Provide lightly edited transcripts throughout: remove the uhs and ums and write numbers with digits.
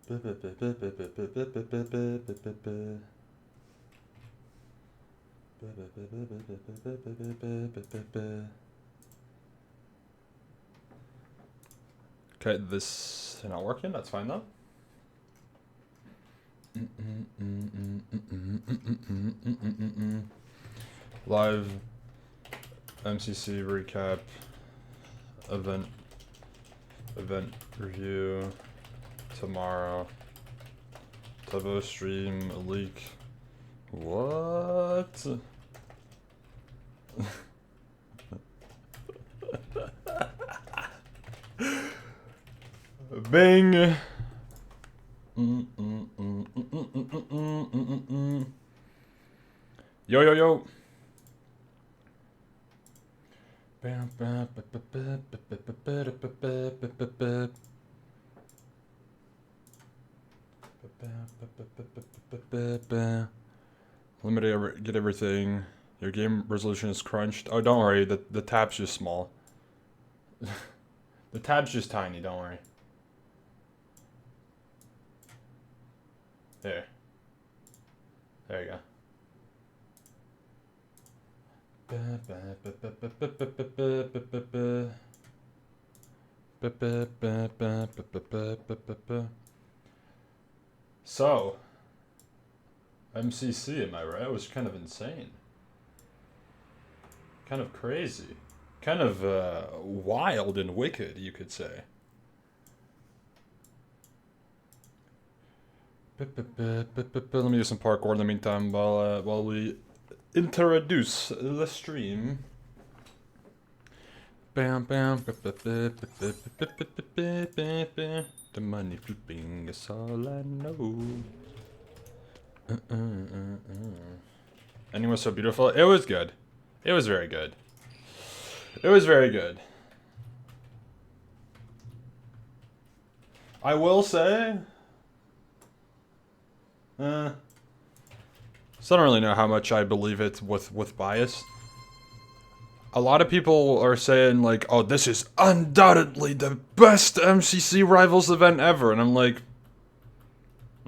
Okay, this is not working. That's fine though. Live MCC recap event review tomorrow. Turbo stream leak. What? Bing. Yo yo yo. Let me get everything. Your game resolution is crunched. Oh, don't worry. The tab's just small. The tab's just tiny. Don't worry. There. There you go. So, MCC, am I right? It was kind of insane. Kind of crazy. Kind of wild and wicked, you could say. Let me do some parkour in the meantime while we introduce the stream. Bam bam. The money flipping is all I know. Ending was so beautiful. It was good. It was very good. It was very good. I will say. So I don't really know how much I believe it with bias. A lot of people are saying like, oh, this is undoubtedly the best MCC Rivals event ever. And I'm like,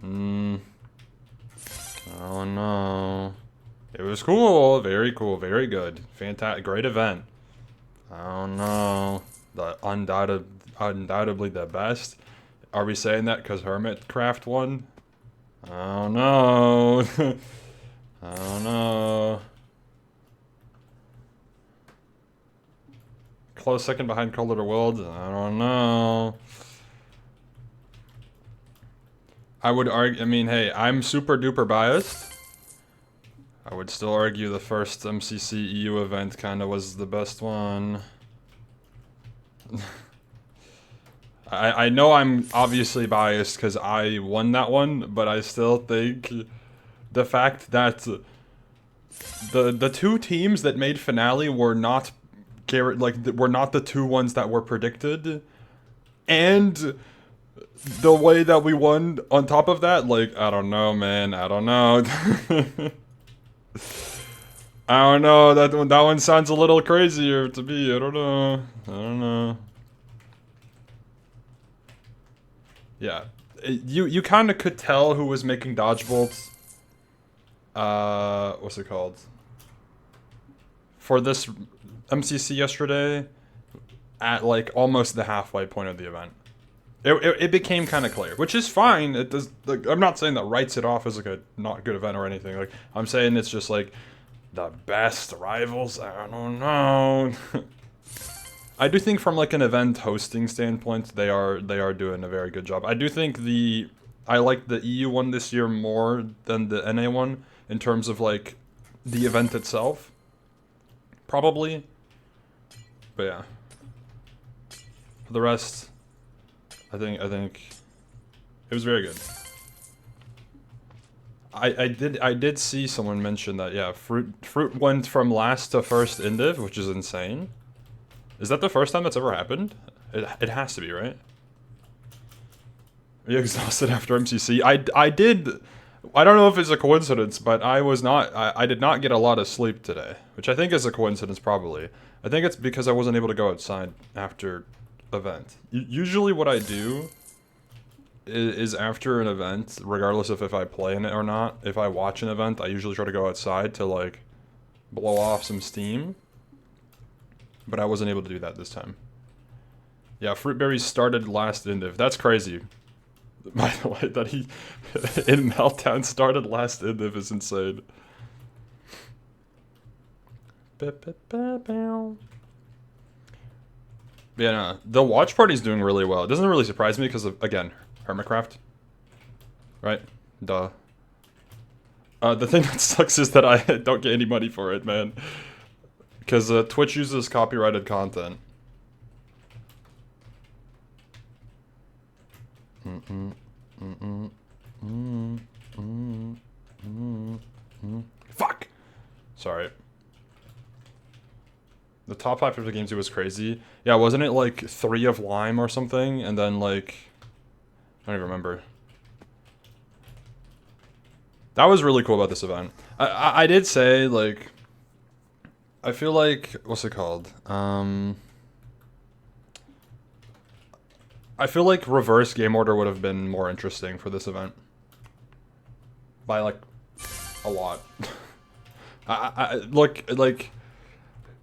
I don't know. It was cool, very good. Fantastic, great event. I don't know. The undoubtedly the best. Are we saying that because Hermitcraft won? I don't know. I don't know. Close second behind Color the World. I don't know. I would argue. I mean, hey, I'm super duper biased. I would still argue the first MCC EU event kind of was the best one. I know I'm obviously biased because I won that one, but I still think the fact that the two teams that made finale were not were not the two ones that were predicted, and the way that we won on top of that, like, I don't know, man, I don't know. I don't know, that one sounds a little crazier to me. I don't know. Yeah, you kind of could tell who was making dodge bolts. What's it called? For this MCC yesterday, at like almost the halfway point of the event, it became kind of clear, which is fine. It does. Like, I'm not saying that writes it off as like a not good event or anything. Like, I'm saying it's just like the best rivals. I don't know. I do think from like an event hosting standpoint, they are doing a very good job. I do think I like the EU one this year more than the NA one in terms of like the event itself. Probably. But yeah. For the rest, I think it was very good. I did see someone mention that, yeah, Fruit went from last to first in div, which is insane. Is that the first time that's ever happened? It has to be, right? Are you exhausted after MCC? I don't know if it's a coincidence, but I did not get a lot of sleep today, which I think is a coincidence probably. I think it's because I wasn't able to go outside after event. Usually what I do is after an event, regardless of if I play in it or not, if I watch an event, I usually try to go outside to, like, blow off some steam. But I wasn't able to do that this time. Yeah, Fruitberry started last indiv. That's crazy. By the way, that he in Meltdown started last indiv is insane. Yeah, no, the watch party's doing really well. It doesn't really surprise me because of, again, Hermitcraft. Right? Duh. The thing that sucks is that I don't get any money for it, man. Because Twitch uses copyrighted content. Fuck! Sorry. The top 5 of the games was crazy. Yeah, wasn't it like 3 of Lime or something? And then like... I don't even remember. That was really cool about this event. I did say, like... I feel like... What's it called? I feel like reverse game order would have been more interesting for this event. By, like, a lot. Look, like...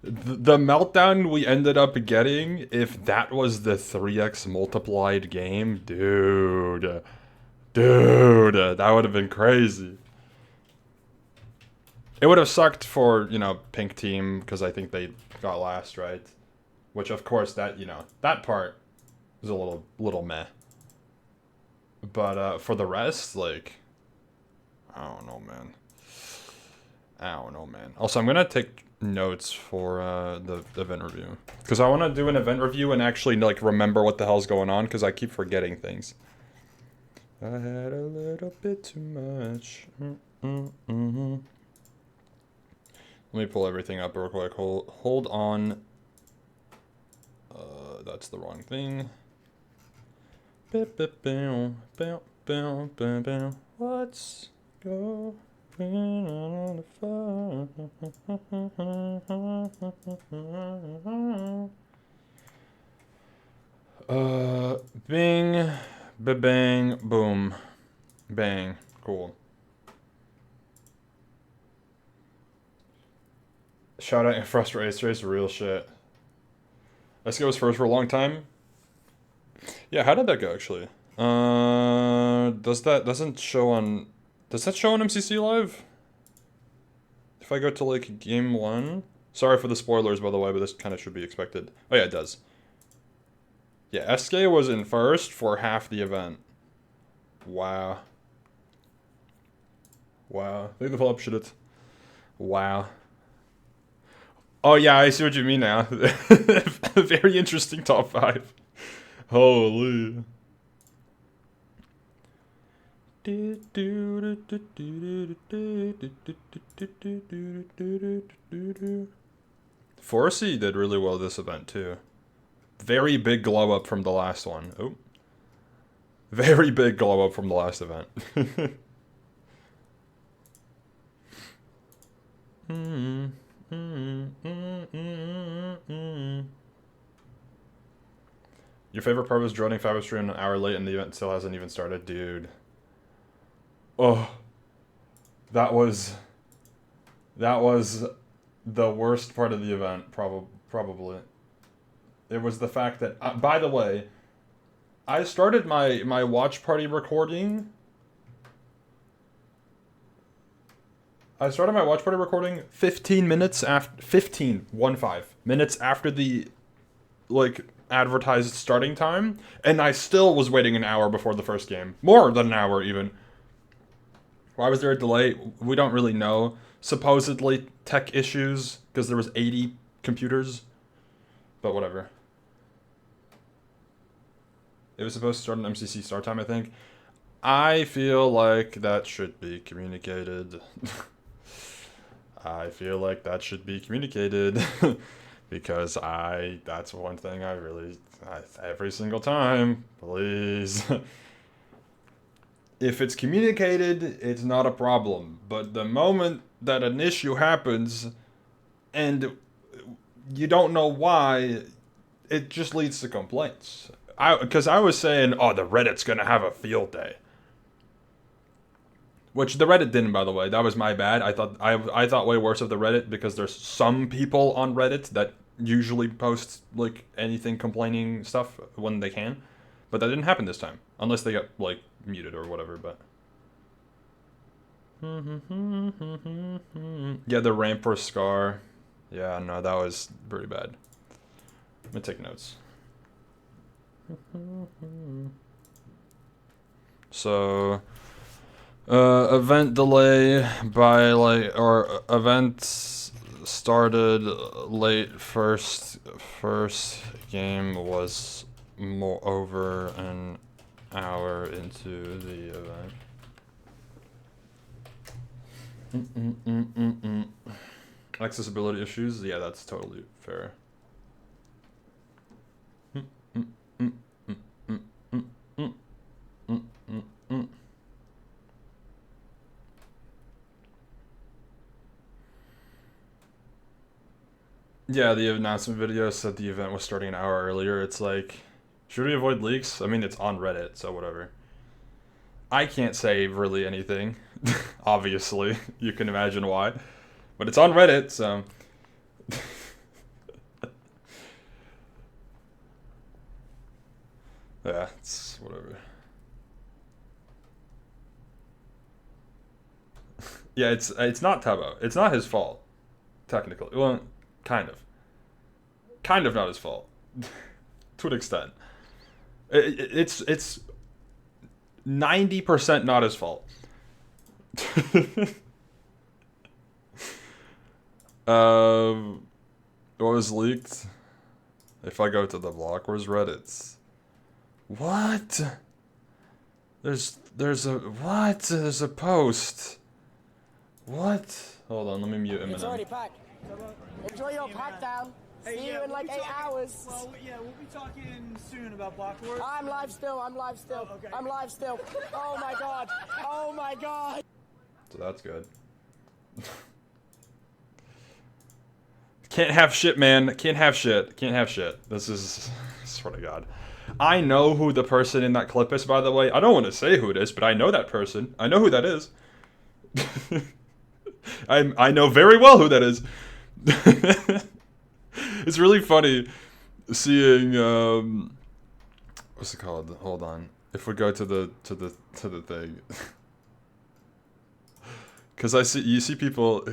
The meltdown we ended up getting, if that was the 3x multiplied game, dude, that would have been crazy. It would have sucked for, you know, Pink Team, because I think they got last, right? Which, of course, that, you know, that part was a little meh. But, for the rest, like, I don't know, man. Also, I'm gonna take notes for the event review, because I want to do an event review and actually like remember what the hell's going on, because I keep forgetting things. I had a little bit too much. Let me pull everything up real quick. Hold on. That's the wrong thing. Let's go. On the phone. Bing, ba-bang, boom, bang, cool. Shout out and frustrate race, real shit. SK was first for a long time. Yeah, how did that go actually? Does that show on MCC Live? If I go to, like, Game 1? Sorry for the spoilers, by the way, but this kind of should be expected. Oh, yeah, it does. Yeah, SK was in first for half the event. Wow. Wow. Thank the follow-up shit. Wow. Oh, yeah, I see what you mean now. Very interesting top 5. Holy... Forsey did really well this event too. Very big glow up from the last one. Oh. Very big glow up from the last event. Your favorite part was joining Fabio stream an hour late and the event still hasn't even started, dude. Oh, that was the worst part of the event, probably. It was the fact that, by the way, I started my watch party recording. I started my watch party recording 15 minutes after, 15 minutes after the, like, advertised starting time, and I still was waiting an hour before the first game. More than an hour, even. Why was there a delay? We don't really know. Supposedly tech issues, because there was 80 computers. But whatever. It was supposed to start an MCC start time, I think. I feel like that should be communicated. I feel like that should be communicated. Because that's one thing every single time, please. If it's communicated, it's not a problem. But the moment that an issue happens, and you don't know why, it just leads to complaints. because I was saying, oh, the Reddit's gonna have a field day. Which the Reddit didn't, by the way. That was my bad. I thought way worse of the Reddit because there's some people on Reddit that usually post like anything complaining stuff when they can, but that didn't happen this time unless they got like muted or whatever. But yeah, the ramp for Scar. Yeah, no, that was pretty bad. Let me take notes. So. Event delay by like, or events started late. First game was over an hour into the event. Accessibility issues? Yeah, that's totally fair. Yeah, the announcement video said the event was starting an hour earlier. It's like, should we avoid leaks? I mean, it's on Reddit, so whatever. I can't say really anything. Obviously, you can imagine why. But it's on Reddit, so... yeah, it's whatever. Yeah, it's not Tubbo. It's not his fault, technically. Well, kind of. Kind of not his fault, to an extent. It's 90% not his fault. What was leaked? If I go to the block, where's Reddit's? What? There's a post. What? Hold on, let me mute him. It's already packed. Enjoy your pack down. Hey, See you in like 8 hours. Well, yeah, we'll be talking soon about Block Wars. I'm live still. Oh, okay. I'm live still. Oh my god. Oh my god. So that's good. Can't have shit, man. Can't have shit. Can't have shit. This is... I swear to God. I know who the person in that clip is, by the way. I don't want to say who it is, but I know that person. I know who that is. I know very well who that is. It's really funny seeing what's it called? Hold on. If we go to the thing, because you see people.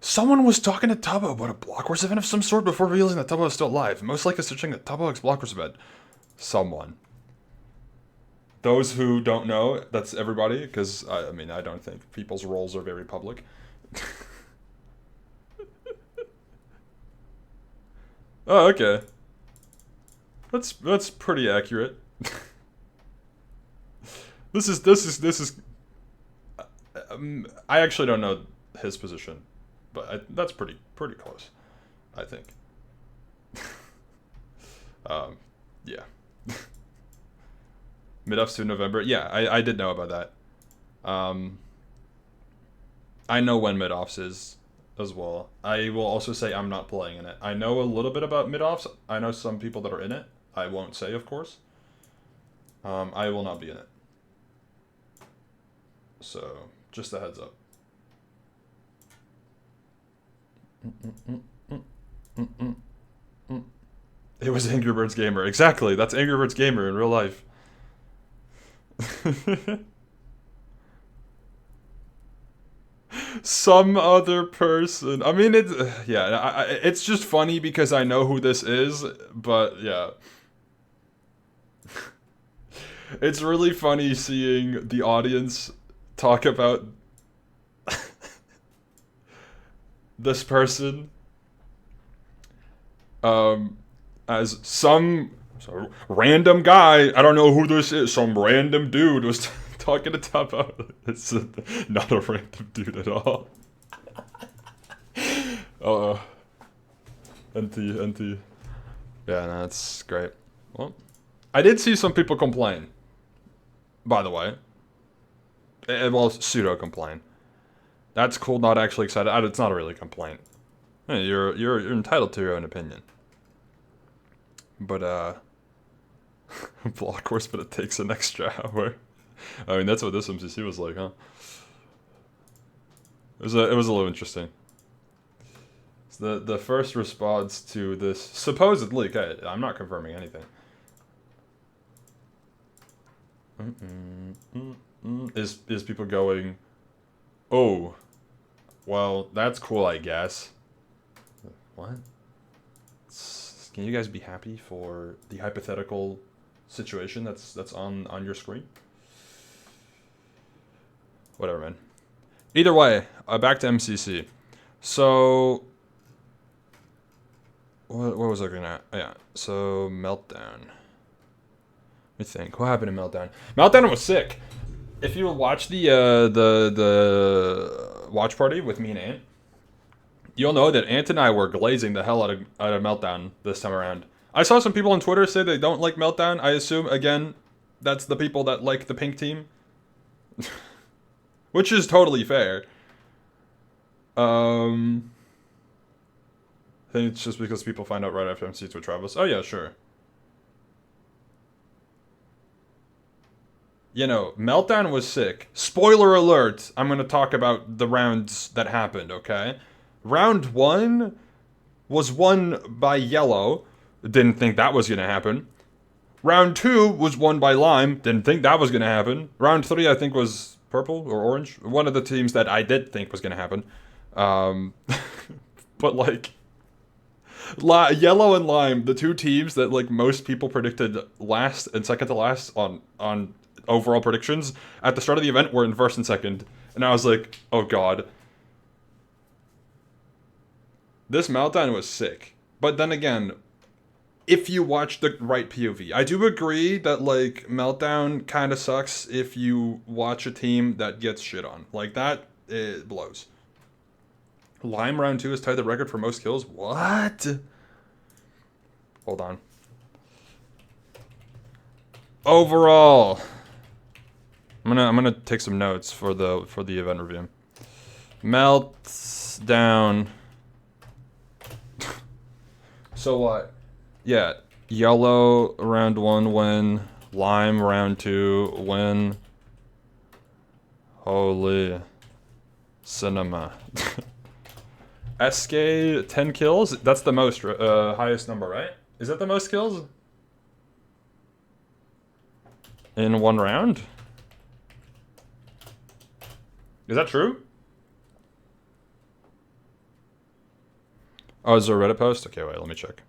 Someone was talking to Tubbo about a Block Wars event of some sort before realizing that Tubbo was still alive. Most likely searching the Tubbo X Block Wars event. Someone. Those who don't know, that's everybody, because I mean I don't think people's roles are very public. Oh, okay. That's pretty accurate. This is. I actually don't know his position, but that's pretty close, I think. Yeah. Mid-ups to November. Yeah, I did know about that. I know when mid-offs is as well. I will also say I'm not playing in it. I know a little bit about mid-offs. I know some people that are in it. I won't say, of course. I will not be in it. So, just a heads up. It was Angry Birds Gamer. Exactly, that's Angry Birds Gamer in real life. Some other person. I mean, it's just funny because I know who this is, but yeah. It's really funny seeing the audience talk about this person as some random guy. I don't know who this is. Some random dude was talking to Tubbo. It's not a random dude at all. NT. Yeah, no, that's great. Well, I did see some people complain, by the way. Well, pseudo complain. That's cool. Not actually excited. It's not a really complaint. Hey, you're entitled to your own opinion. But Block horse, but it takes an extra hour. I mean, that's what this MCC was like, huh? It was a little interesting. The first response to this supposed leak. I'm not confirming anything. Is people going, oh, well, that's cool, I guess. What? Can you guys be happy for the hypothetical situation that's on your screen? Whatever, man. Either way, back to MCC. So, what was I looking at? Yeah, so Meltdown. Let me think. What happened in Meltdown? Meltdown was sick. If you watch the watch party with me and Ant, you'll know that Ant and I were glazing the hell out of Meltdown this time around. I saw some people on Twitter say they don't like Meltdown. I assume, again, that's the people that like the pink team. Which is totally fair. I think it's just because people find out right after MCC Twitch Rivals. Oh yeah, sure. You know, Meltdown was sick. Spoiler alert, I'm going to talk about the rounds that happened, okay? Round 1 was won by Yellow. Didn't think that was going to happen. Round 2 was won by Lime. Didn't think that was going to happen. Round 3, I think, was Purple or Orange. One of the teams that I did think was going to happen. But, like, Yellow and Lime, the two teams that, like, most people predicted last and second to last on overall predictions at the start of the event were in first and second. And I was like, oh god. This Meltdown was sick. But then again, if you watch the right POV, I do agree that, like, Meltdown kind of sucks if you watch a team that gets shit on. Like, that, it blows. Lime round 2 has tied the record for most kills. What? Hold on. Overall, I'm gonna take some notes for the event review. Meltdown. So what? Yeah, Yellow round 1 win, Lime round 2 win. Holy cinema. SK 10 kills. That's the most highest number, right? Is that the most kills in one round? Is that true? Oh, is there a Reddit post? Okay, wait, let me check.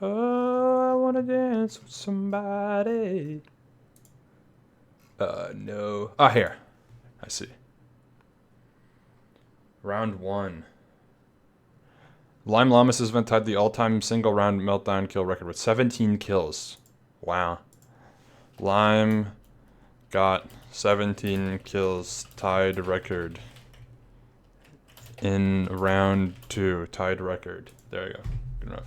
Oh, I wanna dance with somebody. No. Ah, here. I see. Round 1. Lime Llamas' event tied the all-time single round Meltdown kill record with 17 kills. Wow. Lime got 17 kills, tied record in round 2, tied record. There you go. Good enough.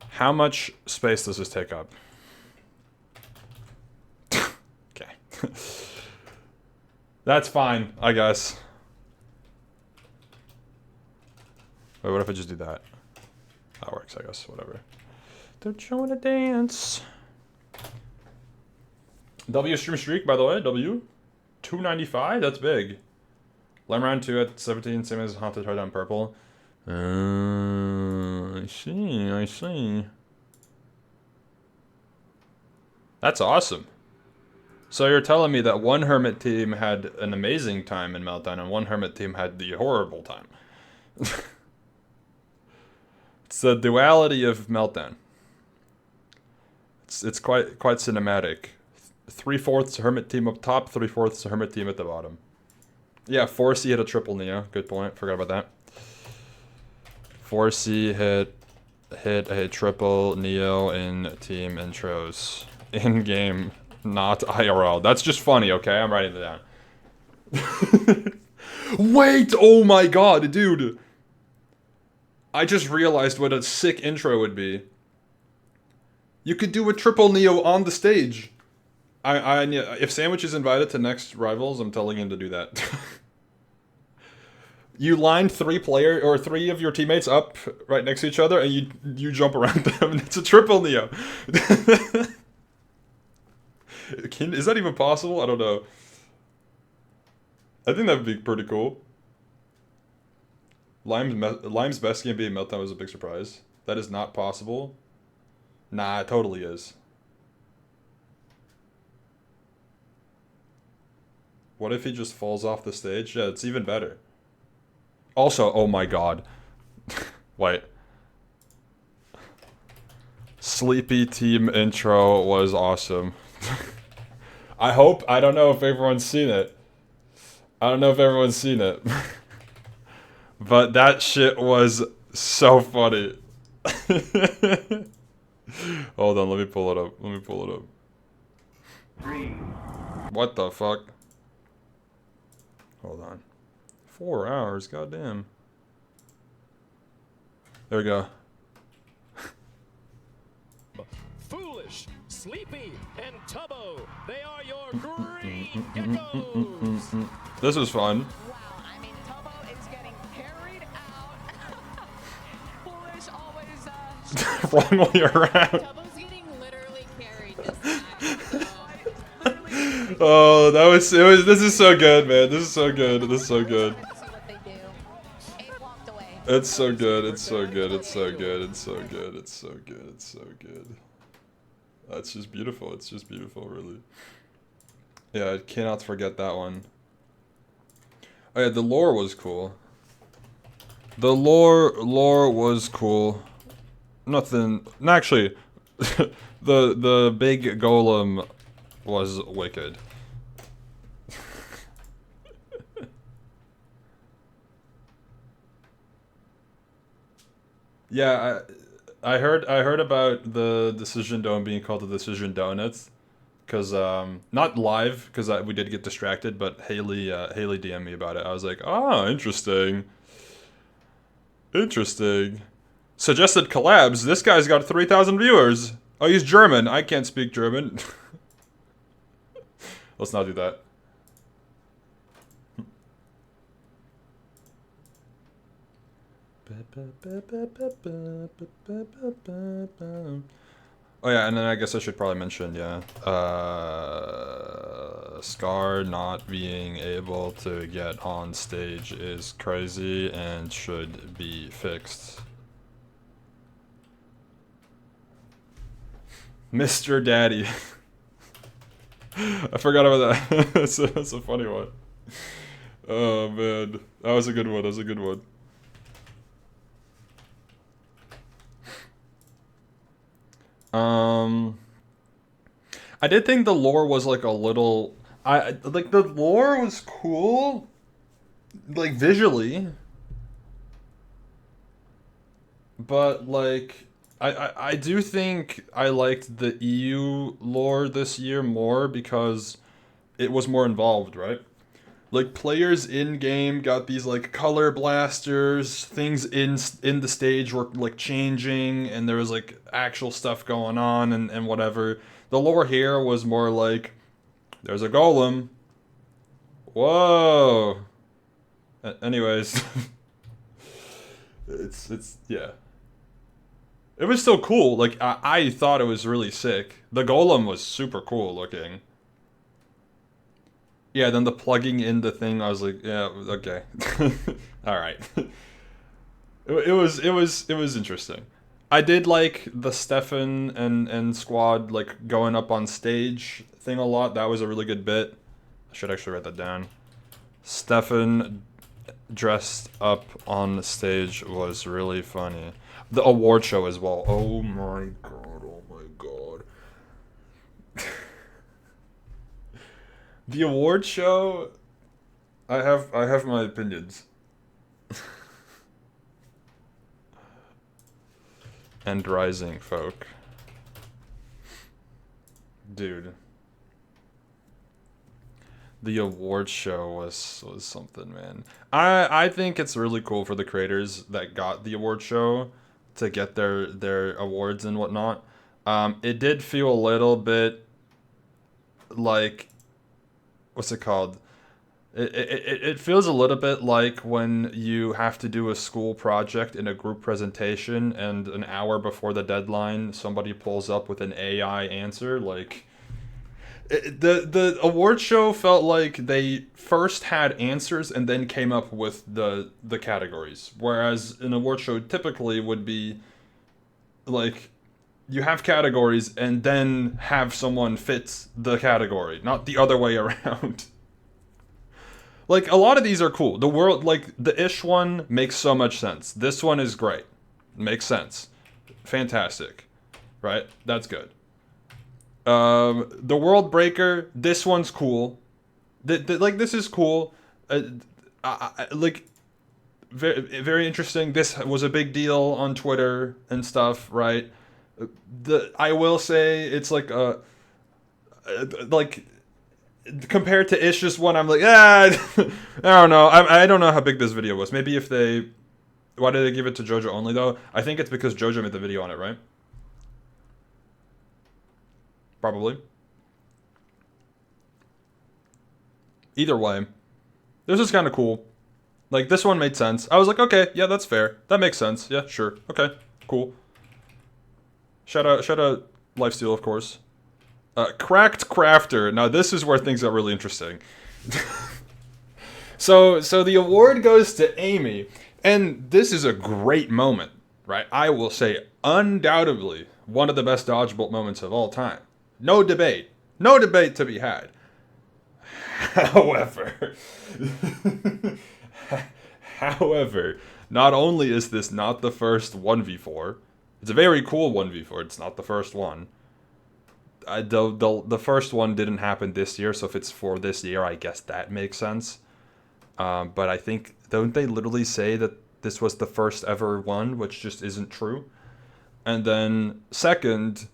How much space does this take up? Okay. That's fine, I guess. Wait, what if I just do that? That works, I guess. Whatever. Don't you wanna dance? W stream streak, by the way. W. 295? That's big. Lime round 2 at 17, same as Haunted Heart on Purple. I see. That's awesome. So you're telling me that one Hermit team had an amazing time in Meltdown and one Hermit team had the horrible time. It's the duality of Meltdown. It's quite cinematic. 3/4 Hermit team up top, 3/4 Hermit team at the bottom. Yeah, 4C hit a triple Neo. Good point. Forgot about that. 4C hit a triple Neo in team intros. In game, not IRL. That's just funny, okay? I'm writing it down. Wait! Oh my god, dude! I just realized what a sick intro would be. You could do a triple Neo on the stage. If Sandwich is invited to next Rivals, I'm telling him to do that. You line three of your teammates up right next to each other, and you jump around them. It's a triple neo. Is that even possible? I don't know. I think that would be pretty cool. Lime's best game being Meltdown was a big surprise. That is not possible. Nah, it totally is. What if he just falls off the stage? Yeah, it's even better. Also, oh my god. Wait. Sleepy team intro was awesome. I don't know if everyone's seen it. But that shit was so funny. Hold on, let me pull it up. What the fuck? Hold on. 4 hours, goddamn. There we go. Foolish, Sleepy, and Tubbo. They are your green geckos. This was fun. Wow, I mean, Tubbo is getting carried out. Foolish always, Wrong way around. Tubbo's getting literally carried this time. Oh, this is so good, man. This is so good. See what they do. Abe walked away. It's so good. It's just beautiful. Really. Yeah, I cannot forget that one. Oh yeah, the lore was cool. The lore was cool. Nothing. Actually, the big golem was wicked. Yeah, I heard about the Decision Dome being called the Decision Donuts, cause not live, cause we did get distracted, but Haley DM'd me about it. I was like, oh, interesting. Suggested collabs. This guy's got 3,000 viewers. Oh, he's German. I can't speak German. Let's not do that. Oh yeah, and then I guess I should probably mention, yeah, Scar not being able to get on stage is crazy and should be fixed. Mr. Daddy. I forgot about that. That's a funny one. Oh man, that was a good one. I did think the lore was like a little. Like the lore was cool, like visually, but like I do think I liked the EU lore this year more because it was more involved, right? Like players in game got these like color blasters, things in the stage were like changing, and there was like actual stuff going on and whatever. The lore here was more like, there's a golem. Whoa. Anyways, it's yeah. It was still cool. Like I thought it was really sick. The golem was super cool looking. Yeah, then the plugging in the thing, I was like, yeah, okay. All right. It was interesting. I did like the Stefan and squad like going up on stage thing a lot. That was a really good bit. I should actually write that down. Stefan dressed up on stage was really funny. The award show as well. Oh my god. The award show, I have my opinions. And rising folk. Dude. The award show was something, man. I think it's really cool for the creators that got the award show to get their awards and whatnot. It did feel a little bit like, what's it called? It feels a little bit like when you have to do a school project in a group presentation and an hour before the deadline somebody pulls up with an AI answer. Like, the award show felt like they first had answers and then came up with the categories, whereas an award show typically would be like you have categories and then have someone fit the category, not the other way around. Like, a lot of these are cool. The world, like, the Ish one makes so much sense. This one is great. Makes sense. Fantastic. Right? That's good. The World Breaker, this one's cool. Like, this is cool. Like, very, very interesting. This was a big deal on Twitter and stuff, right? I will say, it's like a... like... compared to Ish's one, I'm like, I don't know. I don't know how big this video was. Maybe if they... Why did they give it to JoJo only, though? I think it's because JoJo made the video on it, right? Probably. Either way, this is kind of cool. Like, this one made sense. I was like, okay, yeah, that's fair. That makes sense. Yeah, sure. Okay, cool. Shout out Lifesteal, of course. Cracked Crafter. Now this is where things got really interesting. So the award goes to Amy, and this is a great moment, right? I will say undoubtedly one of the best dodgeball moments of all time. No debate. No debate to be had. However, not only is this not the first 1v4, it's a very cool 1v4, it's not the first one. The first one didn't happen this year, so if it's for this year, I guess that makes sense. But I think, don't they literally say that this was the first ever one, which just isn't true? And then, second,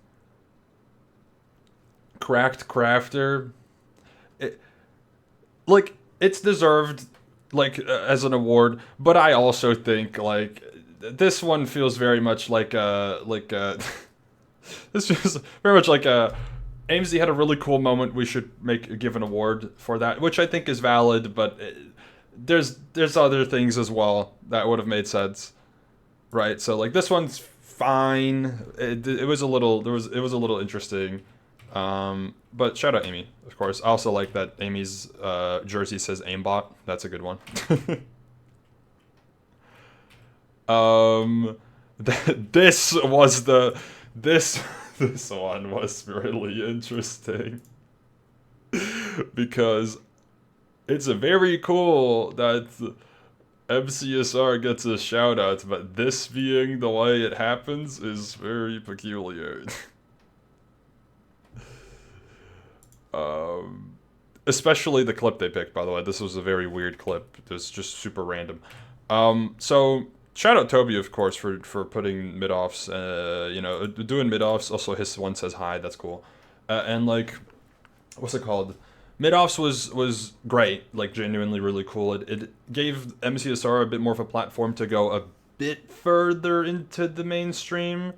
Cracked Crafter. It's deserved, like, as an award, but I also think, like, this one feels very much like it's just very much like AMZ had a really cool moment. We should give an award for that, which I think is valid. But there's other things as well that would have made sense, right? So like this one's fine. It was a little it was a little interesting. But shout out Amy, of course. I also like that Amy's jersey says aimbot. That's a good one. This one was really interesting because it's very cool that MCSR gets a shout out, but this being the way it happens is very peculiar. Especially the clip they picked, by the way. This was a very weird clip. It was just super random. So shout out Toby, of course, for putting mid-offs, you know, doing mid-offs. Also, his one says hi, that's cool. And, like, what's it called? Mid-offs was great, like, genuinely really cool. It gave MCSR a bit more of a platform to go a bit further into the mainstream.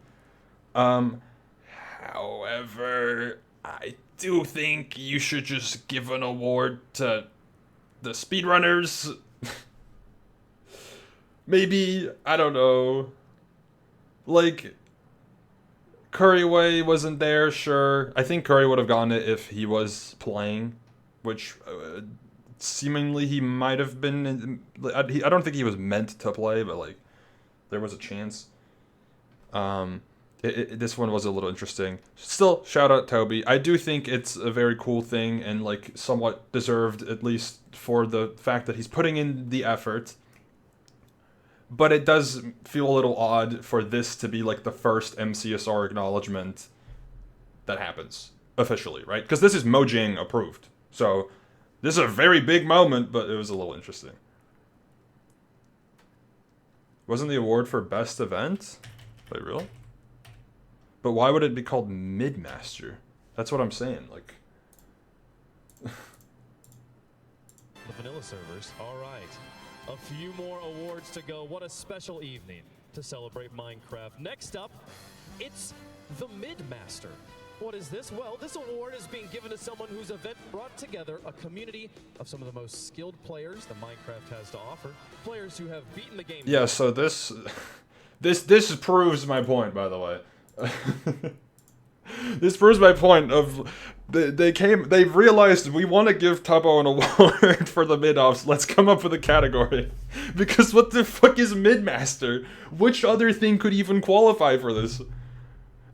However, I do think you should just give an award to the speedrunners. Maybe, I don't know, like, Curryway wasn't there, sure. I think Curry would have gotten it if he was playing, which seemingly he might have been. I don't think he was meant to play, but, like, there was a chance. This one was a little interesting. Still, shout out Toby. I do think it's a very cool thing and, like, somewhat deserved, at least for the fact that he's putting in the effort. But it does feel a little odd for this to be, like, the first MCSR acknowledgement that happens, officially, right? Because this is Mojang approved. So, this is a very big moment, but it was a little interesting. Wasn't the award for best event? Wait, really? But why would it be called Midmaster? That's what I'm saying, like... The vanilla servers, all right. A few more awards to go. What a special evening to celebrate Minecraft. Next up, it's the Midmaster. What is this? Well, this award is being given to someone whose event brought together a community of some of the most skilled players that Minecraft has to offer. Players who have beaten the game. Yeah, so this proves my point, by the way. This proves my point of they realized we want to give Tubbo an award for the mid-offs. Let's come up with a category. Because what the fuck is mid-master? Which other thing could even qualify for this?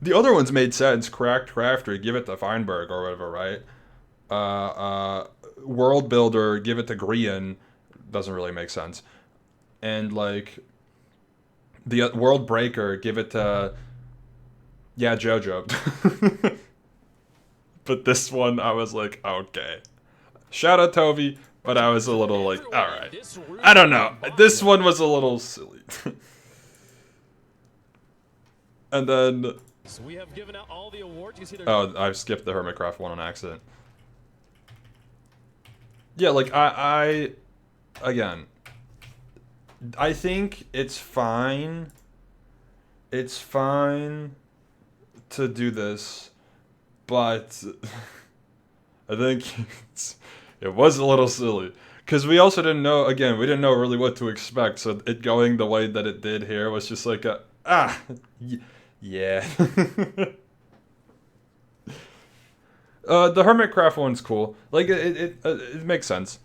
The other ones made sense. Cracked Crafter, give it to Feinberg or whatever, right? World Builder, give it to Grian. Doesn't really make sense. And like the World Breaker, give it to JoJo. But this one, I was like, okay. Shout out Toby, but I was a little like, alright. I don't know. This one was a little silly. And then... So we have given out all the awards. You see oh, I skipped the Hermitcraft one on accident. Yeah, like, again, I think it's fine. It's fine to do this, but I think it was a little silly. Because we also didn't know, again, we didn't know really what to expect, so it going the way that it did here was just like yeah. The Hermitcraft one's cool. Like, it makes sense.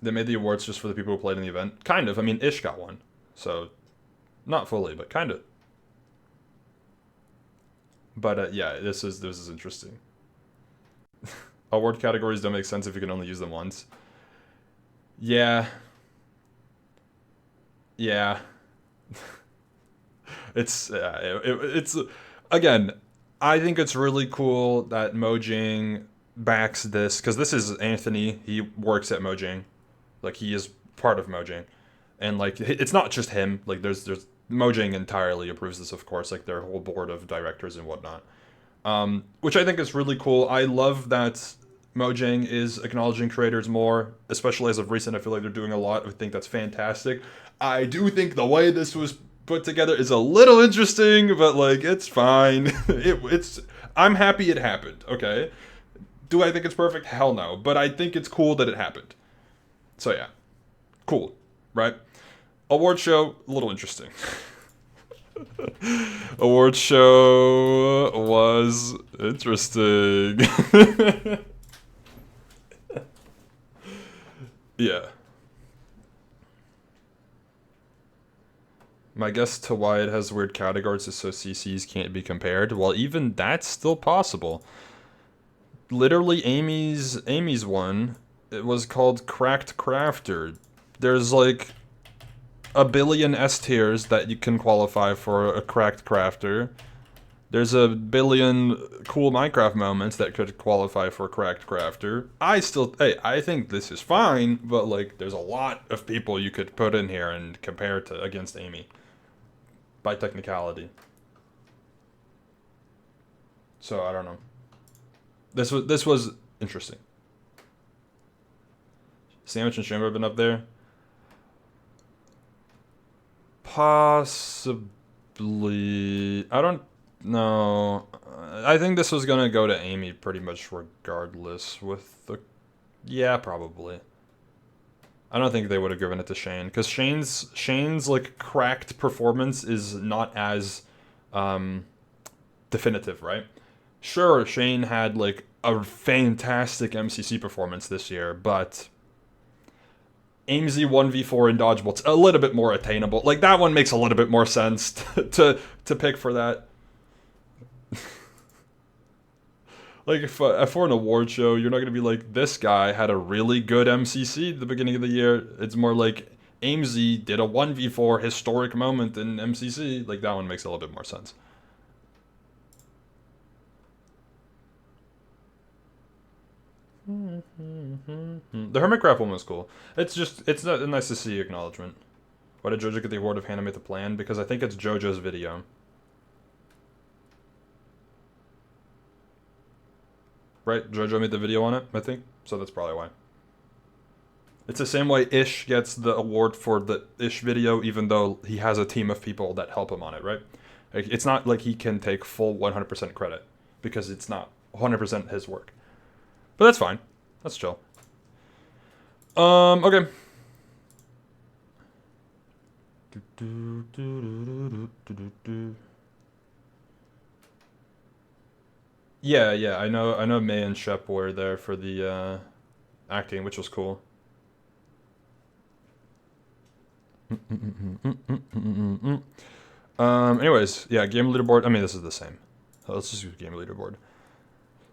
They made the awards just for the people who played in the event. Kind of. I mean, Ish got one. So, not fully, but kind of. But, yeah, this is interesting. Award categories don't make sense if you can only use them once. Yeah. Yeah. It's again, I think it's really cool that Mojang backs this, because this is Anthony. He works at Mojang, like he is part of Mojang, and like it's not just him. Like there's Mojang entirely approves this, of course, like their whole board of directors and whatnot, which I think is really cool. I love that Mojang is acknowledging creators more, especially as of recent. I feel like they're doing a lot. I think that's fantastic. I do think the way this was put together is a little interesting, but like it's fine. I'm happy it happened. Okay, do I think it's perfect? Hell no, but I think it's cool that it happened. So yeah, cool, right? Award show, a little interesting. Award show was interesting. Yeah. My guess to why it has weird categories is so CCs can't be compared. Well, even that's still possible. Literally, Amy's one, it was called Cracked Crafter. There's like a billion S tiers that you can qualify for a Cracked Crafter. There's a billion cool Minecraft moments that could qualify for Cracked Crafter. I think this is fine, but like, there's a lot of people you could put in here and compare to against Amy. By technicality. So I don't know. This was interesting. Sandwich and Shrimp have been up there. Possibly. I don't know. I think this was gonna go to Amy pretty much regardless. With the, yeah, probably. I don't think they would have given it to Shane, because Shane's like cracked performance is not as definitive, right? Sure, Shane had like a fantastic MCC performance this year, but AIMZ 1v4 in Dodgeball's a little bit more attainable. Like that one makes a little bit more sense to pick for that. Like, for an award show, you're not going to be like, this guy had a really good MCC at the beginning of the year. It's more like, AIMZ did a 1v4 historic moment in MCC. Like, that one makes a little bit more sense. The Hermitcraft one was cool. It's not nice to see acknowledgement. Why did JoJo get the award of Animate the Plan? Because I think it's JoJo's video. Right? JoJo made the video on it, I think. So that's probably why. It's the same way Ish gets the award for the Ish video, even though he has a team of people that help him on it, right? Like, it's not like he can take full 100% credit because it's not 100% his work. But that's fine. That's chill. Okay. Yeah, I know May and Shep were there for the acting, which was cool. Anyways, yeah, game leaderboard. I mean, this is the same. Let's just use game leaderboard.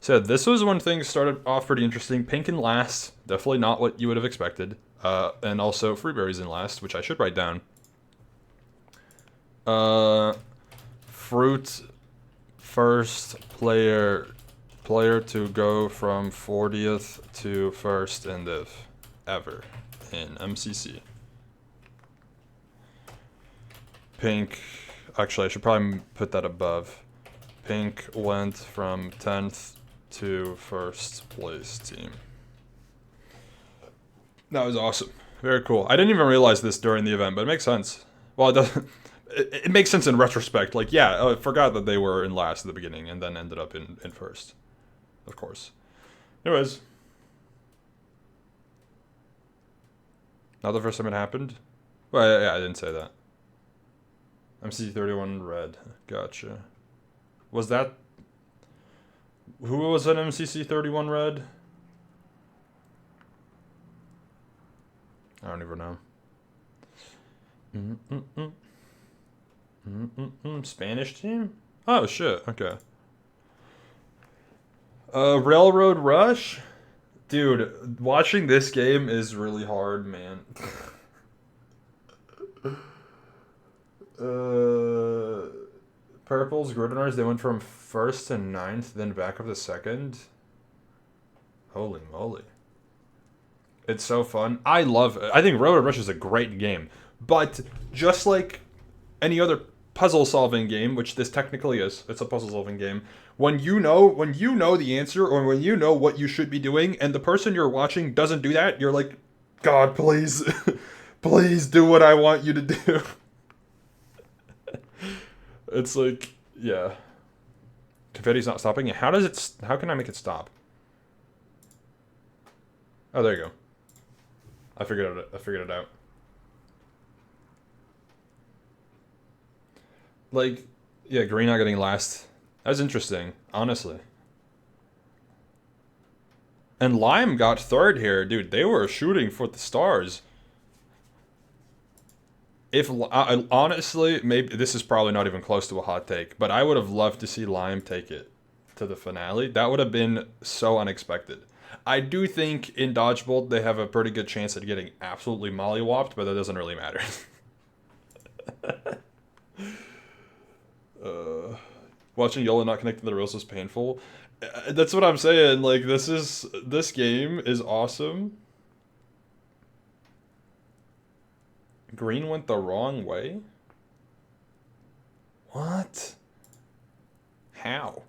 So this was when things started off pretty interesting. Pink in last, definitely not what you would have expected. And also Freeberry's in last, which I should write down. Fruit first player to go from 40th to first in div ever in MCC. Pink, actually I should probably put that above. Pink went from 10th to first place team. That was awesome. Very cool. I didn't even realize this during the event, but it makes sense. Well, it doesn't. It makes sense in retrospect. Like, yeah, I forgot that they were in last at the beginning and then ended up in first. Of course. Anyways. Not the first time it happened? Well, yeah, I didn't say that. MCC 31 red. Gotcha. Was that... Who was an MCC 31 red? I don't even know. Spanish team? Oh, shit. Okay. Railroad Rush? Dude, watching this game is really hard, man. Purple's Gridinars, they went from first to 9th, then back up to second. Holy moly. It's so fun. I love it. I think Railroad Rush is a great game. But just like any other puzzle solving game, which this technically is, it's a puzzle solving game. When you know the answer, or when you know what you should be doing, and the person you're watching doesn't do that, you're like, God, please, please do what I want you to do. It's like, yeah. Confetti's not stopping. How does it? How can I make it stop? Oh, there you go. I figured it out. Like, yeah, green not getting last. That was interesting, honestly. And Lime got third here, dude. They were shooting for the stars. If honestly, maybe this is probably not even close to a hot take, but I would have loved to see Lime take it to the finale. That would have been so unexpected. I do think in Dodgeball they have a pretty good chance at getting absolutely mollywopped, but that doesn't really matter. Watching Yolo not connect to the rails was painful. That's what I'm saying. Like, this game is awesome. Green went the wrong way? What? How?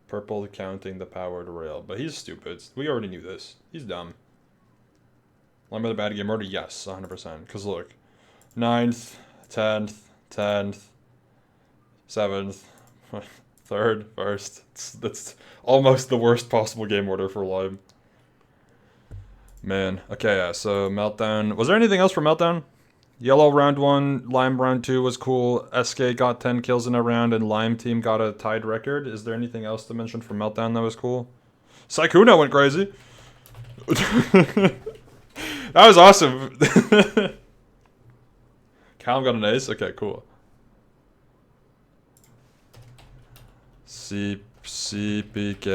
Purple counting the powered rail. But he's stupid. We already knew this. He's dumb. Lime by the bad game order? Yes, 100%. Because look. 9th, 10th, 10th, 7th, 3rd, 1st. That's almost the worst possible game order for Lime. Man. Okay, yeah, so Meltdown. Was there anything else for Meltdown? Yellow round 1, Lime round 2 was cool. SK got 10 kills in a round, and Lime team got a tied record. Is there anything else to mention for Meltdown that was cool? Saikuno went crazy. That was awesome. Callum got an ace? Okay, cool. CPK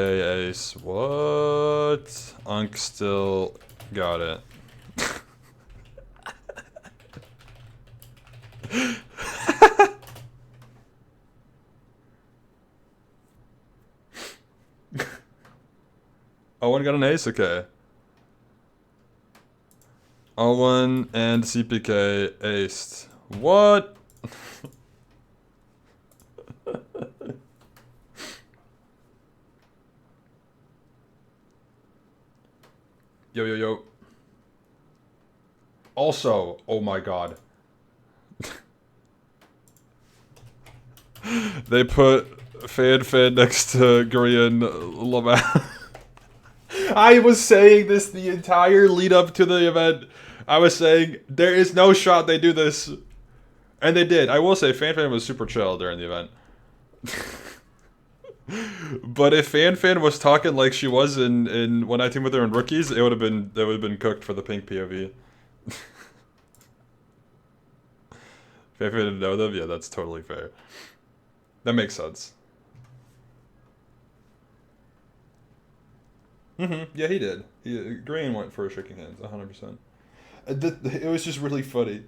ace. What? Unk still got it. Owen got an ace? Okay. Owen and CPK aced. What? Yo. Also, oh my god. They put Fan next to Korean Lamau. I was saying this the entire lead up to the event. I was saying there is no shot they do this, and they did. I will say Fan was super chill during the event. But if Fan was talking like she was in when I teamed with her in Rookies, it would have been cooked for the pink POV. Fan didn't know them, yeah, that's totally fair. That makes sense. Yeah, he did. Green went for shaking hands, 100%. It was just really funny.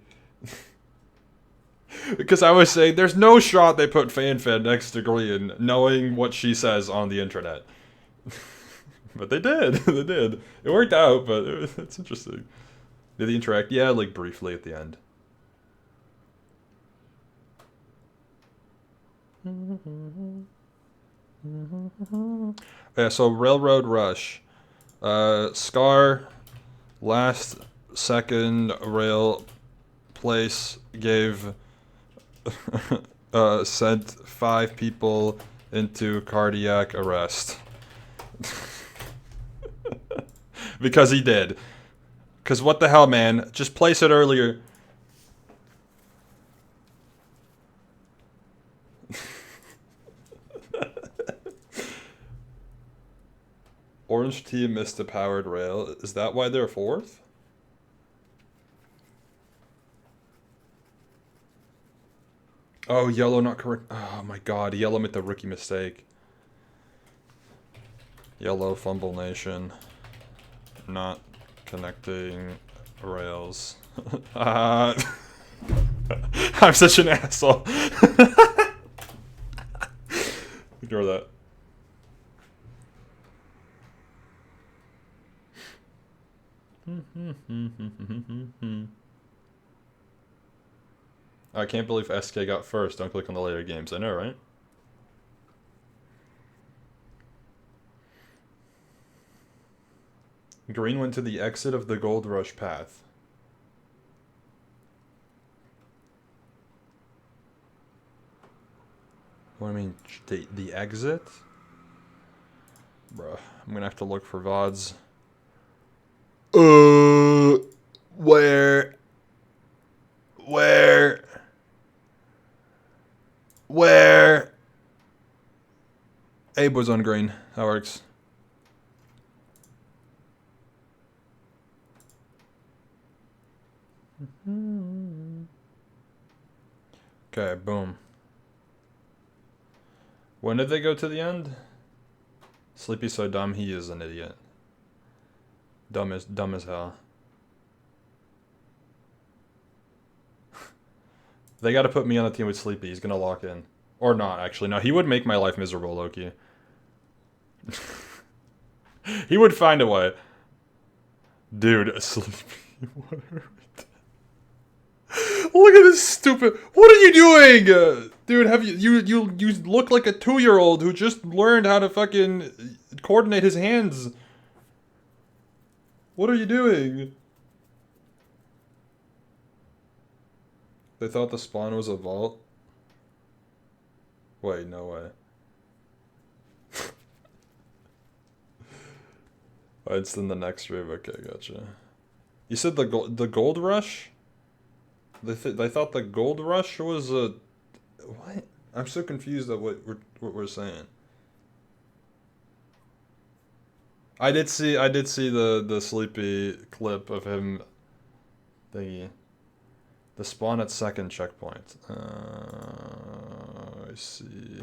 Because I was saying, there's no shot they put Fan next to Green, knowing what she says on the internet. But they did. They did. It worked out, but it's interesting. Did they interact? Yeah, like briefly at the end. Yeah, so Railroad Rush. Scar, last second rail place, gave sent 5 people into cardiac arrest. Because he did. Because what the hell, man? Just place it earlier. Orange team missed a powered rail. Is that why they're 4th? Oh, yellow not correct. Oh my god, yellow made the rookie mistake. Yellow fumble nation. Not connecting rails. I'm such an asshole. Ignore that. I can't believe SK got first. Don't click on the later games. I know, right? Green went to the exit of the Gold Rush path. What do you mean? The exit? Bruh, I'm gonna have to look for VODs. Where? Abe was on green. That works. Okay, boom. When did they go to the end? Sleepy's so dumb, he is an idiot. Dumb as hell. They gotta put me on a team with Sleepy. He's gonna lock in. Or not, actually. No, he would make my life miserable, Loki. He would find a way. Dude, Sleepy. What are we doing? Look at this stupid... What are you doing? Dude, have you look like a 2-year-old who just learned how to fucking coordinate his hands. What are you doing? They thought the spawn was a vault? Wait, no way. Oh, it's in the next stream. Okay, gotcha. You said the gold rush? They thought the gold rush was a... What? I'm so confused at what we're saying. I did see the Sleepy clip of him thingy. The spawn at second checkpoint. I see.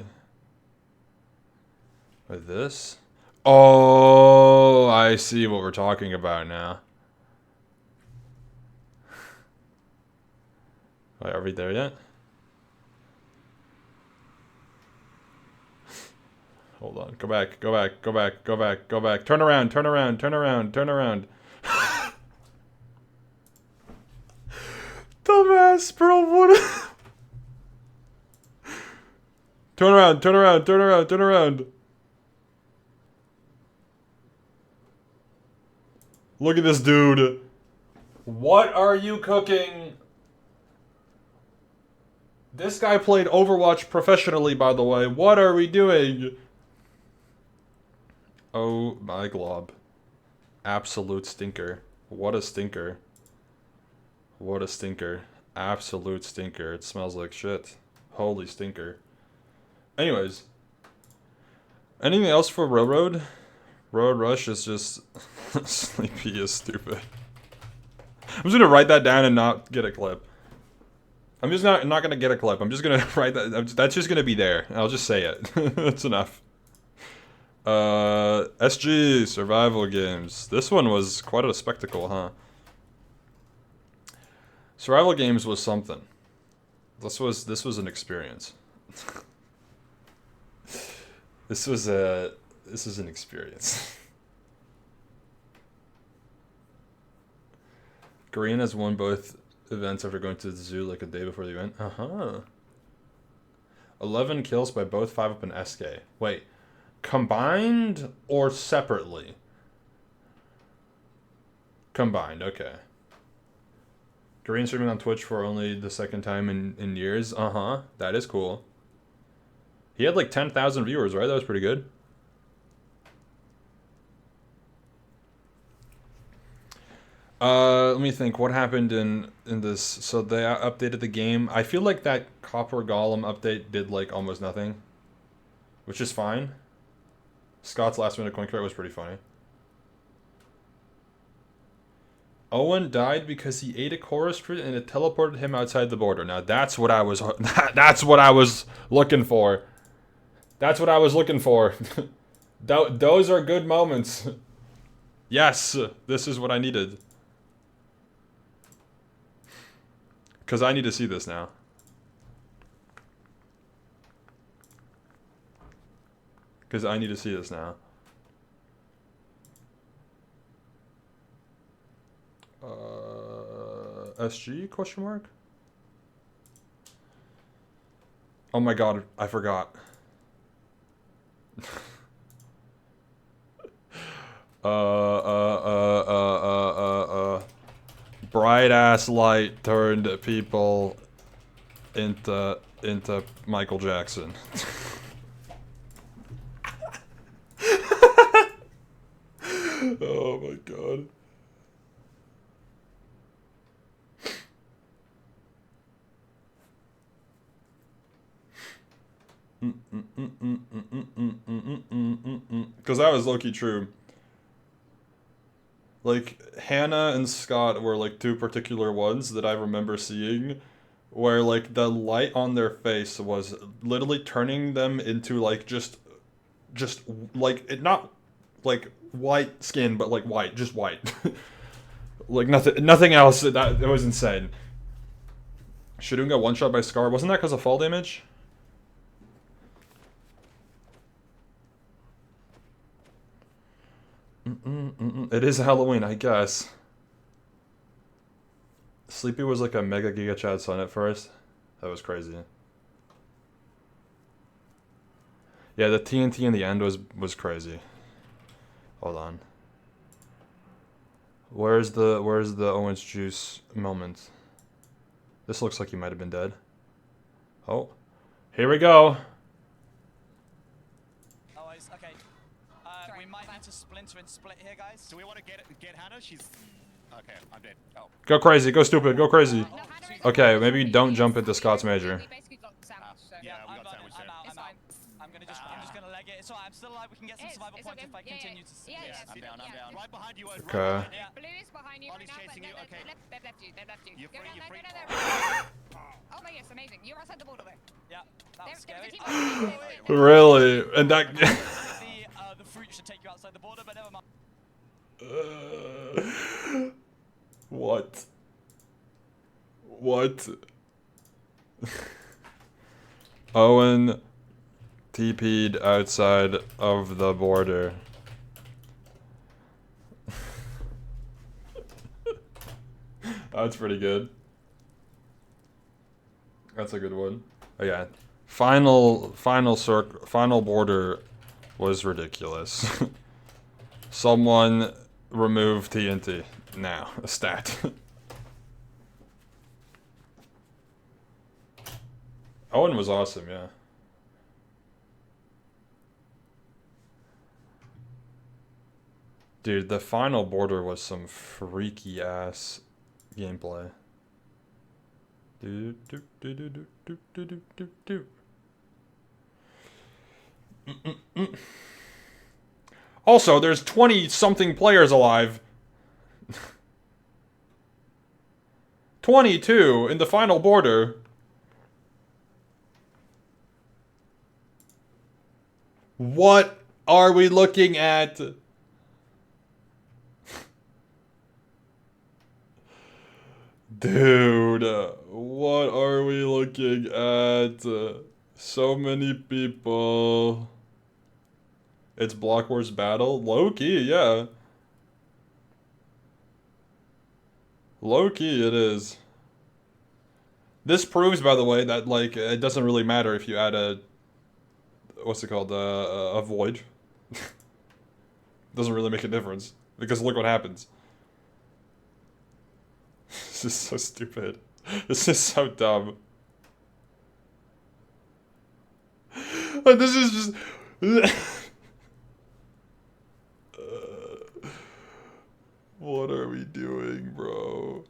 Like this? Oh, I see what we're talking about now. Wait, are we there yet? Hold on. Go back. Turn around. Dumbass, bro. What? Turn around. Look at this dude. What are you cooking? This guy played Overwatch professionally, by the way. What are we doing? Oh my glob. Absolute stinker. What a stinker. What a stinker. Absolute stinker. It smells like shit. Holy stinker. Anyways. Anything else for Railroad? Road Rush is just... Sleepy is stupid. I'm just gonna write that down and not get a clip. I'm just not gonna get a clip. I'm just gonna write that. That's just gonna be there. I'll just say it. That's enough. SG survival games. This one was quite a spectacle, huh? Survival games was something. This was an experience. This was an experience. Korean has won both events after going to the zoo like a day before the event. 11 kills by both 5-up and SK. Wait, combined or separately? Combined, okay. Korean streaming on Twitch for only the second time in years. That is cool. He had like 10,000 viewers, right? That was pretty good. Let me think. What happened in this? So they updated the game. I feel like that Copper Golem update did like almost nothing, which is fine. Scott's last minute coin credit was pretty funny. Owen died because he ate a chorus fruit and it teleported him outside the border. Now that's what I was. That's what I was looking for. That's what I was looking for. Those are good moments. Yes, this is what I needed. Because I need to see this now. Because I need to see this now. SG question mark? Oh my god, I forgot. Bright ass light turned people into Michael Jackson. Oh my god. Because that was low-key true. Like, Hannah and Scott were like two particular ones that I remember seeing where like the light on their face was literally turning them into like just like it, not like white skin, but like white, just white. Like nothing else. That it was insane. Shadun got one shot by Scar. Wasn't that because of fall damage? It is Halloween, I guess. Sleepy was like a mega giga Chad son at first. That was crazy. Yeah, the TNT in the end was crazy. Hold on. Where's the orange juice moment? This looks like he might have been dead. Oh, here we go. Okay. We might need to splinter and split here, guys. Do we want to get Hannah? She's... Okay, I'm dead. Oh. Go crazy, go stupid, go crazy. Okay, maybe don't jump into Scott's major. Yeah, we got sandwiched there. I'm just gonna leg it. It's alright, I'm still alive. We can get some survival points if I continue to see. Yeah, I'm down. Right behind you. Right Okay. behind you. Blue is behind you right Ollie's now. chasing you, okay. They've left you. They've left you. You're Go free, down you're there, free. go down there. Oh my yes, amazing. You're outside the border though. Yeah, that was There was scary. a team Really? And that... The fruit should take you outside the border, but never mind. What? What? Owen TP'd outside of the border. That's pretty good. That's a good one. Oh yeah. Final border was ridiculous. Someone remove TNT. Now, a stat. Owen was awesome, yeah. Dude, the final border was some freaky ass gameplay. Do do do do do do do do do do. Also, there's 20-something players alive. 22 in the final border. What are we looking at? Dude, what are we looking at? So many people. It's Block Wars battle? Low key, yeah. Low key it is. This proves, by the way, that like it doesn't really matter if you add a what's it called, a void. Doesn't really make a difference because look what happens. This is so stupid. This is so dumb. And this is just. What are we doing, bro?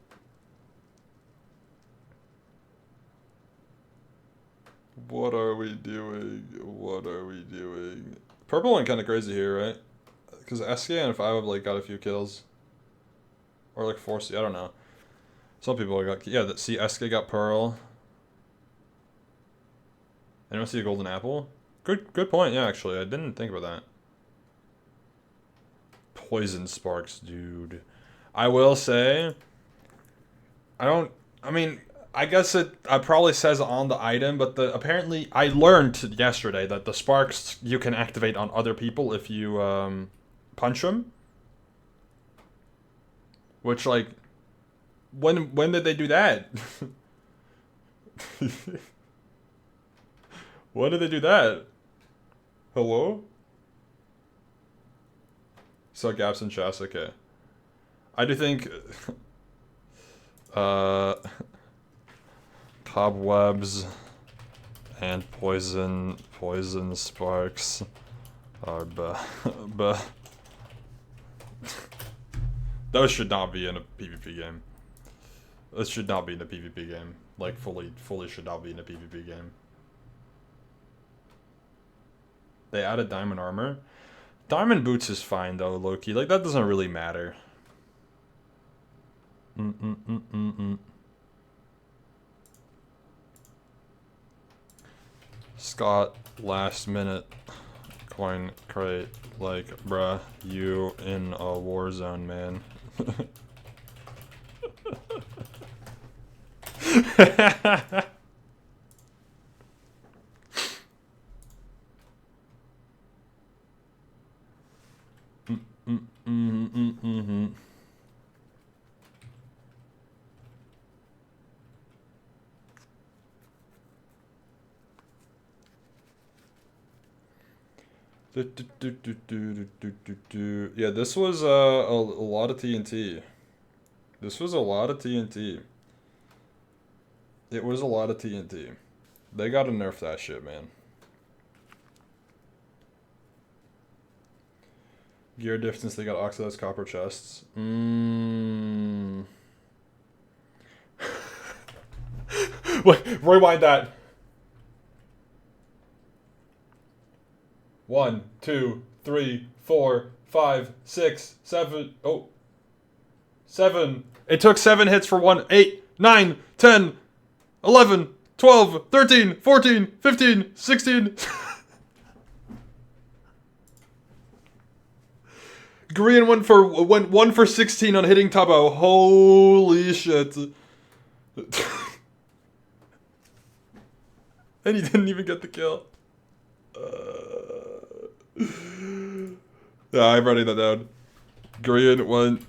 What are we doing? What are we doing? Purple went kind of crazy here, right? Because SK and 5 have like got a few kills. Or like 4C, I don't know. Some people got, yeah, see SK got Pearl. Anyone see a golden apple? Good point, yeah, actually. I didn't think about that. Poison sparks, dude. I will say, I mean, I guess it probably says on the item, but apparently I learned yesterday that the sparks you can activate on other people if you punch them. Which, like, when did they do that? When did they do that? Hello? So gaps in chest, okay. I do think cobwebs and poison sparks are those should not be in a PvP game. This should not be in a PvP game. Like fully should not be in a PvP game. They added diamond armor. Diamond boots is fine though, Loki. Like that doesn't really matter. Scott, last minute coin crate. Like, bruh, you in a war zone, man. Yeah, this was a lot of TNT. This was a lot of TNT. It was a lot of TNT. They gotta nerf that shit, man. Gear distance, they got oxidized copper chests. Wait, rewind that. 1, 2, 3, 4, 5, 6, 7. Oh. 7. It took 7 hits for 1. 8, 9, 10, 11, 12, 13, 14, 15, 16. Korean went 1 for 16 on hitting Tabo. Holy shit. And he didn't even get the kill. Yeah, I'm writing that down. Korean went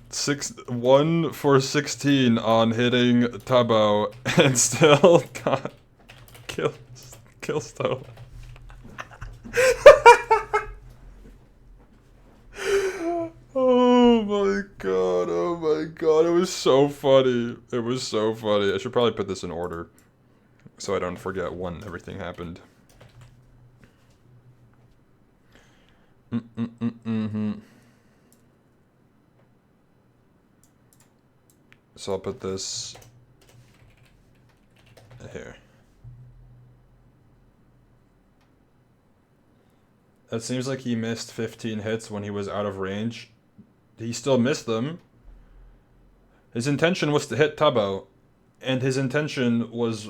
1 for 16 on hitting Tabo and still got kill stolen. Oh my god, oh my god, it was so funny. It was so funny. I should probably put this in order. so I don't forget when everything happened. So I'll put this here. It seems like he missed 15 hits when he was out of range. He still missed them. His intention was to hit Tubbo, and his intention was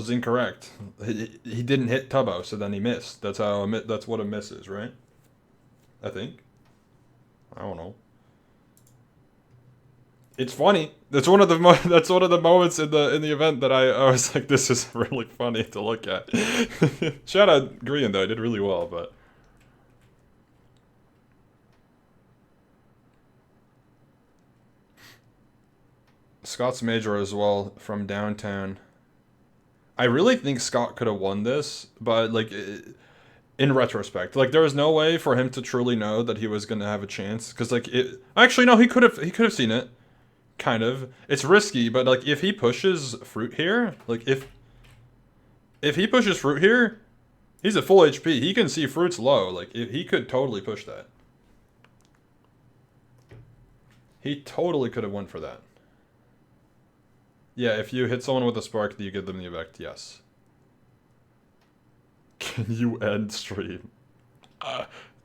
incorrect. He didn't hit Tubbo, so then he missed. That's what a miss is, right? I think. I don't know. It's funny. That's one of the moments in the event that I was like, this is really funny to look at. Shout out Green though, I did really well, but Scott's major as well from downtown. I really think Scott could have won this, but like in retrospect, like there was no way for him to truly know that he was gonna have a chance, because like actually no, he could have seen it. Kind of. It's risky, but like if he pushes fruit here, like if he pushes fruit here, he's at full HP. He can see fruit's low. Like he could totally push that. He totally could have went for that. Yeah, if you hit someone with a spark, do you give them the effect? Yes. Can you end stream?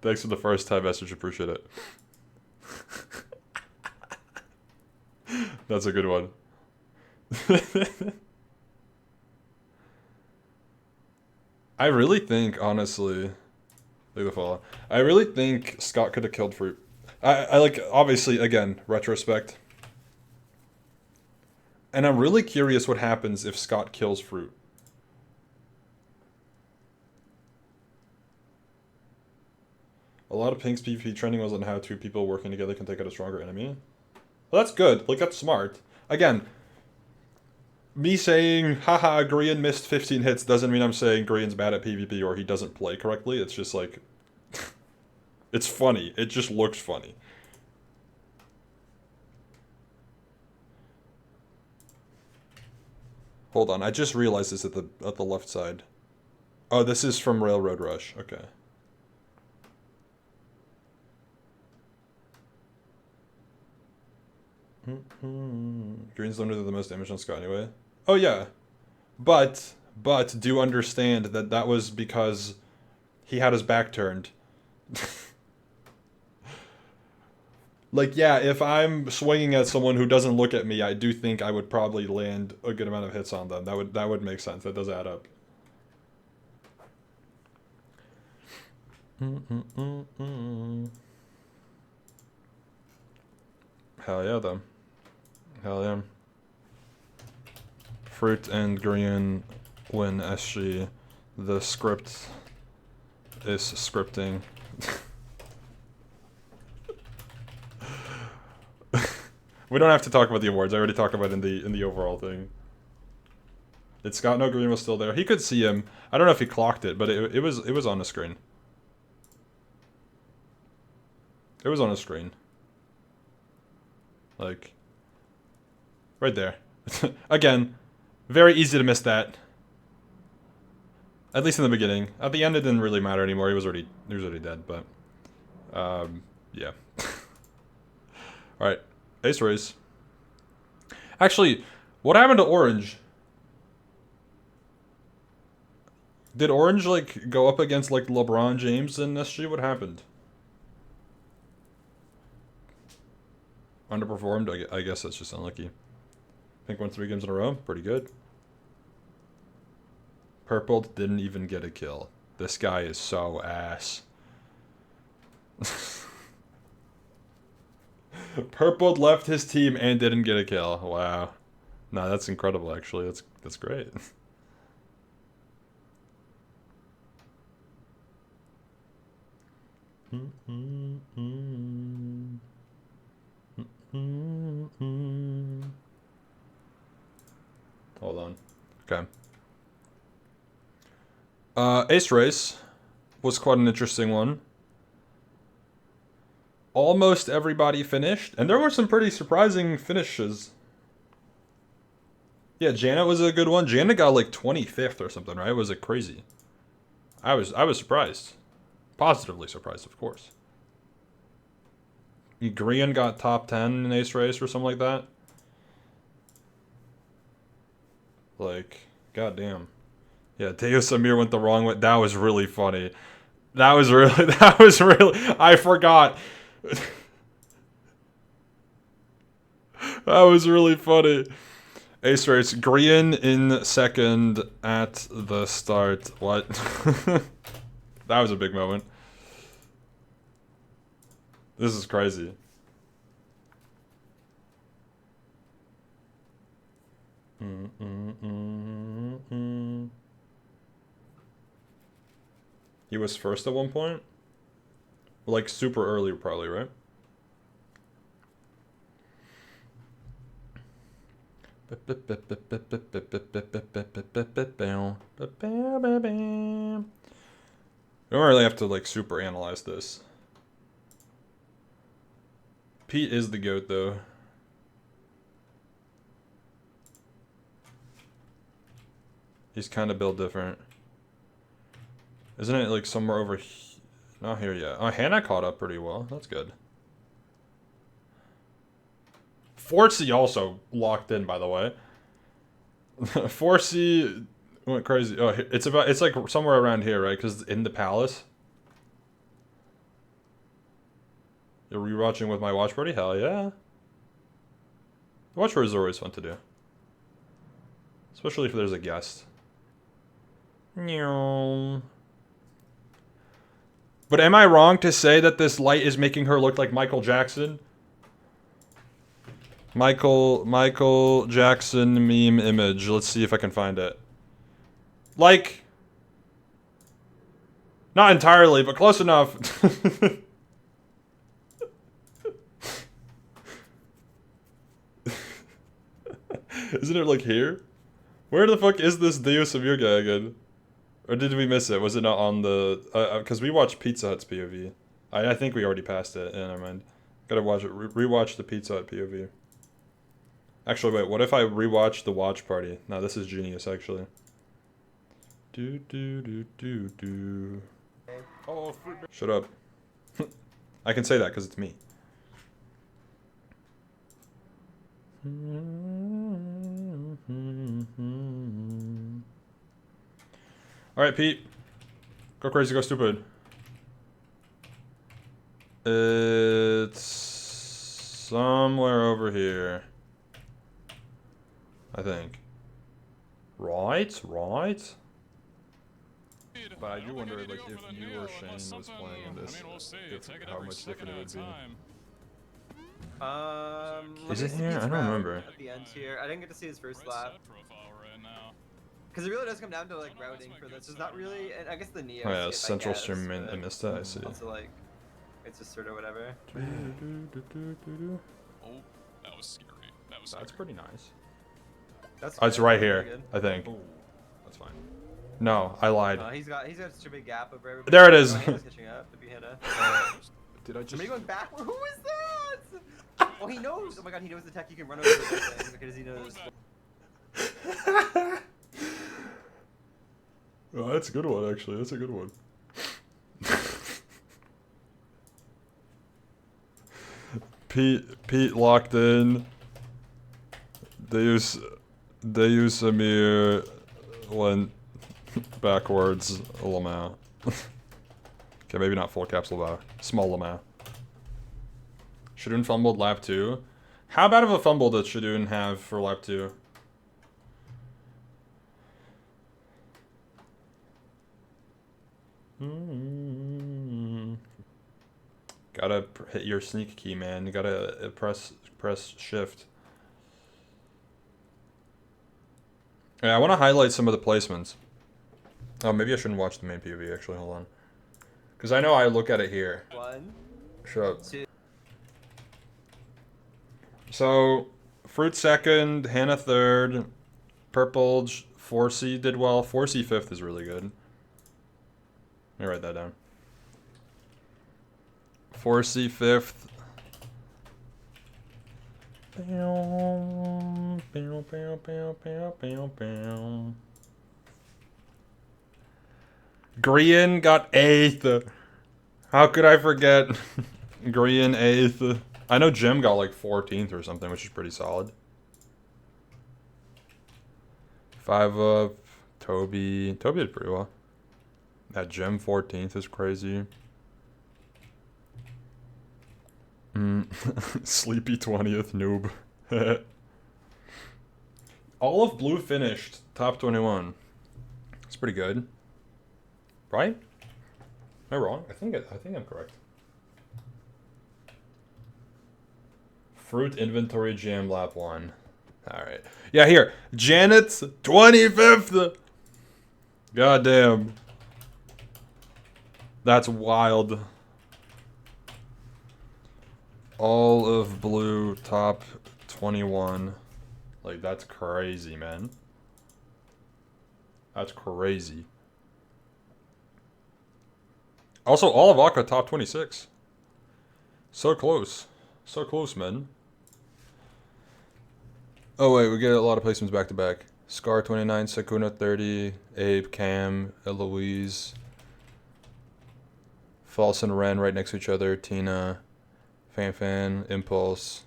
Thanks for the first time message, appreciate it. That's a good one. I really think, honestly, look at the follow. I really think Scott could have killed Fruit. I like, obviously, again, retrospect. And I'm really curious what happens if Scott kills Fruit. A lot of Pink's PvP training was on how two people working together can take out a stronger enemy. Well, that's good. Like, that's smart. Again, me saying, haha, Grian missed 15 hits doesn't mean I'm saying Grian's bad at PvP or he doesn't play correctly. It's just like, it's funny. It just looks funny. Hold on, I just realized this at the left side. Oh, this is from Railroad Rush. Okay. Green's limited to the most damage on Scott anyway. Oh yeah, but do understand that that was because he had his back turned. Like, yeah, if I'm swinging at someone who doesn't look at me, I do think I would probably land a good amount of hits on them. That would make sense. That does add up. Hell yeah, though. Hell yeah. Fruit and Green win SG. The script is scripting. We don't have to talk about the awards. I already talked about it in the overall thing. Did Scott know Green was still there? He could see him. I don't know if he clocked it, but it was on the screen. It was on the screen. Like, right there. Again, very easy to miss that. At least in the beginning. At the end, it didn't really matter anymore. He was already dead. But, yeah. All right, Ace Race. Actually, what happened to Orange? Did Orange like go up against like LeBron James in SG? What happened? Underperformed? I guess that's just unlucky. Pink won 3 games in a row. Pretty good. Purple didn't even get a kill. This guy is so ass. Purple left his team and didn't get a kill. Wow. Nah, that's incredible actually. That's great. Hold on. Okay. Ace Race was quite an interesting one. Almost everybody finished, and there were some pretty surprising finishes. Yeah, Janet was a good one. Janet got like 25th or something, right? Was it crazy? I was surprised. Positively surprised, of course. Grian got top 10 in Ace Race or something like that. Like, goddamn. Yeah, Deus Amir went the wrong way. That was really funny. That was really, I forgot. That was really funny. Ace Race, Grian in second at the start. What? That was a big moment. This is crazy. He was first at one point? Like super early probably, right? We don't really have to like super analyze this. Pete is the GOAT though. He's kind of built different. Isn't it like somewhere over here? Not here yet. Oh, Hannah caught up pretty well. That's good. Forcey also locked in, by the way. Forcey went crazy. Oh, it's like somewhere around here, right? Because in the palace. You're rewatching with my watch party? Hell yeah. Watch parties are always fun to do. Especially if there's a guest. But am I wrong to say that this light is making her look like Michael Jackson? Michael Jackson meme image. Let's see if I can find it. Like, not entirely, but close enough. Isn't it like here? Where the fuck is this Deus Amir guy again? Or did we miss it? Was it not on the... Because we watched Pizza Hut's POV. I think we already passed it. Yeah, never mind. Gotta watch it. Rewatch the Pizza Hut POV. Actually, wait. What if I rewatch the watch party? No, this is genius, actually. Do. Oh, shut up. I can say that because it's me. Alright, Pete. Go crazy, go stupid. It's somewhere over here. I think. Right? But I do wonder, like, if you or Shane was playing in this, how much different it would be. Is it here? I don't remember. At the end here, I didn't get to see his first lap. Because it really does come down to like routing for this. It's not really, and I guess the Neo. Oh yeah, Central Stream I missed that. I see. Also like, it's just sort of whatever. Oh, that was scary. That's pretty nice. That's it's right here, I think. Ooh, that's fine. No, I lied. He's got such a big gap over everybody. There it is. Catching up to be Hannah. Did I just? Somebody going backward? Who is that? Oh, he knows. Oh my god, he knows the tech. You can run over the thing because he knows. Oh, that's a good one, actually. That's a good one. Pete locked in. Deus Amir went backwards. Lamau. Okay, maybe not full caps Lamau. Small Lamau. Shadun fumbled lap 2. How bad of a fumble did Shadun have for lap 2? Gotta hit your sneak key, man. You gotta press shift. Yeah, I want to highlight some of the placements. Oh, maybe I shouldn't watch the main POV, actually. Hold on. Because I know I look at it here. 1, Shut up. 2. So, Fruit second, Hannah third, Purple, 4C did well. 4C fifth is really good. Let me write that down. 4C fifth. Grian got 8th. How could I forget? Grian 8th. I know Jim got like 14th or something, which is pretty solid. 5 up. Toby. Toby did pretty well. That Jim 14th is crazy. Sleepy 20th noob. All of blue finished top 21. It's pretty good. Right? Am I wrong? I think I'm correct. Fruit inventory jam lap 1. Alright. Yeah, here. Janet's 25th! Goddamn. That's wild. All of blue top 21. Like, that's crazy, man. That's crazy. Also, all of Aqua top 26. So close. So close, man. Oh, wait, we get a lot of placements back to back. Scar 29, Sakuna 30, Abe, Cam, Eloise. False and Ren right next to each other. Tina, Fan, Impulse.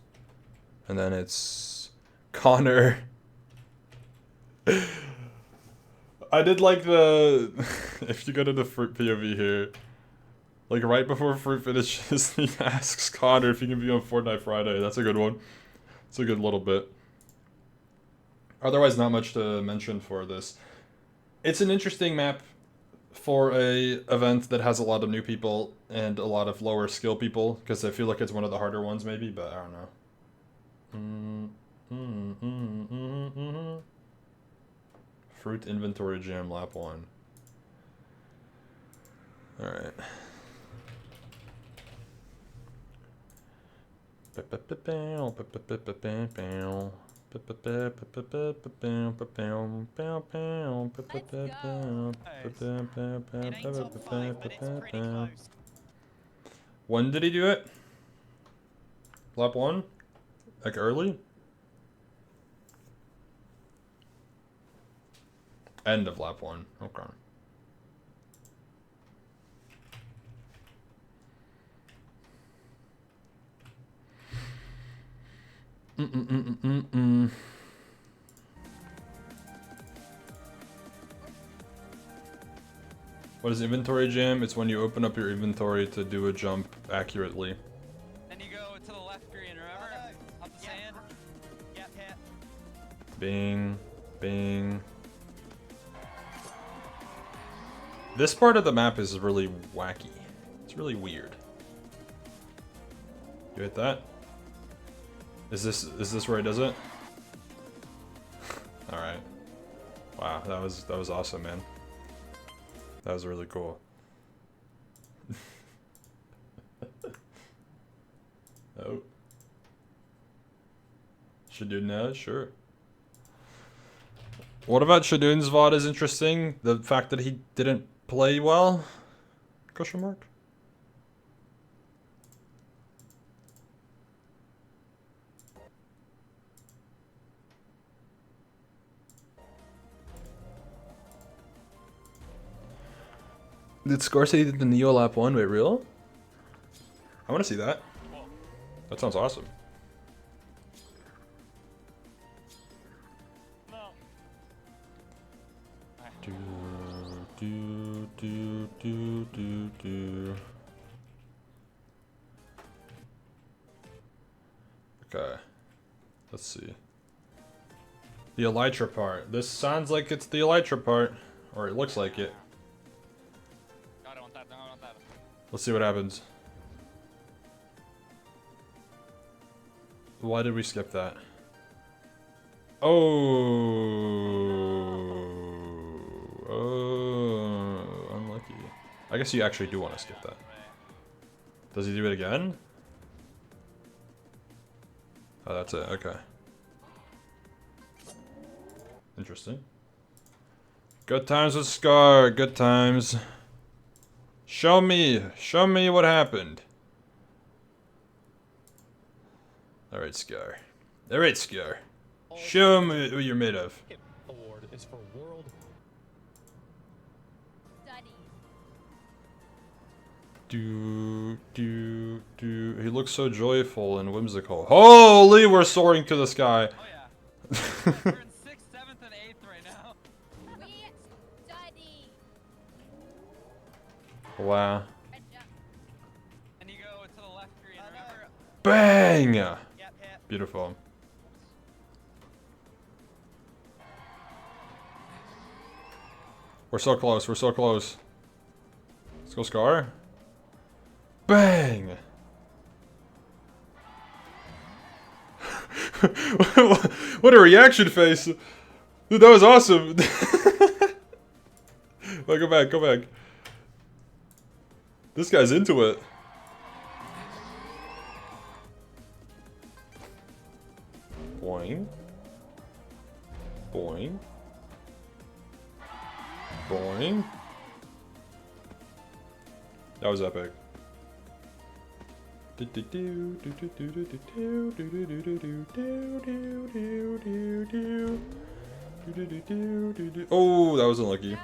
And then it's Connor. I did like the... if you go to the Fruit POV here. Like right before Fruit finishes, he asks Connor if he can be on Fortnite Friday. That's a good one. It's a good little bit. Otherwise, not much to mention for this. It's an interesting map for a event that has a lot of new people and a lot of lower skill people, because I feel like it's one of the harder ones maybe, but I don't know. Fruit inventory jam lap 1. Alright. When did he do it? Lap 1? Like early? End of lap 1. Okay. What is inventory jam? It's when you open up your inventory to do a jump accurately. Then you go to the left green, remember? Up the sand. Yep, hit. Bing. Bing. This part of the map is really wacky. It's really weird. You hit that? Is this where he does it? All right. Wow, that was awesome, man. That was really cool. Oh. Shadoon now? Sure. What about Shadoon's VOD is interesting? The fact that he didn't play well? Question mark? Did Score say he did the Neo lap 1? Wait, real? I want to see that. That sounds awesome. Okay. Let's see. The Elytra part. This sounds like it's the Elytra part. Or it looks like it. I don't want that. No, I don't want that. Let's see what happens. Why did we skip that? Oh, unlucky. I guess you actually do want to skip that. Does he do it again? Oh, that's it. Okay. Interesting. Good times with Scar. Good times. Show me. Show me what happened. Alright, Scar. Alright, Scar. Show me what you're made of. Award is for World. He looks so joyful and whimsical. Holy, we're soaring to the sky. Oh yeah. We're in 6th, 7th, and 8th right now. We study. Wow. And you go to the left green, remember? Bang! Yep, hit. Beautiful. We're so close, we're so close. Let's go, Scar. Bang! What a reaction face! Dude, that was awesome! Wait, go back, go back. This guy's into it. Boing. Boing. Boing. That was epic. Oh, that was unlucky.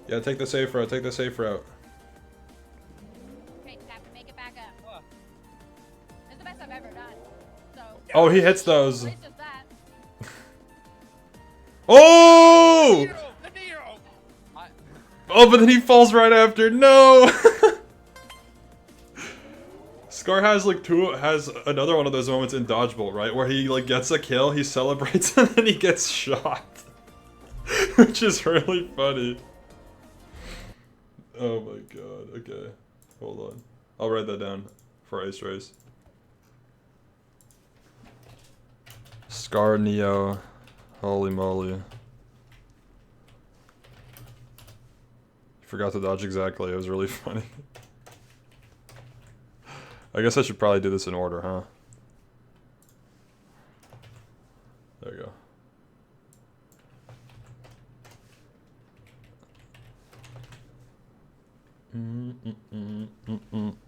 Yeah, take the safe route, take the safe route. Okay, tap to make it back up. It's the best I've ever done. So. Oh, he hits those. It's just that. Oh! Oh, but then he falls right after. No! Scar has like has another one of those moments in Dodgeball, right? Where he like gets a kill, he celebrates, and then he gets shot. Which is really funny. Oh my god, okay. Hold on. I'll write that down for Ace Race. Scar Neo. Holy moly. Forgot to dodge exactly, it was really funny. I guess I should probably do this in order, huh? There you go.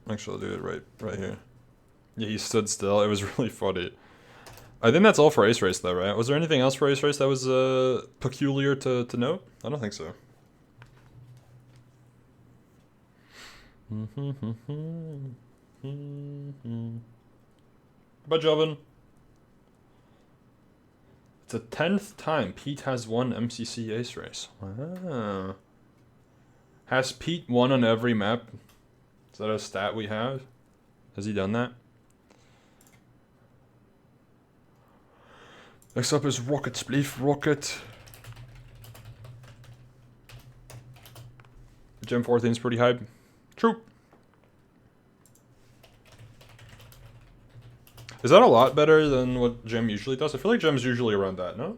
Actually, I'll do it right here. Yeah, he stood still. It was really funny. I think that's all for Ace Race, though, right? Was there anything else for Ace Race that was peculiar to note? I don't think so. Goodbye, Joven. It's the 10th time Pete has won MCC Ace Race. Wow. Has Pete won on every map? Is that a stat we have? Has he done that? Next up is Rocket Spleef Rocket. Gem 14 is pretty hype. True. Is that a lot better than what Gem usually does? I feel like Gem's usually around that, no?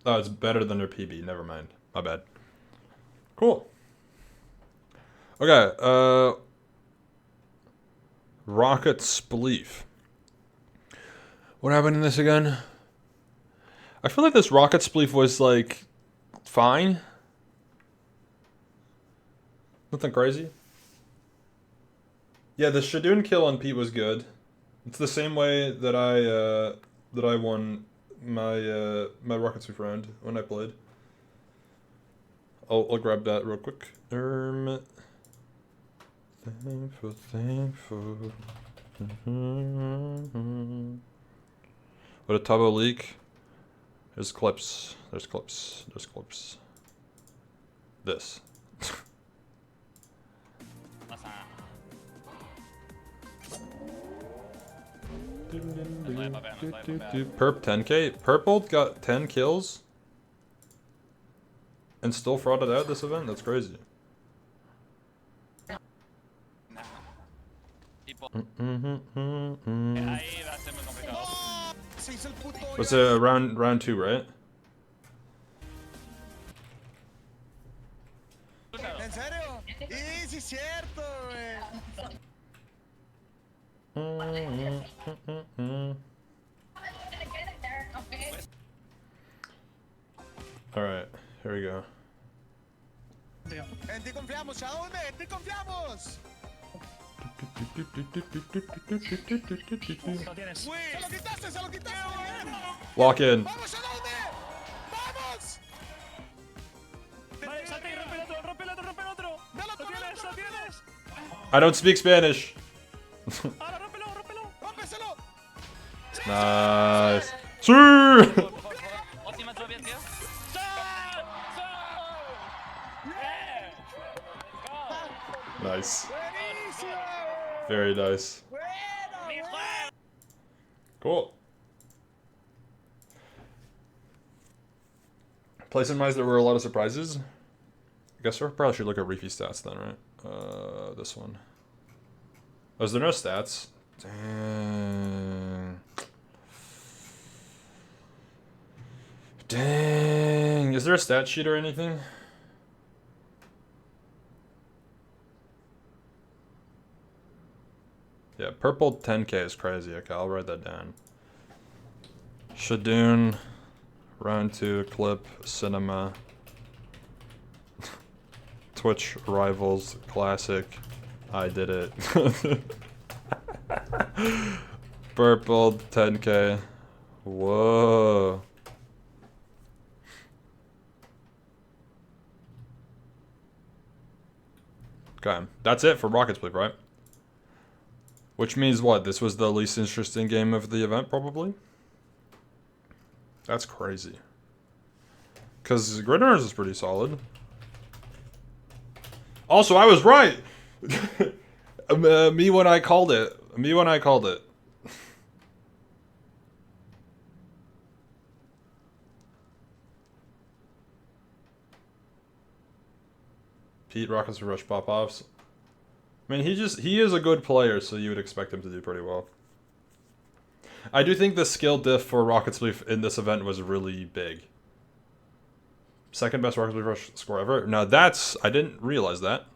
Oh, it's better than their PB. Never mind. My bad. Cool. Okay, Rocket Spleef. What happened in this again? I feel like this Rocket Spleef was, like, fine. Nothing crazy. Yeah, the Shadoon kill on Pete was good. It's the same way that I won my my Rocket Spleef round when I played. I'll grab that real quick. Thankful. What a Tubbo leak. There's clips. There's clips. There's clips. This. Perp 10k. Purple got 10 kills and still frauded out this event? That's crazy. Was it round 2, right? ¿En serio? Sí, cierto, güey. Alright, here we go. En ti confiamos, ¿a dónde? En ti confiamos. Lo tienes. Se lo quitaste, se lo quitaste. Lock in. Vamos, ¿a dónde? Vamos. Vale, salte y rompe el otro, rompe el otro, rompe el otro. Lo tienes, lo tienes. I don't speak Spanish. Ahora, rómpelo, rómpelo. Rómpeselo. Nice. Sí. Última todavía, tío. Nice. Buenísimo. Very nice. Cool. Placement-wise, there were a lot of surprises. I guess we probably should look at Reefy stats then, right? This one. Oh, is there no stats? Dang. Dang. Is there a stat sheet or anything? Yeah, purple 10k is crazy. Okay, I'll write that down. Shadoon, round 2, clip, cinema, Twitch Rivals Classic. I did it. Purple 10k. Whoa. Okay, that's it for Rocket Split, right? Which means what? This was the least interesting game of the event, probably? That's crazy. Because Grid Runners is pretty solid. Also, I was right! Me when I called it. Me when I called it. Pete Rockets for Rush Pop-Offs. I mean, he is a good player, so you would expect him to do pretty well. I do think the skill diff for Rocket Spleef in this event was really big. Second best Rocket Spleef Rush score ever. Now that's, I didn't realize that.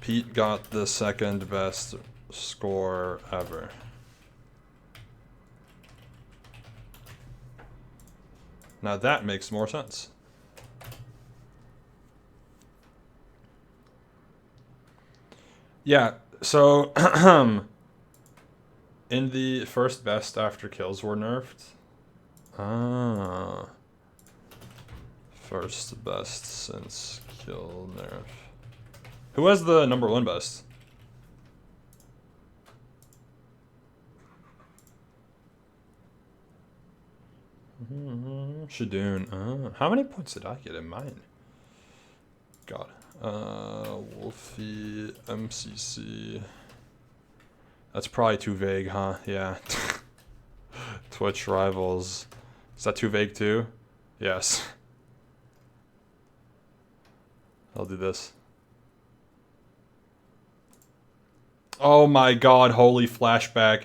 Pete got the second best score ever. Now that makes more sense. Yeah, so in the first best after kills were nerfed. Ah. First best since kill nerf. Who has the #1 best? Shadoon. How many points did I get in mine? God. Wolfeei, MCC. That's probably too vague, huh? Yeah. Twitch Rivals. Is that too vague too? Yes. I'll do this. Oh my god, holy flashback.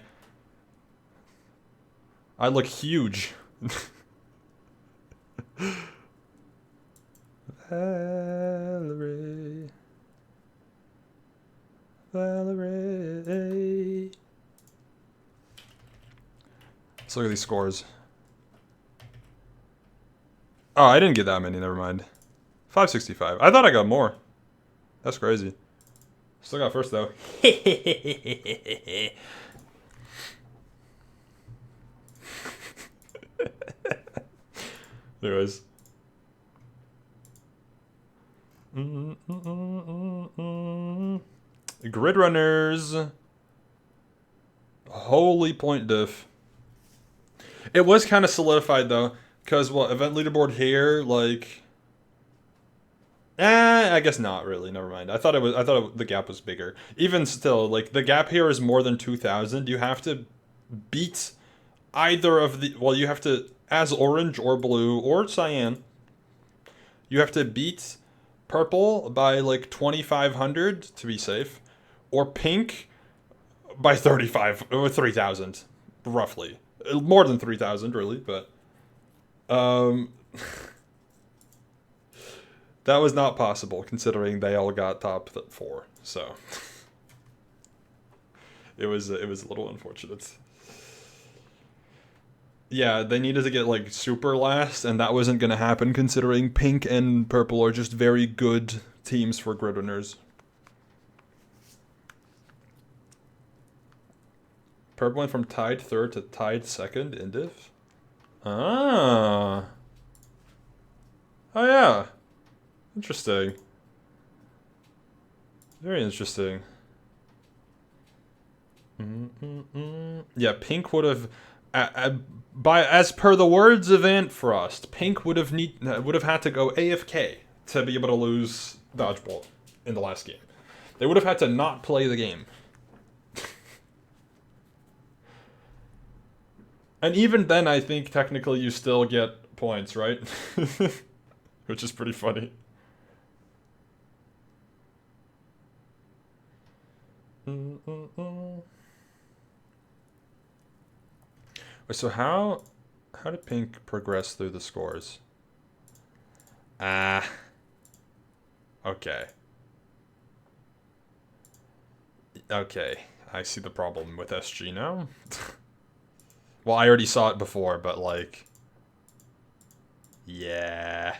I look huge. Valerie. Valerie. Let's look at these scores. Oh, I didn't get that many, never mind. 565. I thought I got more. That's crazy. Still got first though. Anyways. Grid Runners. Holy point diff. It was kind of solidified though, because what, event leaderboard here, like, I guess not really. Never mind. I thought the gap was bigger. Even still, like the gap here is more than 2,000. You have to beat either of the. Well, you have to, as orange or blue or cyan. You have to beat purple by like 2,500 to be safe, or pink by 35 or 3,000, roughly. More than 3,000, really, but that was not possible considering they all got top 4. So It was a little unfortunate. Yeah, they needed to get like super last, and that wasn't gonna happen considering pink and purple are just very good teams for grid winners. Purple went from tied third to tied second in div. Ah. Oh yeah. Interesting. Very interesting. Yeah, pink would have, as per the words of Antfrost, pink would have had to go AFK to be able to lose dodgeball in the last game. They would have had to not play the game. And even then, I think technically you still get points, right? Which is pretty funny. Wait, so how did pink progress through the scores? Okay. Okay, I see the problem with SG now. Well, I already saw it before, but like... Yeah.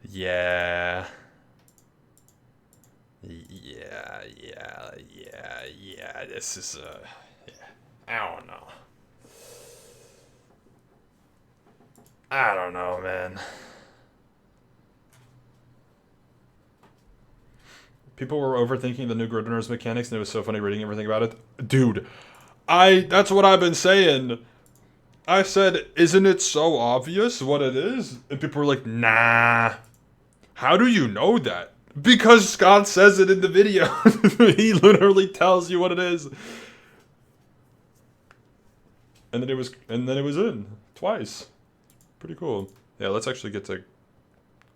Yeah. Yeah, this is, yeah. I don't know. I don't know, man. People were overthinking the new grid runners mechanics, and it was so funny reading everything about it. Dude, that's what I've been saying. I said, isn't it so obvious what it is? And people were like, nah. How do you know that? Because Scott says it in the video. He literally tells you what it is. And then it was in twice. Pretty cool. Yeah, let's actually get to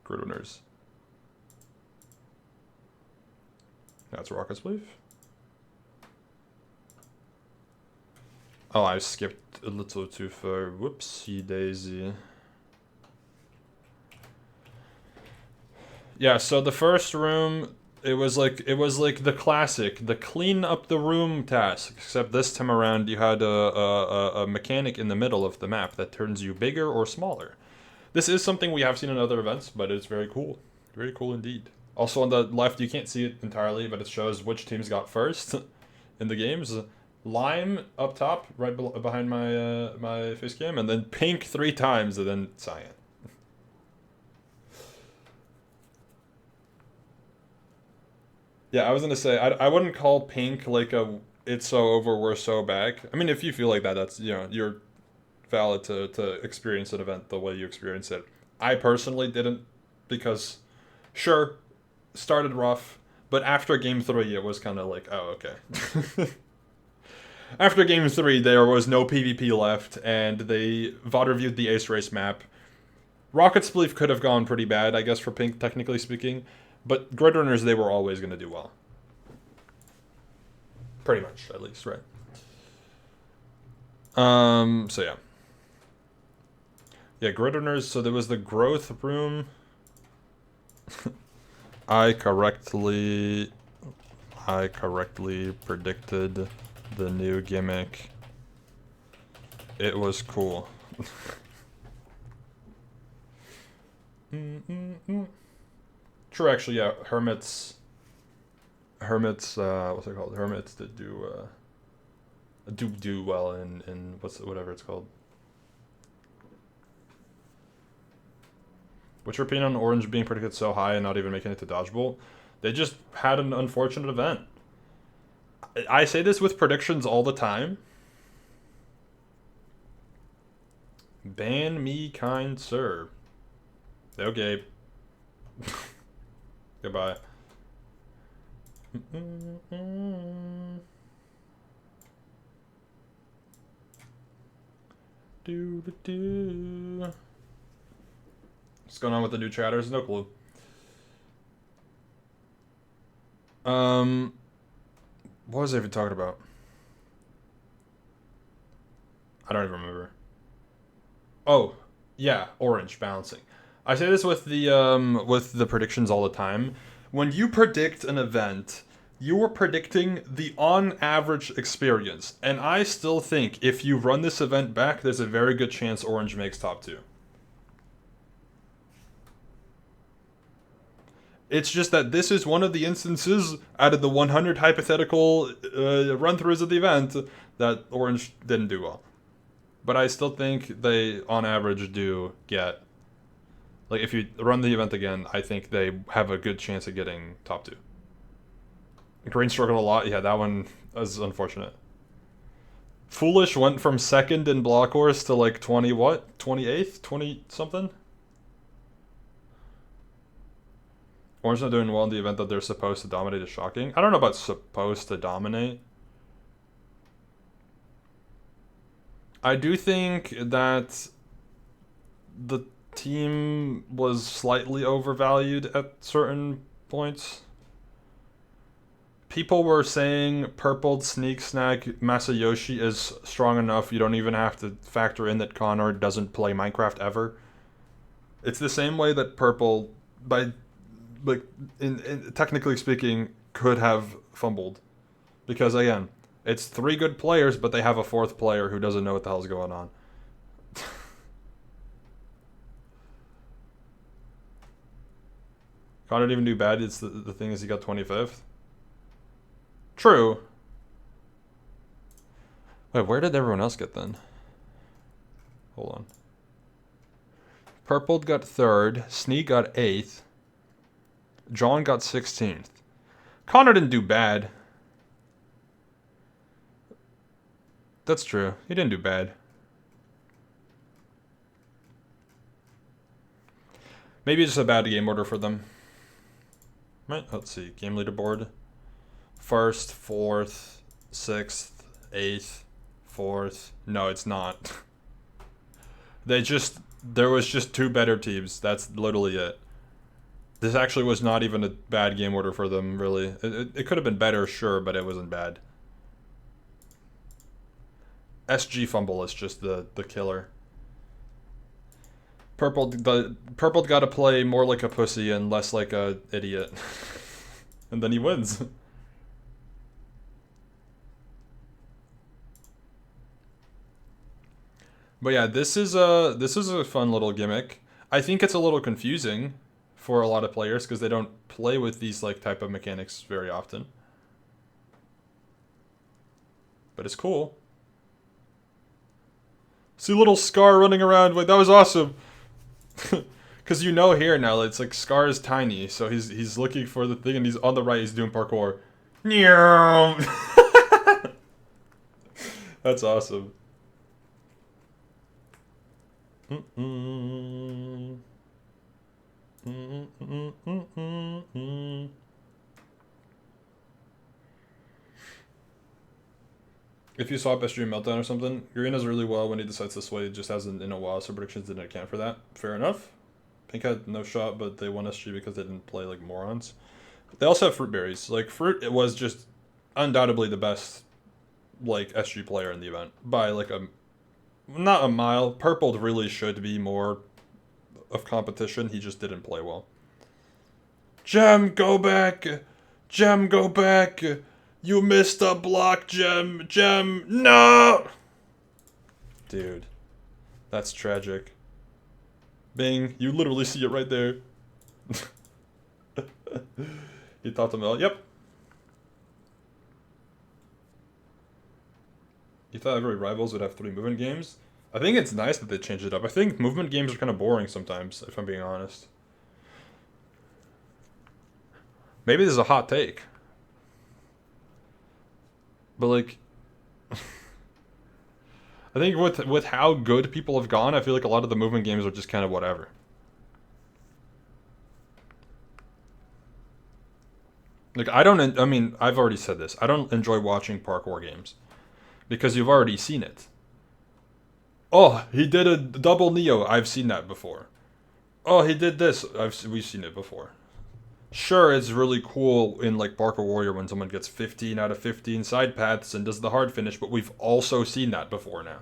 grid winners. That's Rocket's Belief. Oh, I skipped a little too far. Whoopsie daisy. Yeah, so the first room, it was like the classic, the clean up the room task. Except this time around, you had a mechanic in the middle of the map that turns you bigger or smaller. This is something we have seen in other events, but it's very cool. Very cool indeed. Also on the left, you can't see it entirely, but it shows which teams got first in the games. Lime up top, right behind my my face cam, and then pink 3 times, and then cyan. Yeah, I was gonna say, I wouldn't call pink like a it's so over, we're so back. I mean, if you feel like that, that's, you know, you're valid to experience an event the way you experience it. I personally didn't, because, sure, started rough, but after game 3, it was kind of like, oh, okay. After game 3, there was no PvP left, and they VOD reviewed the Ace Race map. Rocket's Belief could have gone pretty bad, I guess, for pink, technically speaking. But grid runners, they were always going to do well. Pretty much, at least, right? So yeah. Yeah, grid runners, so there was the growth room. I correctly predicted the new gimmick. It was cool. True, actually, yeah. Hermits. What's it called? Hermits that do well in whatever it's called. What's your opinion on Orange being predicted so high and not even making it to Dodgeball? They just had an unfortunate event. I say this with predictions all the time. Ban me, kind sir. Okay. Goodbye. What's going on with the new chatters? No clue. What was I even talking about? I don't even remember. Oh, yeah, Orange balancing. I say this with the predictions all the time. When you predict an event You were predicting the on-average experience, and I still think if you run this event back, there's a very good chance Orange makes top 2. It's just that this is one of the instances out of the 100 hypothetical run-throughs of the event that Orange didn't do well. But I still think they, on average, do get... Like, if you run the event again, I think they have a good chance of getting top 2. Green struggled a lot. Yeah, that one was unfortunate. Foolish went from 2nd in block wars to like 20 what? 28th? 20 something? Orange not doing well in the event that they're supposed to dominate is shocking. I don't know about supposed to dominate. I do think that the team was slightly overvalued at certain points. People were saying Purple Sneak Snack Masayoshi is strong enough you don't even have to factor in that Connor doesn't play Minecraft ever. It's the same way that Purple, by like in technically speaking, could have fumbled. Because again, it's 3 good players, but they have a 4th player who doesn't know what the hell's going on. Connor didn't even do bad. It's the thing is he got 25th. True. Wait, where did everyone else get then? Hold on. Purple got 3rd. Sneak got 8th. John got 16th. Connor didn't do bad. That's true. He didn't do bad. Maybe it's just a bad game order for them. Right, let's see. Game leaderboard. 1st, 4th, 6th, 8th, 4th. No, it's not. There was just 2 better teams. That's literally it. This actually was not even a bad game order for them, really. It could have been better, sure, but it wasn't bad. SG fumble is just the killer. Purple got to play more like a pussy and less like a idiot. And then he wins. But yeah, this is a fun little gimmick. I think it's a little confusing for a lot of players because they don't play with these like type of mechanics very often. But it's cool. See little Scar running around, like that was awesome. Because you know here now, it's like Scar is tiny, so he's looking for the thing, and he's on the right, he's doing parkour. That's awesome. If you swap SG Meltdown or something, Green does really well when he decides to sway, just hasn't in a while, so predictions didn't account for that. Fair enough. Pink had no shot, but they won SG because they didn't play like morons. They also have Fruit Berries. Like, Fruit, it was just undoubtedly the best, like, SG player in the event. By, like, not a mile. Purple really should be more of competition. He just didn't play well. Gem, go back! Gem, go back! You missed a block, Gem! Gem, no! Dude. That's tragic. Bing, you literally see it right there. You thought to Mel, yep. You thought every Rivals would have 3 movement games? I think it's nice that they changed it up. I think movement games are kind of boring sometimes, if I'm being honest. Maybe this is a hot take. But like... I think with how good people have gone, I feel like a lot of the movement games are just kind of whatever. Like, I mean, I've already said this. I don't enjoy watching parkour games. Because you've already seen it. Oh, he did a double Neo. I've seen that before. Oh, he did this. We've seen it before. Sure, it's really cool in like Parkour Warrior when someone gets 15 out of 15 side paths and does the hard finish, but we've also seen that before now.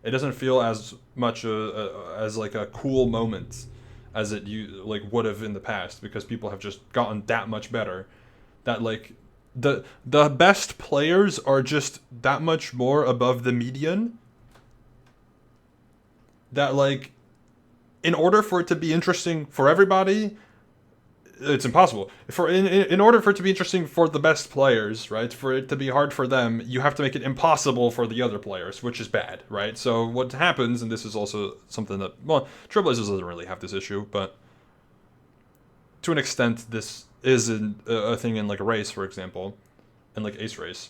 It doesn't feel as much as like a cool moment as it like would have in the past because people have just gotten that much better that like the best players are just that much more above the median. That like, in order for it to be interesting for everybody, it's impossible. In order for it to be interesting for the best players, right? For it to be hard for them, you have to make it impossible for the other players, which is bad, right? So what happens, and this is also something that, well, Trailblazers doesn't really have this issue, but to an extent, this is a thing in like a race, for example, and like Ace Race.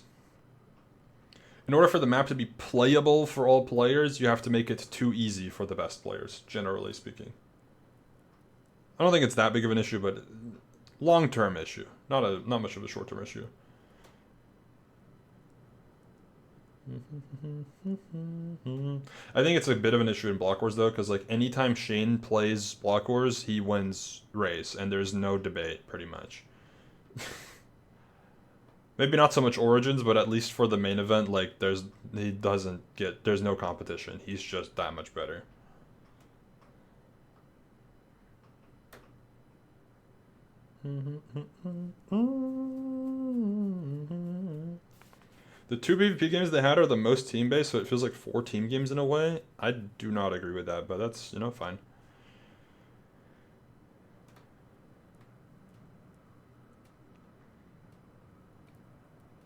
In order for the map to be playable for all players, you have to make it too easy for the best players, generally speaking. I don't think it's that big of an issue, but long-term issue, not much of a short-term issue. I think it's a bit of an issue in Block Wars though, because like anytime Shane plays Block Wars, he wins race, and there's no debate pretty much. Maybe not so much Origins, but at least for the main event, like there's no competition. He's just that much better. The 2 PvP games they had are the most team-based, so it feels like 4 team games in a way. I do not agree with that, but that's, you know, fine.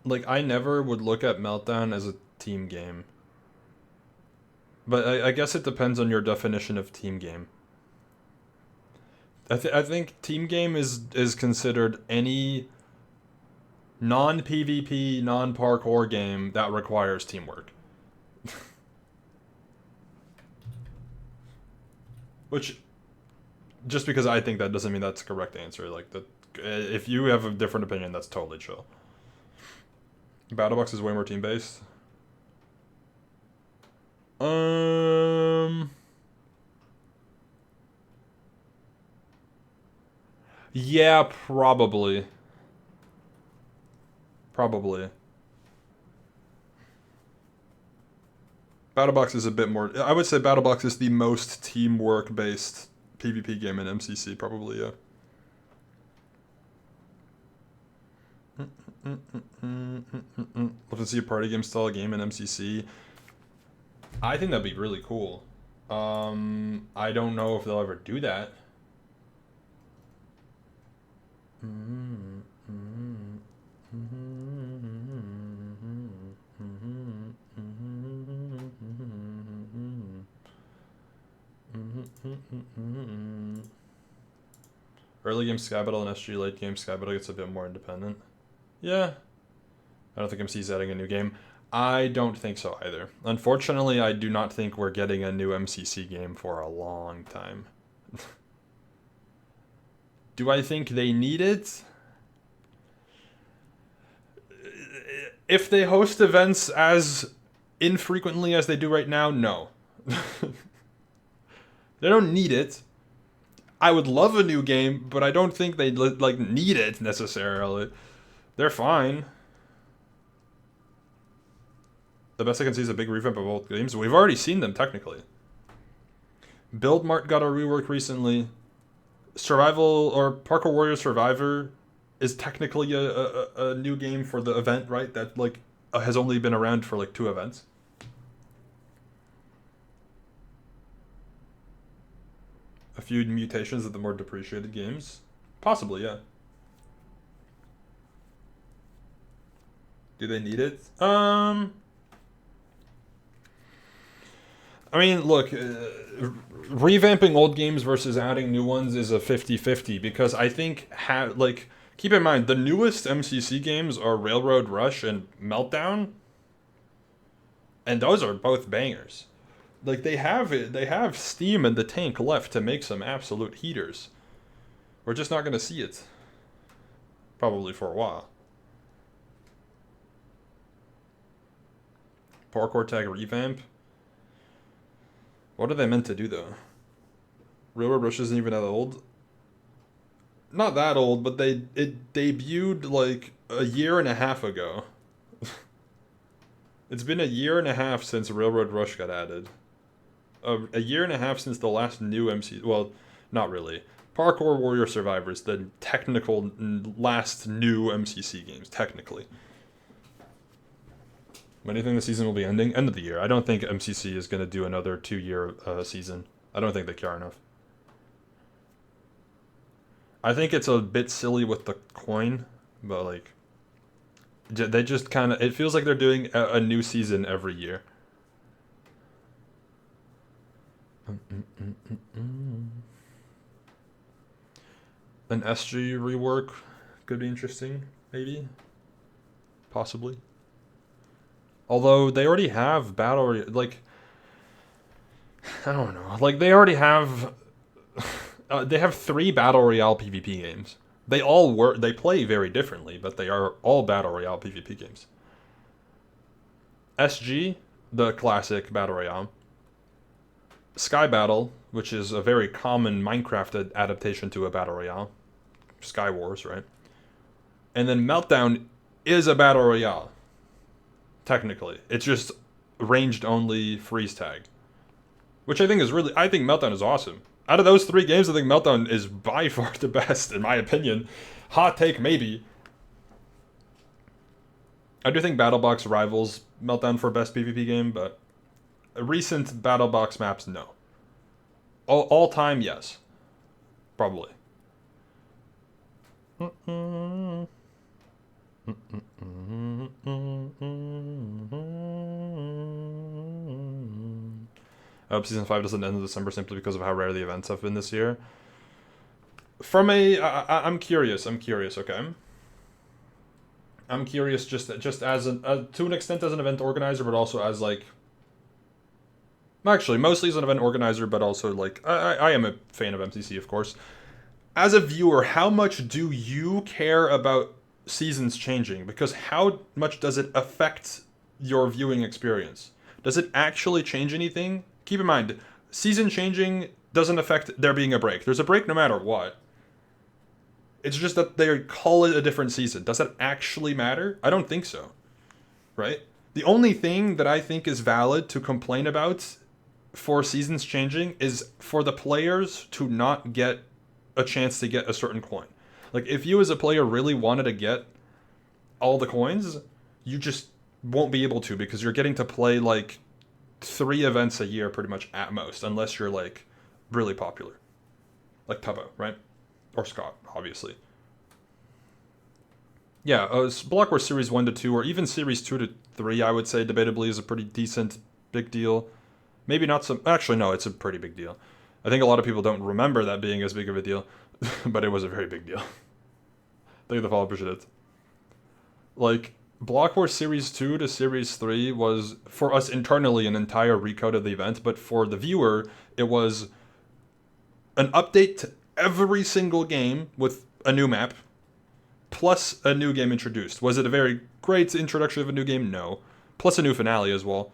Like, I never would look at Meltdown as a team game. But I guess it depends on your definition of team game. I think team game is considered any non-PvP, non-parkour game that requires teamwork. Which, just because I think that doesn't mean that's the correct answer. Like, if you have a different opinion, that's totally chill. BattleBox is way more team-based. Yeah, probably. Probably. BattleBox is a bit more... I would say BattleBox is the most teamwork-based PvP game in MCC, probably, yeah. Love to see a party game style game in MCC. I think that'd be really cool. I don't know if they'll ever do that. Early game Sky Battle and SG, late game Sky Battle gets a bit more independent. Yeah. I don't think MCC's adding a new game. I don't think so either. Unfortunately, I do not think we're getting a new MCC game for a long time. Do I think they need it? If they host events as infrequently as they do right now, no. They don't need it. I would love a new game, but I don't think they like need it necessarily. They're fine. The best I can see is a big revamp of both games. We've already seen them technically. Build Mart got a rework recently. Survival or Parkour Warrior Survivor is technically a new game for the event, right? That like has only been around for like 2 events. A few mutations of the more depreciated games, possibly, yeah. Do they need it? I mean, look, revamping old games versus adding new ones is a 50-50 because I think, keep in mind, the newest MCC games are Railroad Rush and Meltdown, and those are both bangers. Like, they have steam in the tank left to make some absolute heaters. We're just not going to see it. Probably for a while. Parkour Tag revamp. What are they meant to do, though? Railroad Rush isn't even that old. Not that old, but it debuted, like, a year and a half ago. It's been a year and a half since Railroad Rush got added. A year and a half since the last new MC... Well, Not really. Parkour Warrior Survivors, the technical last new MCC games, technically. When do you think the season will be ending? End of the year. I don't think MCC is going to do another 2-year season. I don't think they care enough. I think it's a bit silly with the coin, but like, they just kind of, it feels like they're doing a new season every year. An SG rework could be interesting, maybe, possibly. Although they already have battle, like, I don't know, like they already have, they have 3 battle royale PvP games. They all work, they play very differently, but they are all battle royale PvP games. SG, the classic battle royale. Sky Battle, which is a very common Minecraft adaptation to a battle royale. Sky Wars, right? And then Meltdown is a battle royale. Technically. It's just ranged only freeze tag. Which I think is really, I think Meltdown is awesome. Out of those 3 games, I think Meltdown is by far the best, in my opinion. Hot take, maybe. I do think BattleBox rivals Meltdown for best PvP game, but recent BattleBox maps, no. All time, yes. Probably. I hope Season 5 doesn't end in December simply because of how rare the events have been this year. From I'm curious, okay? I'm curious just as to an extent as an event organizer, but also as like... Actually, mostly as an event organizer, but also like... I am a fan of MCC, of course. As a viewer, how much do you care about seasons changing? Because how much does it affect your viewing experience? Does it actually change anything? Keep in mind, season changing doesn't affect there being a break. There's a break no matter what. It's just that they call it a different season. Does that actually matter? I don't think so. Right? The only thing that I think is valid to complain about for seasons changing is for the players to not get a chance to get a certain coin. Like, if you as a player really wanted to get all the coins, you just won't be able to because you're getting to play, like, 3 events a year pretty much at most, unless you're, like, really popular. Like Tubbo, right? Or Scott, obviously. Yeah, Block Wars Series 1 to 2, or even Series 2 to 3, I would say, debatably, is a pretty decent big deal. Maybe not some... Actually, no, it's a pretty big deal. I think a lot of people don't remember that being as big of a deal, but it was a very big deal. Thank you, the follow, appreciate it. Like, Block Wars Series 2 to Series 3 was, for us internally, an entire recode of the event, but for the viewer, it was an update to every single game with a new map, plus a new game introduced. Was it a very great introduction of a new game? No. Plus a new finale as well.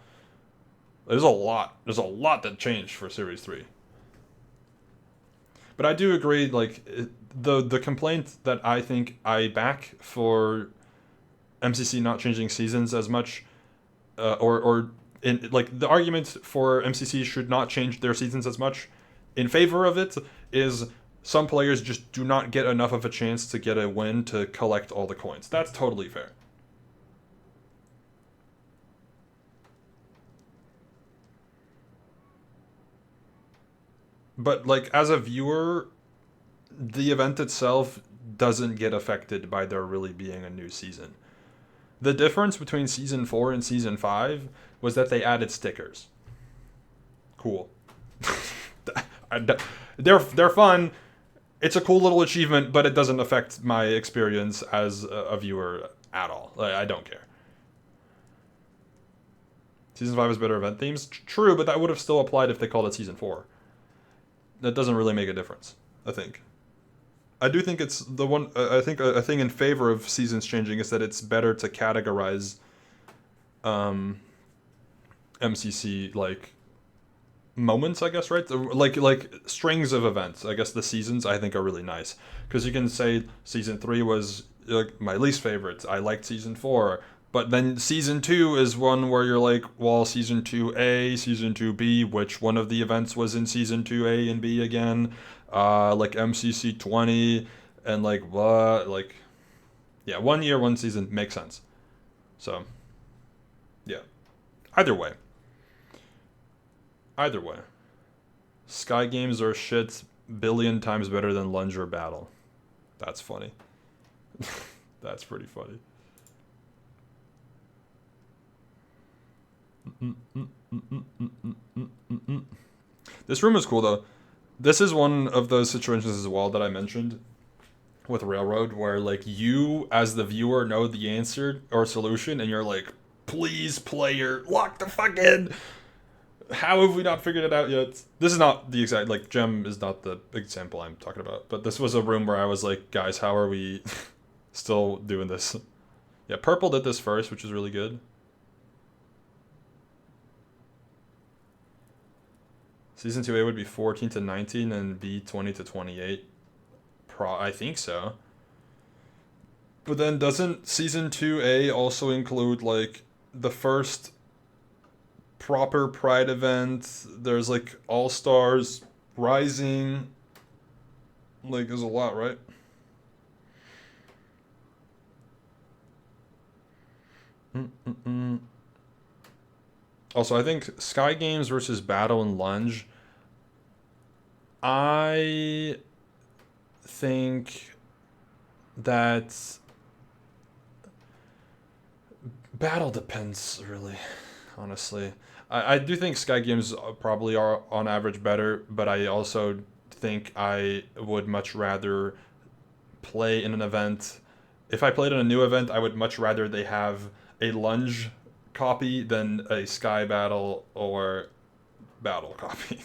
There's a lot that changed for Series 3. But I do agree, like, the complaint that I think I back for MCC not changing seasons as much, like, the argument for MCC should not change their seasons as much in favor of it is some players just do not get enough of a chance to get a win to collect all the coins. That's totally fair. But, like, as a viewer, the event itself doesn't get affected by there really being a new season. The difference between Season 4 and Season 5 was that they added stickers. Cool. They're fun. It's a cool little achievement, but it doesn't affect my experience as a viewer at all. Like, I don't care. Season 5 has better event themes? True, but that would have still applied if they called it Season 4. That doesn't really make a difference, I think. I do think it's the one... I think a thing in favor of seasons changing is that it's better to categorize MCC, like, moments, I guess, right? Like strings of events. I guess the seasons, I think, are really nice. Because you can say Season 3 was like my least favorite. I liked Season 4. But then Season 2 is one where you're like, well, Season 2A, Season 2B, which one of the events was in Season 2A and B again? Like MCC 20, and like, what? Like, yeah, 1 year, 1 season makes sense. So, yeah. Either way. Either way. Sky games are shit billion times better than Lunge or Battle. That's funny. That's pretty funny. This room is cool though. This is one of those situations as well that I mentioned with Railroad where like you as the viewer know the answer or solution and you're like, please player, lock the fuck in. How have we not figured it out yet? This is not the exact, like, Gem is not the example I'm talking about. But this was a room where I was like, guys, how are we still doing this? Yeah, Purple did this first, which is really good. Season 2A would be 14 to 19 and B 20 to 28. I think so. But then doesn't Season 2A also include, like, the first proper Pride event? There's like All Stars, Rising. Like, there's a lot, right? Also, I think Sky Games versus Battle and Lunge. I think that Battle depends, really, honestly. I do think Sky Games probably are on average better, but I also think I would much rather play in an event. If I played in a new event, I would much rather they have a Lunge copy than a Sky Battle or Battle copy.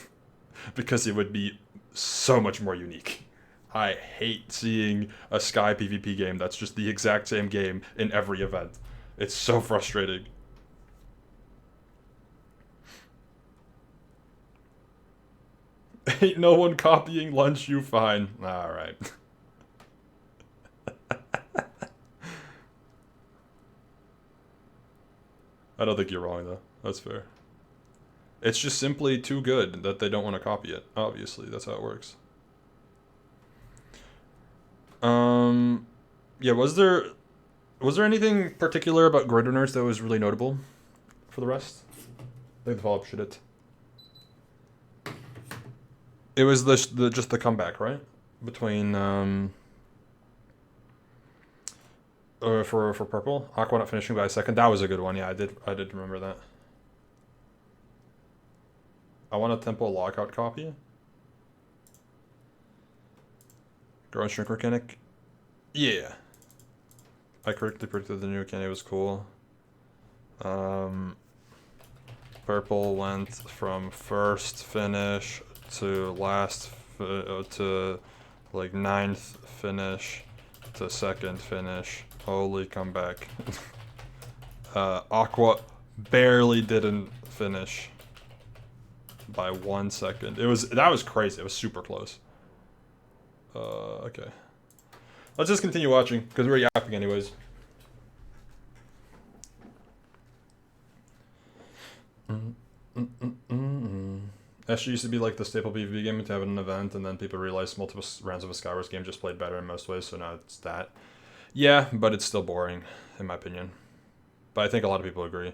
Because it would be so much more unique. I hate seeing a Sky PvP game that's just the exact same game in every event. It's so frustrating. Ain't no one copying Lunch, you fine. Alright. I don't think you're wrong, though. That's fair. It's just simply too good that they don't want to copy it. Obviously, that's how it works. Yeah, was there anything particular about Grid Runners that was really notable for the rest? I think the follow-up should it. It was just the comeback, right? Between for Purple, Aqua not finishing by a second. That was a good one. Yeah, I did remember that. I want a tempo lockout copy. Grow and shrink mechanic. Yeah. I correctly predicted the new mechanic was cool. Purple went from first finish to last to like 9th finish to 2nd finish. Holy comeback. Aqua barely didn't finish by 1 second. That was crazy. It was super close. Okay. Let's just continue watching because we're yapping anyways. SG used to be like the staple PvP game to have an event, and then people realized multiple rounds of a Skywars game just played better in most ways, so now it's that. Yeah, but it's still boring, in my opinion. But I think a lot of people agree.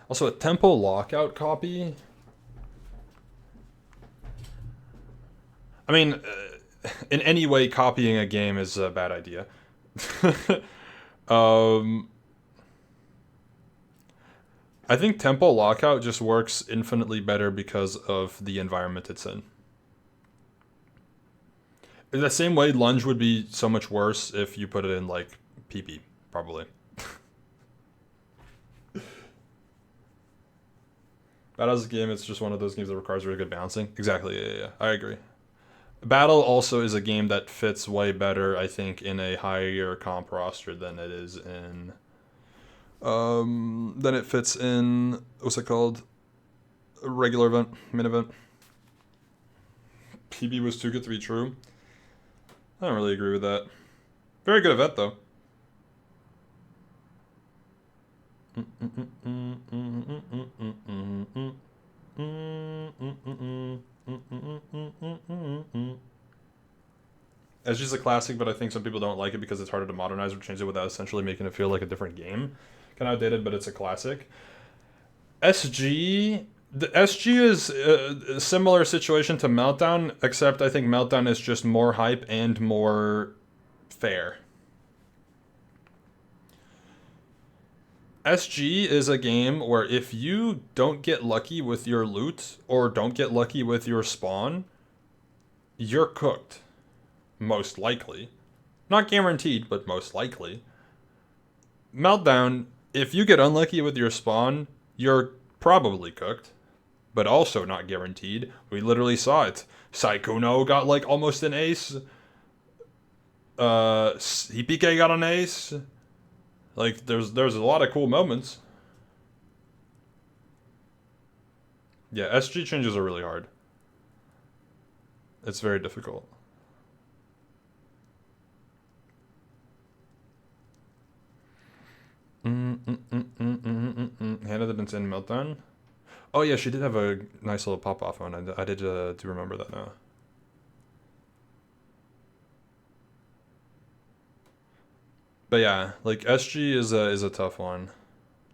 Also, a tempo lockout copy. I mean, in any way, copying a game is a bad idea. I think tempo lockout just works infinitely better because of the environment it's in. In the same way, Lunge would be so much worse if you put it in, like, PP, probably. Battle's a game, it's just one of those games that requires really good balancing. Exactly, yeah, I agree. Battle also is a game that fits way better, I think, in a higher comp roster than it is in... than it fits in... What's it called? A regular event, main event. PB was too good to be true. I don't really agree with that. Very good event, though. SG's a classic, but I think some people don't like it because it's harder to modernize or change it without essentially making it feel like a different game. Kind of outdated, but it's a classic. SG... The SG is a similar situation to Meltdown, except I think Meltdown is just more hype and more fair. SG is a game where if you don't get lucky with your loot or don't get lucky with your spawn, you're cooked. Most likely. Not guaranteed, but most likely. Meltdown, if you get unlucky with your spawn, you're probably cooked. But also not guaranteed. We literally saw it. Saikuno got like almost an ace. CPK got an ace. Like there's a lot of cool moments. Yeah, SG changes are really hard. It's very difficult. Hannah didn't send Meltdown. Oh yeah, she did have a nice little pop-off one. I did do remember that now. But yeah, like SG is a tough one.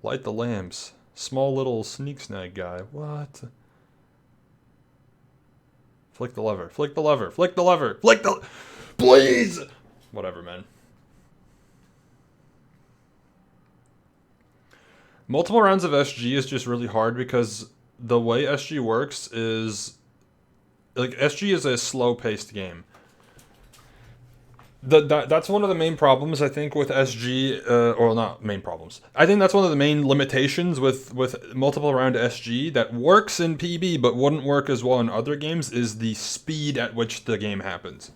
Light the lamps. Small little sneak snag guy. What? Flick the lever. Flick the lever. Flick the lever. Flick the... Please! Whatever, man. Multiple rounds of SG is just really hard because the way SG works is... Like, SG is a slow-paced game. That's one of the main problems, I think, with SG, or not main problems. I think that's one of the main limitations with multiple round SG that works in PB but wouldn't work as well in other games is the speed at which the game happens.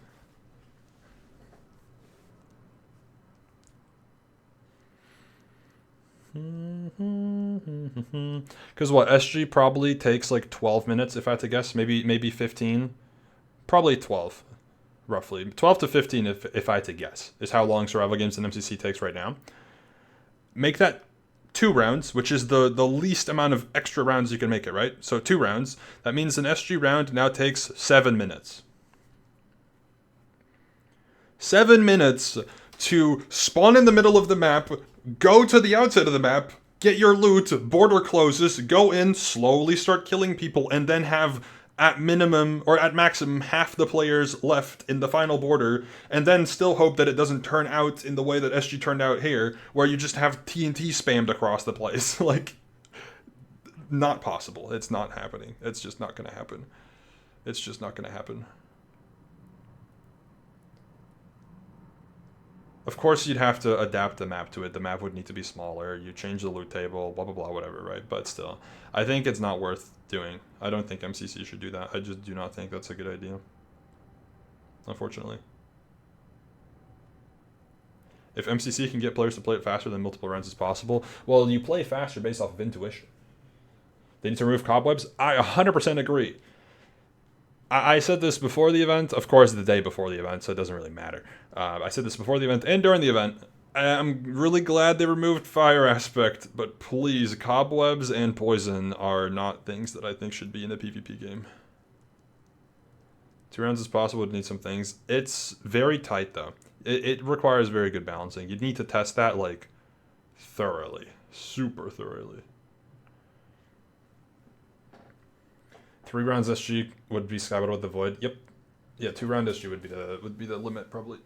Because what, SG probably takes like 12 minutes, if I had to guess, maybe 15, probably 12. Roughly 12 to 15 if I had to guess is how long survival games in MCC takes right now. Make that 2 rounds, which is the least amount of extra rounds you can make it, right? So 2 rounds. That means an SG round now takes 7 minutes. 7 minutes to spawn in the middle of the map, go to the outside of the map, get your loot, border closes, go in, slowly start killing people, and then have at minimum, or at maximum, half the players left in the final border, and then still hope that it doesn't turn out in the way that SG turned out here, where you just have TNT spammed across the place. Like, not possible. It's not happening. It's just not gonna happen. It's just not gonna happen. Of course, you'd have to adapt the map to it. The map would need to be smaller. You change the loot table, blah, blah, blah, whatever, right? But still, I think it's not worth doing. I don't think MCC should do that. I just do not think that's a good idea. Unfortunately. If MCC can get players to play it faster than multiple rounds as possible, well, you play faster based off of intuition. They need to remove cobwebs? I 100% agree. I said this before the event, of course the day before the event, so it doesn't really matter. I said this before the event and during the event. I'm really glad they removed fire aspect, but please, cobwebs and poison are not things that I think should be in a PvP game. 2 rounds as possible would need some things. It's very tight though. It requires very good balancing. You'd need to test that like thoroughly, super thoroughly. 3 rounds SG would be Sky Battle with the Void. Yep. Yeah, 2 round SG would be the limit probably.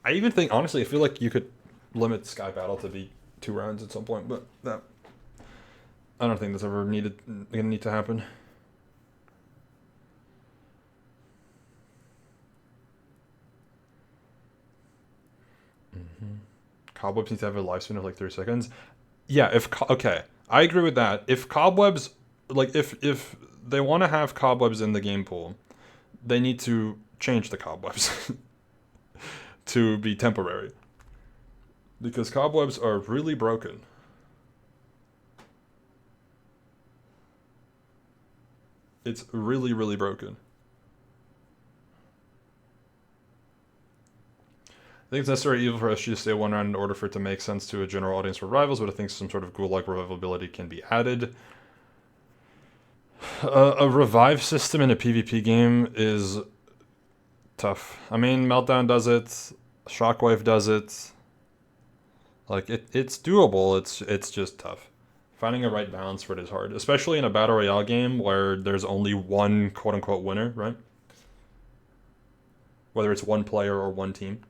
I even think honestly I feel like you could limit Sky Battle to be 2 rounds at some point, but that I don't think that's ever gonna need to happen. Cobwebs need to have a lifespan of like 30 seconds. Yeah, okay, I agree with that. If cobwebs, like if they want to have cobwebs in the game pool, they need to change the cobwebs to be temporary. Because cobwebs are really broken. It's really, really broken. think it's necessary evil for SG to stay one round in order for it to make sense to a general audience for rivals, but I think some sort of ghoul-like revivability can be added. A revive system in a PvP game is tough. I mean, Meltdown does it, Shockwave does it. Like, it's doable, it's just tough. Finding a right balance for it is hard, especially in a Battle Royale game where there's only one quote-unquote winner, right? Whether it's one player or one team.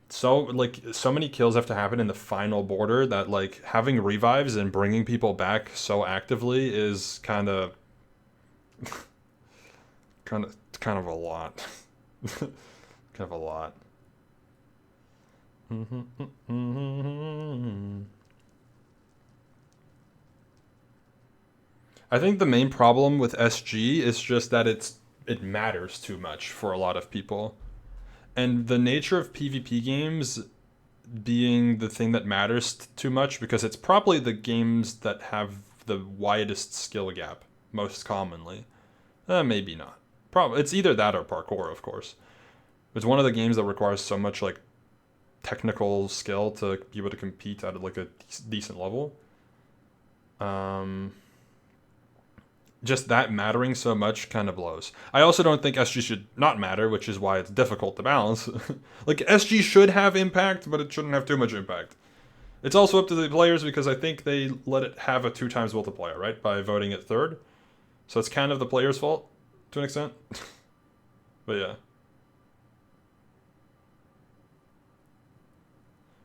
So, like, so many kills have to happen in the final border that, like, having revives and bringing people back so actively is kind of a lot. Kind of a lot. I think the main problem with SG is just that it matters too much for a lot of people. And the nature of PvP games being the thing that matters too much, because it's probably the games that have the widest skill gap, most commonly. Maybe not. Probably it's either that or parkour, of course. It's one of the games that requires so much, like, technical skill to be able to compete at, like, a decent level. Just that mattering so much kind of blows. I also don't think SG should not matter, which is why it's difficult to balance. Like, SG should have impact, but it shouldn't have too much impact. It's also up to the players, because I think they let it have a 2x multiplier, right? By voting it third. So it's kind of the player's fault, to an extent. But yeah.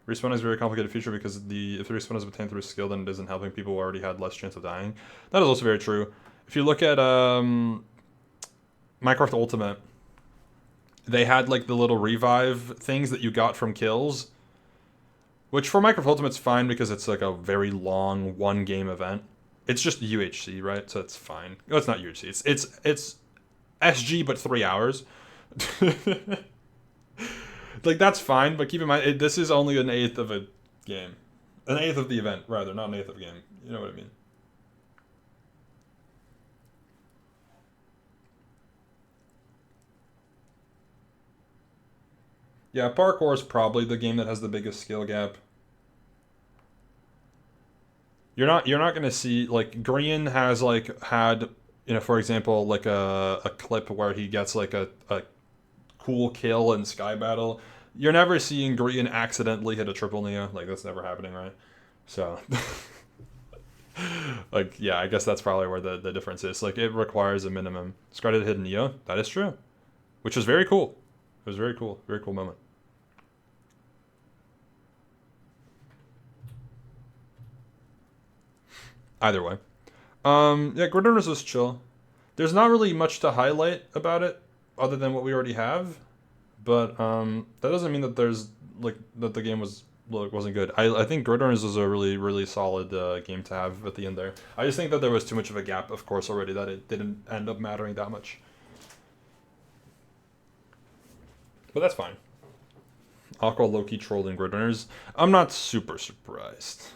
Respawn is a very complicated feature, because if the respawn is obtained through skill, then it isn't helping people who already had less chance of dying. That is also very true. If you look at Minecraft Ultimate, they had, like, the little revive things that you got from kills, which for Minecraft Ultimate's fine because it's, like, a very long one-game event. It's just UHC, right? So it's fine. No, it's not UHC. It's SG, but 3 hours. Like, that's fine, but keep in mind, this is only an eighth of a game. An eighth of the event, rather, not an eighth of a game. You know what I mean? Yeah, parkour is probably the game that has the biggest skill gap. You're not gonna see, like, Green has, like, had, you know, for example, like a clip where he gets, like, a cool kill in Sky Battle. You're never seeing Green accidentally hit a triple Neo. Like, that's never happening, right? So, like, yeah, I guess that's probably where the difference is. Like, it requires a minimum. Sky did hit Neo. That is true. Which was very cool. It was very cool. Very cool moment. Either way. Yeah, Grid Runners was chill. There's not really much to highlight about it, other than what we already have. But that doesn't mean that there's, like, that the game wasn't good. I think Grid Runners was a really, really solid game to have at the end there. I just think that there was too much of a gap, of course, already, that it didn't end up mattering that much. But that's fine. Aqua low-key trolled in Grid Runners. I'm not super surprised.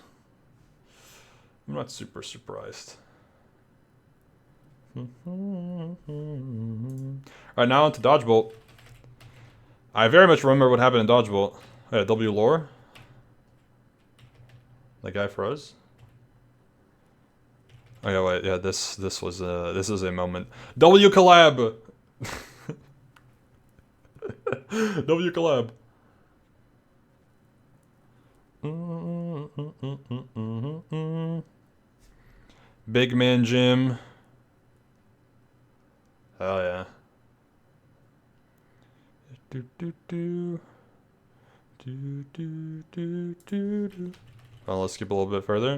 I'm not super surprised. Alright, now on to Dodgebolt. I very much remember what happened in Dodgebolt. Yeah, W lore. That guy froze. Oh yeah, wait, yeah, this is a moment. W collab. W collab. Big Man Jim. Hell yeah. Well, let's skip a little bit further.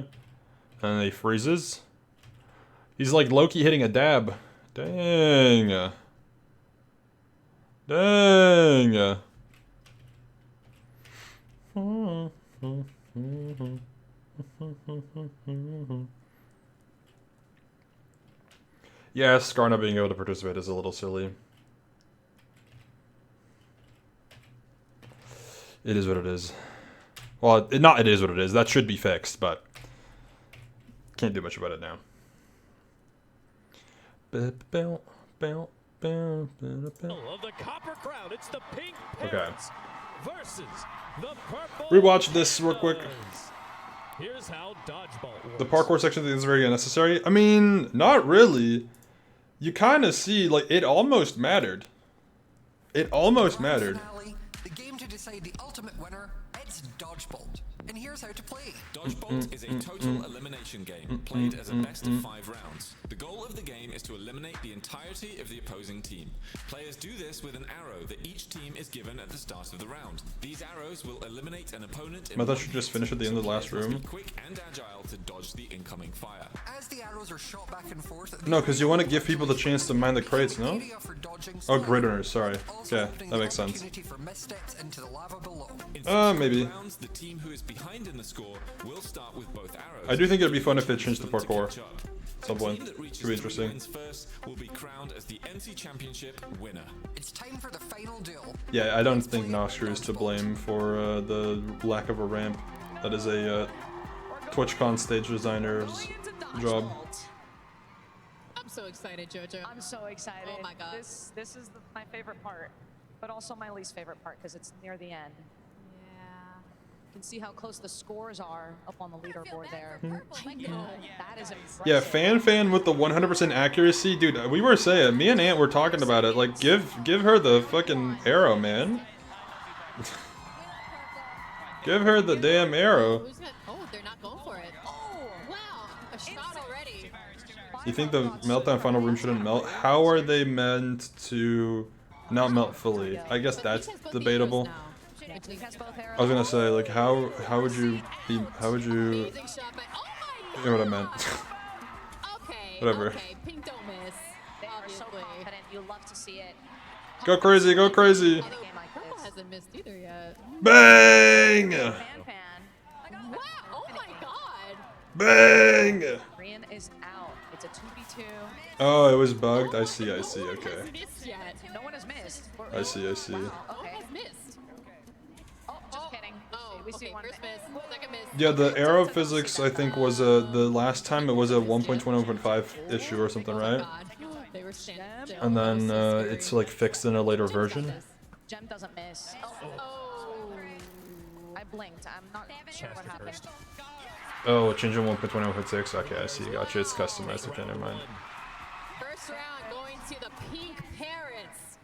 And then he freezes. He's like Loki hitting a dab. Dang. Dang. Yeah, Scar not being able to participate is a little silly. It is what it is. Well, it is what it is. That should be fixed, but can't do much about it now. Of the Copper Crown, it's the Pink Okay. Parrots. versus the purple. Rewatch this real quick. Here's how dodgeball works. The parkour section is very unnecessary. I mean, not really. You kind of see, like, it almost mattered. It almost mattered. Finale, the game to decide the ultimate winner, it's Dodgeball. And here's how to play. Dodgeball is a total elimination game, played as a best of 5 rounds. The goal of the game is to eliminate the entirety of the opposing team. Players do this with an arrow that each team is given at the start of the round. These arrows will eliminate an opponent in I thought you should just finish at the end of the last room. Be quick and agile to dodge the incoming fire. As the arrows are shot back and forth, No, because you want to give people the chance to mine the crates, no? area for dodging Oh, slowly, grid runners, sorry. also Yeah, opening that the makes sense. opportunity for missteps into the lava below. In subsequent Maybe. rounds, the team who is behind in the score will start with both arrows. I do think it'd be fun if they changed the To parkour. catch up. At some The point. team that reaches Could be 3 interesting. wins first will be crowned as the NC Championship winner. It's time for the final duel. Yeah, I don't think Noxcrew is to blame for the lack of a ramp. That is a TwitchCon stage designer's job. I'm so excited, Jojo. I'm so excited. Oh my god. This is my favorite part, but also my least favorite part because it's near the end. Yeah. You can see how close the scores are up on the leaderboard there. I know. That is impressive. Yeah, fan with the 100% accuracy, dude. We were saying, me and Ant were talking about it. Like, give her the fucking arrow, man. Give her the damn arrow. Who's got, oh, they're not going for it. Oh, wow. A shot already. You think the meltdown final room shouldn't melt? How are they meant to not melt fully? I guess that's debatable. I was gonna say, like, how would you be, how would you, Amazing shot by, oh my you know what I meant. Okay. Whatever. Okay. Pink don't miss. They are so Obviously. confident. You love to see it. Go crazy, go crazy. In a game like Purple this. hasn't missed either yet. Bang! Fan. Wow. Oh my god. Bang! Korean is out. It's a 2v2. Oh, it was bugged. I see, okay. Hasn't missed yet. No one has missed. I see. Who Okay. has missed? Oh, just kidding. Oh, We see okay. one First miss. Second miss. Yeah, the arrow physics, I think, was the last time it was a 1.21.5 issue or something, Oh my right? god. They were standing still. And then That was so it's scary. like fixed in a later version. Gem doesn't miss. Oh. I blinked. I'm not sure what happened. Oh, changing 1.21.6. Okay, I see. Gotcha. It's customized. Okay, never mind. First round going to the Pink Parrots.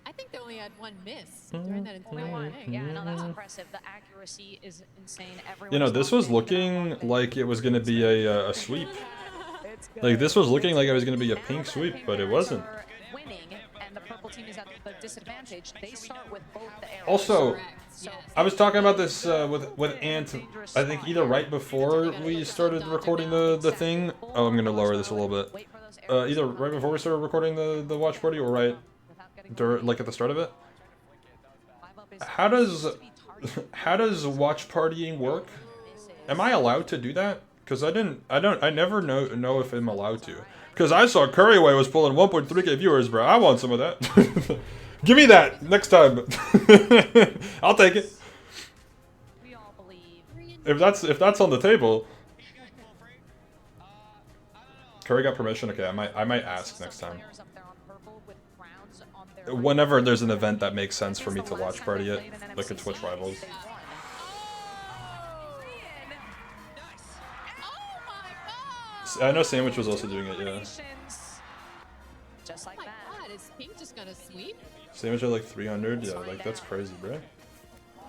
I think they only had 1 miss during that Only entire one. thing. Yeah, no, that's impressive. The accuracy is insane. You know, this was looking like it was gonna be a sweep. Like, this was looking like it was gonna be a pink sweep, but it wasn't. Winning, and the purple team is at the disadvantage. They start with both the arrows. Also, Yes. I was talking about this with Ant, I think either right before we started recording the thing. Oh, I'm gonna lower this a little bit. Wait for those arrows. Either right before we started recording the watch party or right Without getting like at the start of it. 5-up is How does supposed to be targeted. how does watch partying work? Am I allowed to do that? Because I never know if I'm allowed to. Because I saw Curryway was pulling 1.3k viewers, bro. I want some of that. Give me that next time. I'll take it. We all believe. If that's on the table. Curry got permission. Okay, I might ask next time. Players up there on purple with crowns on their Whenever there's an event that makes sense for me to watch party it, like a Twitch Rivals. They won. Oh my god. I know Sandwich was also doing it. Yeah. Just Oh like my that. god. Is Pink just gonna sweep? Sandwich at like 300. Yeah, like that's crazy, bro.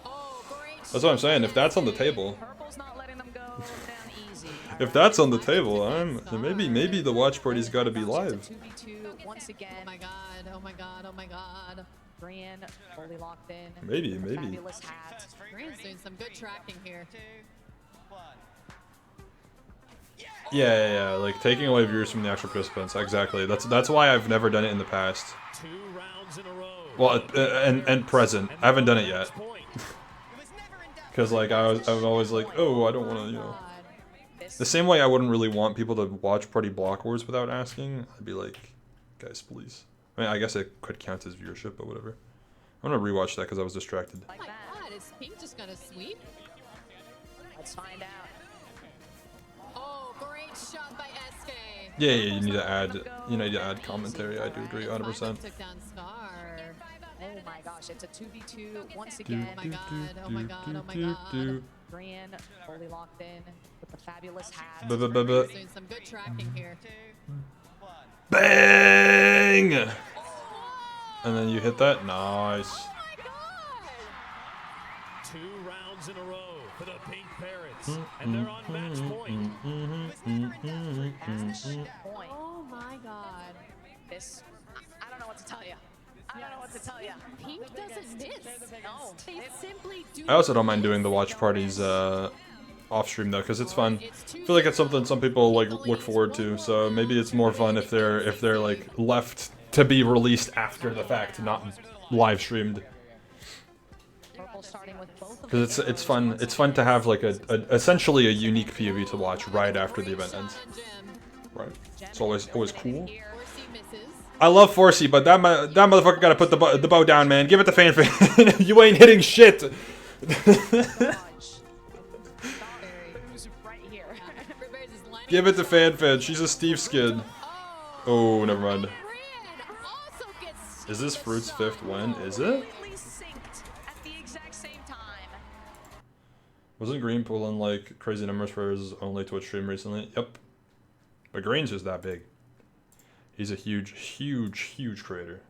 Oh, great. That's what I'm saying. If that's on the table. Purple's not letting them go down easy. If that's on the table, maybe the watch party's got to be live. 2v2 once again. Oh my god. Oh my god. Oh my god. Brian fully locked in. Maybe. Fabulous hat. Brian's doing some good tracking here. Yeah. Like taking away viewers from the actual participants. Exactly. That's why I've never done it in the past. 2 rounds in a row. Well, and present. I haven't done it yet. Because like I'm always like, oh, I don't want to, you know. The same way I wouldn't really want people to watch party block wars without asking. I'd be like, guys, please. I mean, I guess it could count as viewership, but whatever. I'm gonna rewatch that because I was distracted. Oh my god. Is Pink just gonna sweep? Let's find out. Oh, great shot by SK. Yeah, you need to add commentary. I do agree 100%. Took down Scar. Oh my gosh. gosh, it's a 2v2 once again. Oh my god, oh my god, oh my god. Brian fully locked in with the fabulous hat. Doing some good tracking here. Bang! And then you hit that. Nice. Oh my god! 2 rounds in a row for the Pink Parrots, and they're on match point. Oh my god. This, I don't know what to tell you. I don't know what to tell you. Pink doesn't miss. No, They simply do I also don't mind doing the watch parties off stream though, because it's fun. I feel like it's something some people like look forward to. So maybe it's more fun if they're like left to be released after the fact, not live streamed. Because it's fun. It's fun to have like a essentially a unique POV to watch right after the event ends. Right. It's always cool. I love Forsey, but that motherfucker gotta put the bow down, man. Give it to Fanfan. You ain't hitting shit. Give it to Fanfan. She's a Steve skid. Oh, never mind. Is this Fruit's 5th win? Is it? Wasn't Green pulling like crazy numbers for his only Twitch stream recently? Yep. But Green's just that big. He's a huge creator.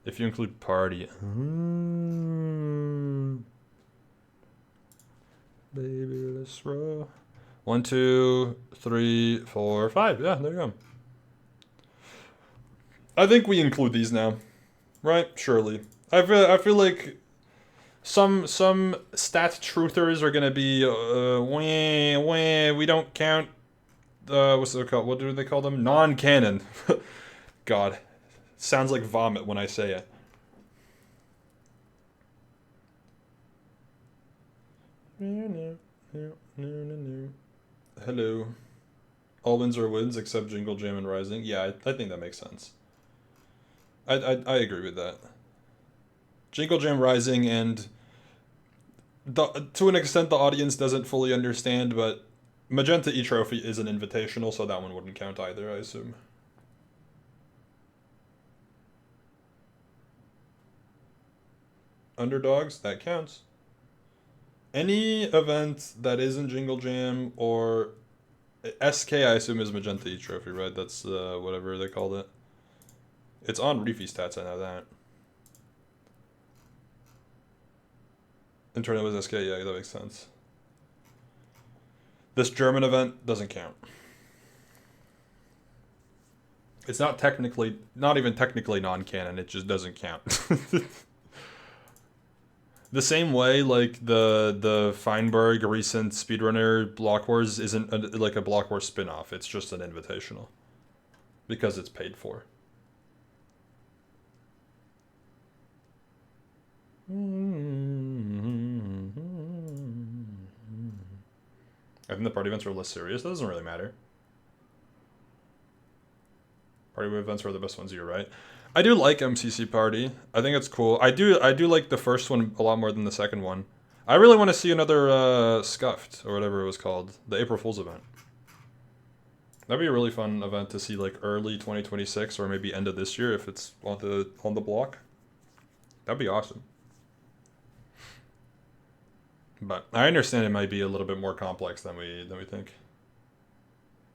If you include party. Baby, let's roll. 1, 2, 3, 4, 5. Yeah, there you go. I think we include these now. Right? Surely. I feel like some stat truthers are gonna be we don't count what's it called? What do they call them? Non-canon. God. Sounds like vomit when I say it. Hello. All wins are wins except Jingle Jam and Rising. Yeah, I think that makes sense. I agree with that. Jingle Jam Rising and to an extent the audience doesn't fully understand, but Magenta E Trophy is an invitational, so that one wouldn't count either, I assume. Underdogs, that counts. Any event that isn't Jingle Jam or SK, I assume, is Magenta E Trophy, right? That's whatever they called it. It's on Reefy stats, I know that. Internal was SK, yeah, that makes sense. This German event doesn't count. It's not even technically non-canon, it just doesn't count. The same way, like, the Feinberg recent Speedrunner Block Wars isn't like a Block Wars spin-off, it's just an invitational. Because it's paid for. I think the party events are less serious. That doesn't really matter. Party events are the best ones, you're right. I do like MCC Party. I think it's cool. I do like the first one a lot more than the second one. I really want to see another Scuffed, or whatever it was called. The April Fool's event. That'd be a really fun event to see, like, early 2026, or maybe end of this year if it's on the block. That'd be awesome. But I understand it might be a little bit more complex than we think.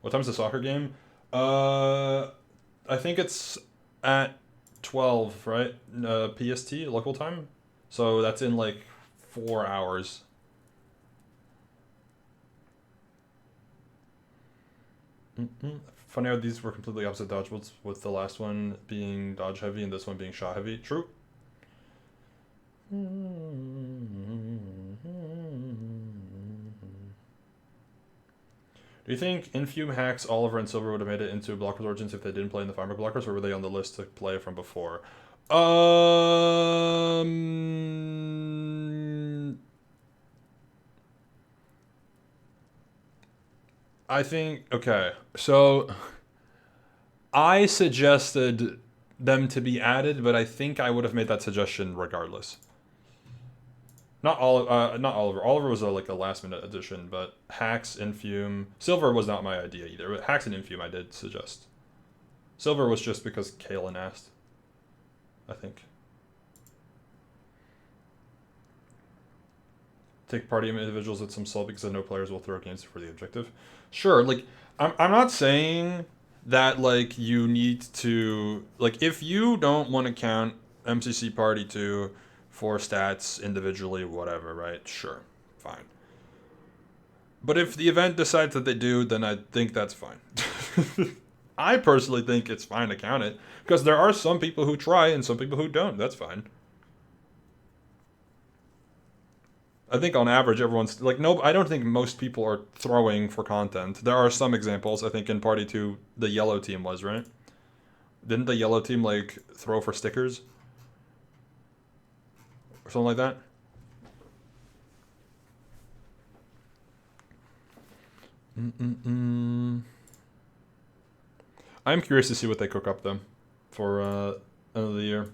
What time's the soccer game? I think it's at 12, right? PST, local time. So that's in like 4 hours. Funny how these were completely opposite dodgeballs, with the last one being dodge heavy and this one being shot heavy. True. Do you think Infume, Hacks, Oliver, and Silver would have made it into Block Wars Origins if they didn't play in the Farmer Blockers, or were they on the list to play from before? I think, okay, so I suggested them to be added, but I think I would have made that suggestion regardless. Not Oliver. Oliver was like a last-minute addition, but Hacks, Infume... Silver was not my idea either, but Hacks and Infume I did suggest. Silver was just because Kalen asked. I think. Take party individuals with some salt because I know players will throw games for the objective. Sure, like I'm not saying that like you need to like if you don't want to count MCC Party 2 for stats individually, whatever, right? Sure, fine. But if the event decides that they do, then I think that's fine. I personally think it's fine to count it because there are some people who try and some people who don't. That's fine. I think on average everyone's like no. I don't think most people are throwing for content. There are some examples. I think in Party 2 the yellow team was, right? Didn't the yellow team like throw for stickers or something like that? I'm curious to see what they cook up though for end of the year.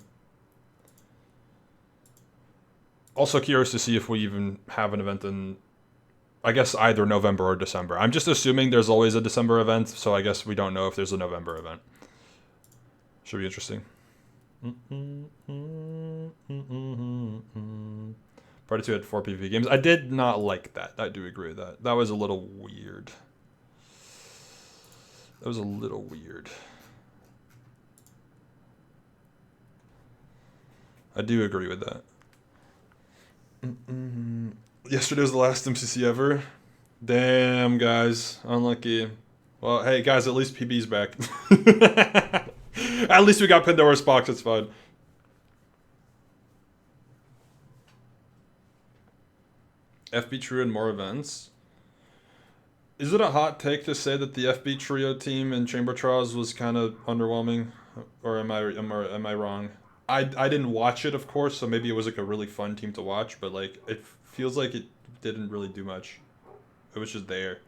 Also curious to see if we even have an event in, I guess, either November or December. I'm just assuming there's always a December event, so I guess we don't know if there's a November event. Should be interesting. Party 2 had 4 PvP games. I did not like that. I do agree with that. That was a little weird. That was a little weird. I do agree with that. Yesterday was the last MCC ever. Damn, guys. Unlucky. Well, hey, guys, at least PB's back. At least we got Pandora's box. It's fine. FB Trio and more events. Is it a hot take to say that the FB Trio team in Chamber Trials was kind of underwhelming? Or am I wrong? I didn't watch it, of course, so maybe it was like a really fun team to watch, but like it feels like it didn't really do much. It was just there.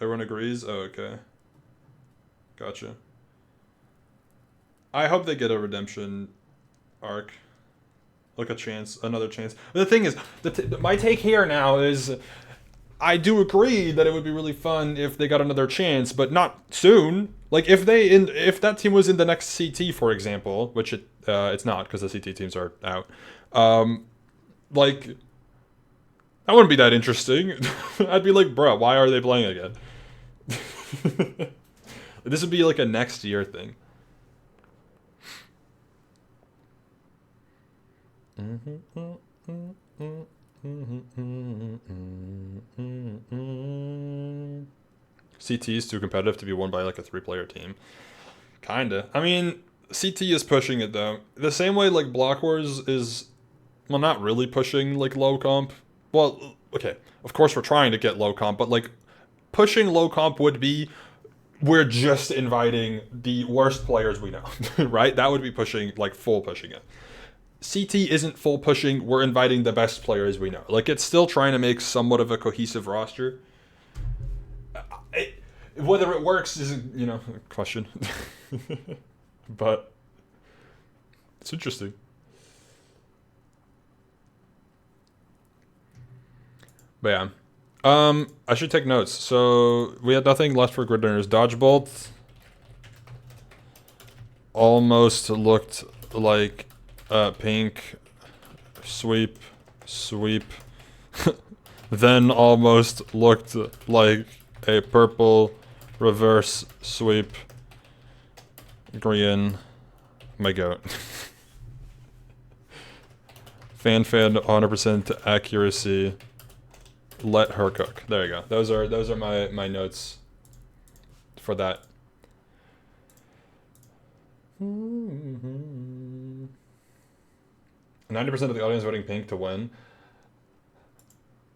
Everyone agrees? Oh, okay. Gotcha. I hope they get a redemption arc. Like a chance, another chance. The thing is, my take here now is I do agree that it would be really fun if they got another chance, but not soon. Like if that team was in the next CT, for example, which it's not because the CT teams are out. Like that wouldn't be that interesting. I'd be like, bro, why are they playing again? This would be like a next year thing. CT is too competitive to be won by like a 3-player team. Kinda. I mean, CT is pushing it though. The same way like Block Wars is, well, not really pushing like low comp. Well, okay, of course we're trying to get low comp, but like pushing low comp would be we're just inviting the worst players we know, right? That would be pushing, like full pushing it. CT isn't full pushing, we're inviting the best players we know. Like, it's still trying to make somewhat of a cohesive roster. Whether it works is, you know, a question. But it's interesting. But yeah. I should take notes. So, we had nothing left for Grid Runners. Dodgebolt almost looked like pink, sweep, then almost looked like a purple, reverse, sweep, green, my goat. Fan, 100% accuracy, let her cook. There you go. Those are my notes for that. 90% of the audience voting pink to win.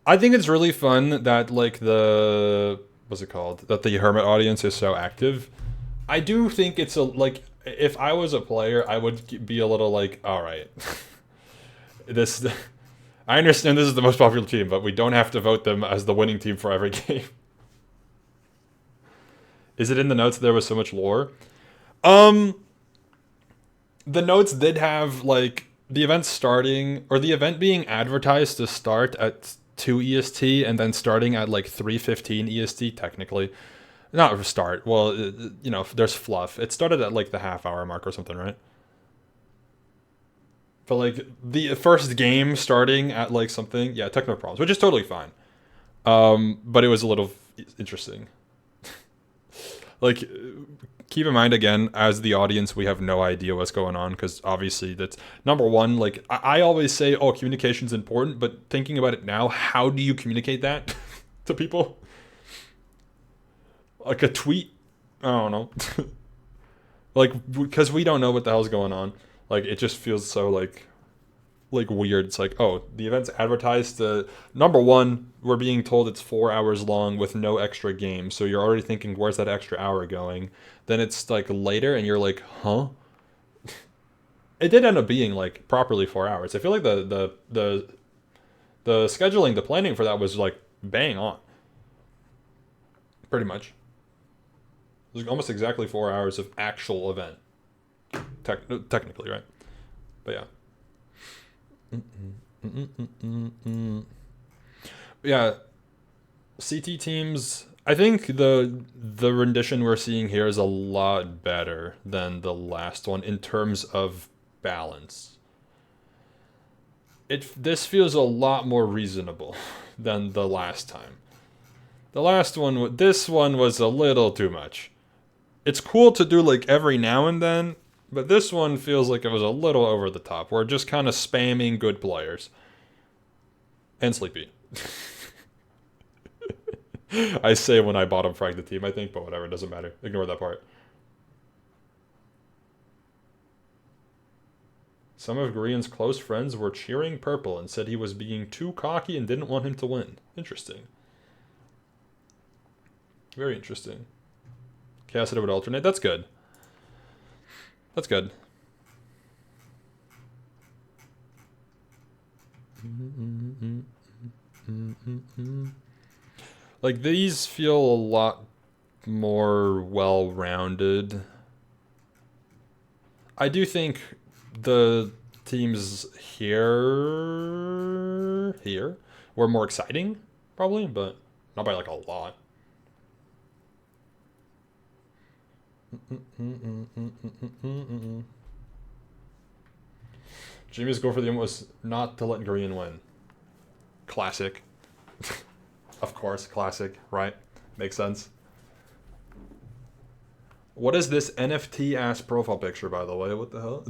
I think it's really fun that like what's it called? That the Hermit audience is so active. I do think it's like if I was a player, I would be a little like, all right, I understand this is the most popular team, but we don't have to vote them as the winning team for every game. Is it in the notes that there was so much lore? The notes did have like the event starting, or the event being advertised to start at 2 EST and then starting at like 3:15 EST technically. Not restart. Well, you know, there's fluff. It started at like the half-hour mark or something, right? But like the first game starting at like something, yeah, technical problems, which is totally fine. But it was a little interesting. Like, keep in mind again, as the audience, we have no idea what's going on because obviously that's number one. Like I always say, oh, communication's important, but thinking about it now, how do you communicate that to people? Like a tweet? I don't know. Like, because we don't know what the hell's going on. Like, it just feels so, like weird. It's like, oh, the event's advertised to... Number one, we're being told it's 4 hours long with no extra game. So you're already thinking, where's that extra hour going? Then it's, like, later, and you're like, huh? It did end up being, like, properly 4 hours. I feel like the scheduling, the planning for that was, like, bang on. Pretty much. It was almost exactly 4 hours of actual event. Technically, right? But yeah. Yeah, CT teams, I think the rendition we're seeing here is a lot better than the last one in terms of balance. This feels a lot more reasonable than the last time. The last one, this one was a little too much. It's cool to do like every now and then, but this one feels like it was a little over the top. We're just kind of spamming good players. And Sleepy. I say when I bottom frag the team, I think, but whatever, it doesn't matter. Ignore that part. Some of Grian's close friends were cheering Purple and said he was being too cocky and didn't want him to win. Interesting. Very interesting. Chaos would alternate. That's good. That's good. Like, these feel a lot more well-rounded. I do think the teams here were more exciting, probably, but not by, like, a lot. Jimmy's goal for the game was not to let Grian win. Classic. Of course, classic, right? Makes sense. What is this NFT-ass profile picture, by the way? What the hell?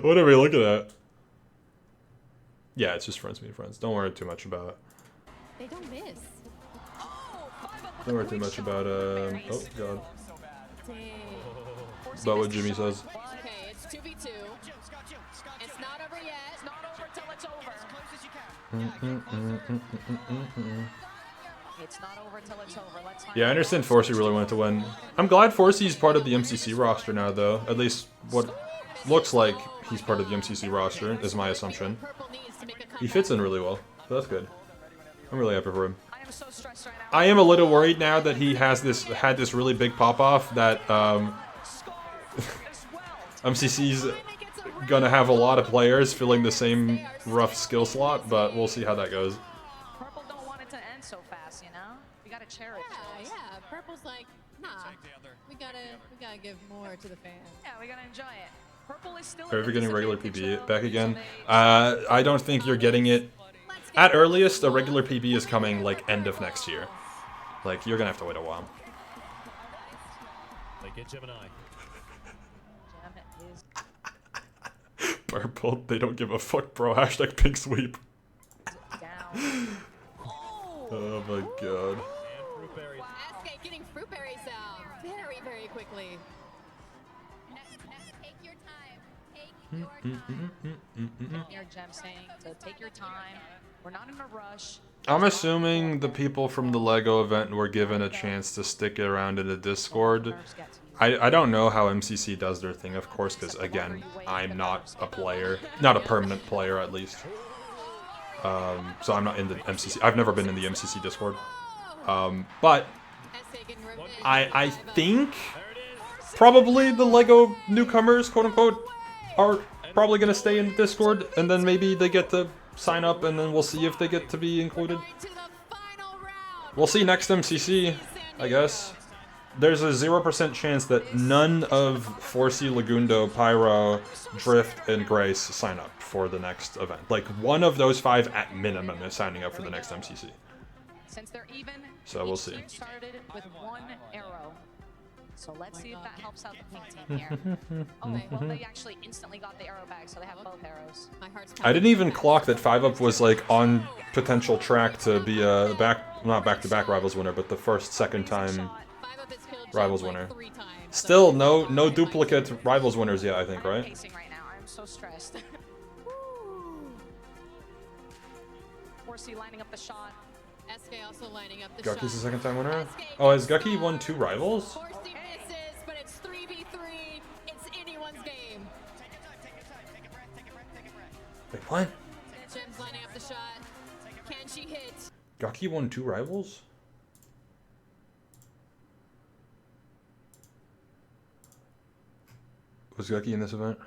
What are we looking at? Yeah, it's just friends meeting friends. Don't worry too much about it. They don't miss. Don't worry too much about, oh, God. About what Jimmy says. Okay, it's 2v2. It's not over yet. It's not over till it's over. It's not over till it's over. Let's find Yeah, I understand Forsey really wanted to win. I'm glad Forsey's part of the MCC roster now, though. At least what looks like he's part of the MCC roster, is my assumption. He fits in really well, so that's good. I'm really happy for him. I am a little worried now that he has had this really big pop-off that MCC's gonna have a lot of players filling the same rough skill slot, but we'll see how that goes. Purple don't want it to end so fast, you know? We gotta cherish it. Yeah, Purple's like, nah, we gotta give more to the fans. Yeah, we gotta enjoy it. Purple is still Are we getting regular PB back again? I don't think you're getting it. At earliest, a regular PB is coming, like, end of next year. Like, you're gonna have to wait a while. They get Gemini. Purple, they don't give a fuck, bro. Hashtag pink sweep. Oh my god. SK getting fruit berries out very, very quickly. Take your time. Take your gem saying to take your time. We're not in a rush. I'm assuming the people from the LEGO event were given a chance to stick around in the Discord. I don't know how MCC does their thing, of course, because, again, I'm not a player. Not a permanent player, at least. So I'm not in the MCC. I've never been in the MCC Discord. But I think probably the LEGO newcomers, quote-unquote, are probably going to stay in Discord, and then maybe they get to sign up, and then we'll see if they get to be included. We'll see next MCC, I guess. There's a 0% chance that none of 4C, Lagundo, Pyro, Drift, and Grace sign up for the next event. Like, one of those 5 at minimum is signing up for the next MCC. Since they're even, so we'll see. Started with 1 arrow. So let's see if that helps out the pink team here. Oh, well, they actually instantly got the arrow back, so they have both arrows. My heart's I didn't even clock that 5UP was like on potential track to be a not back-to-back Rivals winner, but the second time Rivals winner. Still no duplicate Rivals winners yet, I think, right? Pacing right now. I'm so stressed. 4C lining up the shot. SK also lining up the Gucky's the shot. second time winner? Oh, has Gucky won 2 Rivals? 4C misses, but it's 3v3. It's anyone's game. Take your time, take your time. Take a breath, take a breath, take a breath. Wait, what? Jim's lining up the shot. Can she hit? Gucky won 2 Rivals? Was Gucky in this event?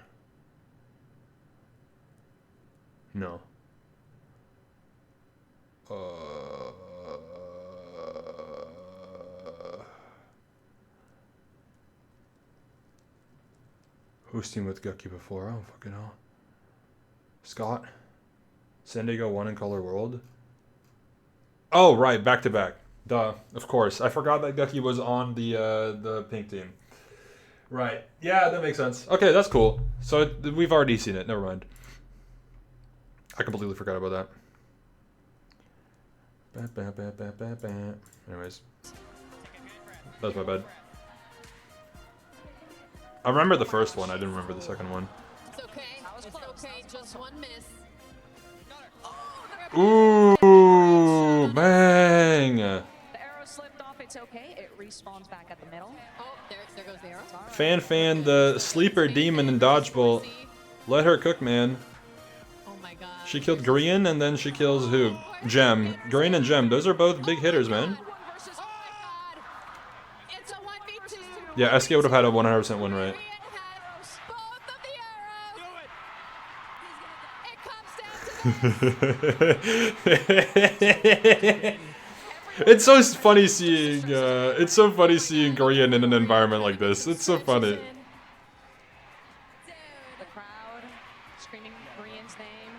No. Who's teamed with Gucky before? I don't fucking know. Scott? San Diego won in Color World? Oh, right, back to back. Duh, of course. I forgot that Gucky was on the pink team. Right. Yeah, that makes sense. Okay, that's cool. So we've already seen it. Never mind. I completely forgot about that. Anyways. That's my bad. I remember the first one. I didn't remember the second one. It's okay. It's okay. Just 1 miss. Ooh, bang! The arrow slipped off. It's okay. It respawns back at the middle. Oh, there goes the arrow. Fan, the sleeper demon in Dodgeball. Let her cook, man. Oh my god. She killed Green, and then she kills who? Gem. Green and Gem. Those are both big hitters, man. It's a 1v2. Yeah, SK would have had a 100% win rate. It's so funny seeing Korean in an environment like this. It's so funny. The crowd screaming Korean's name.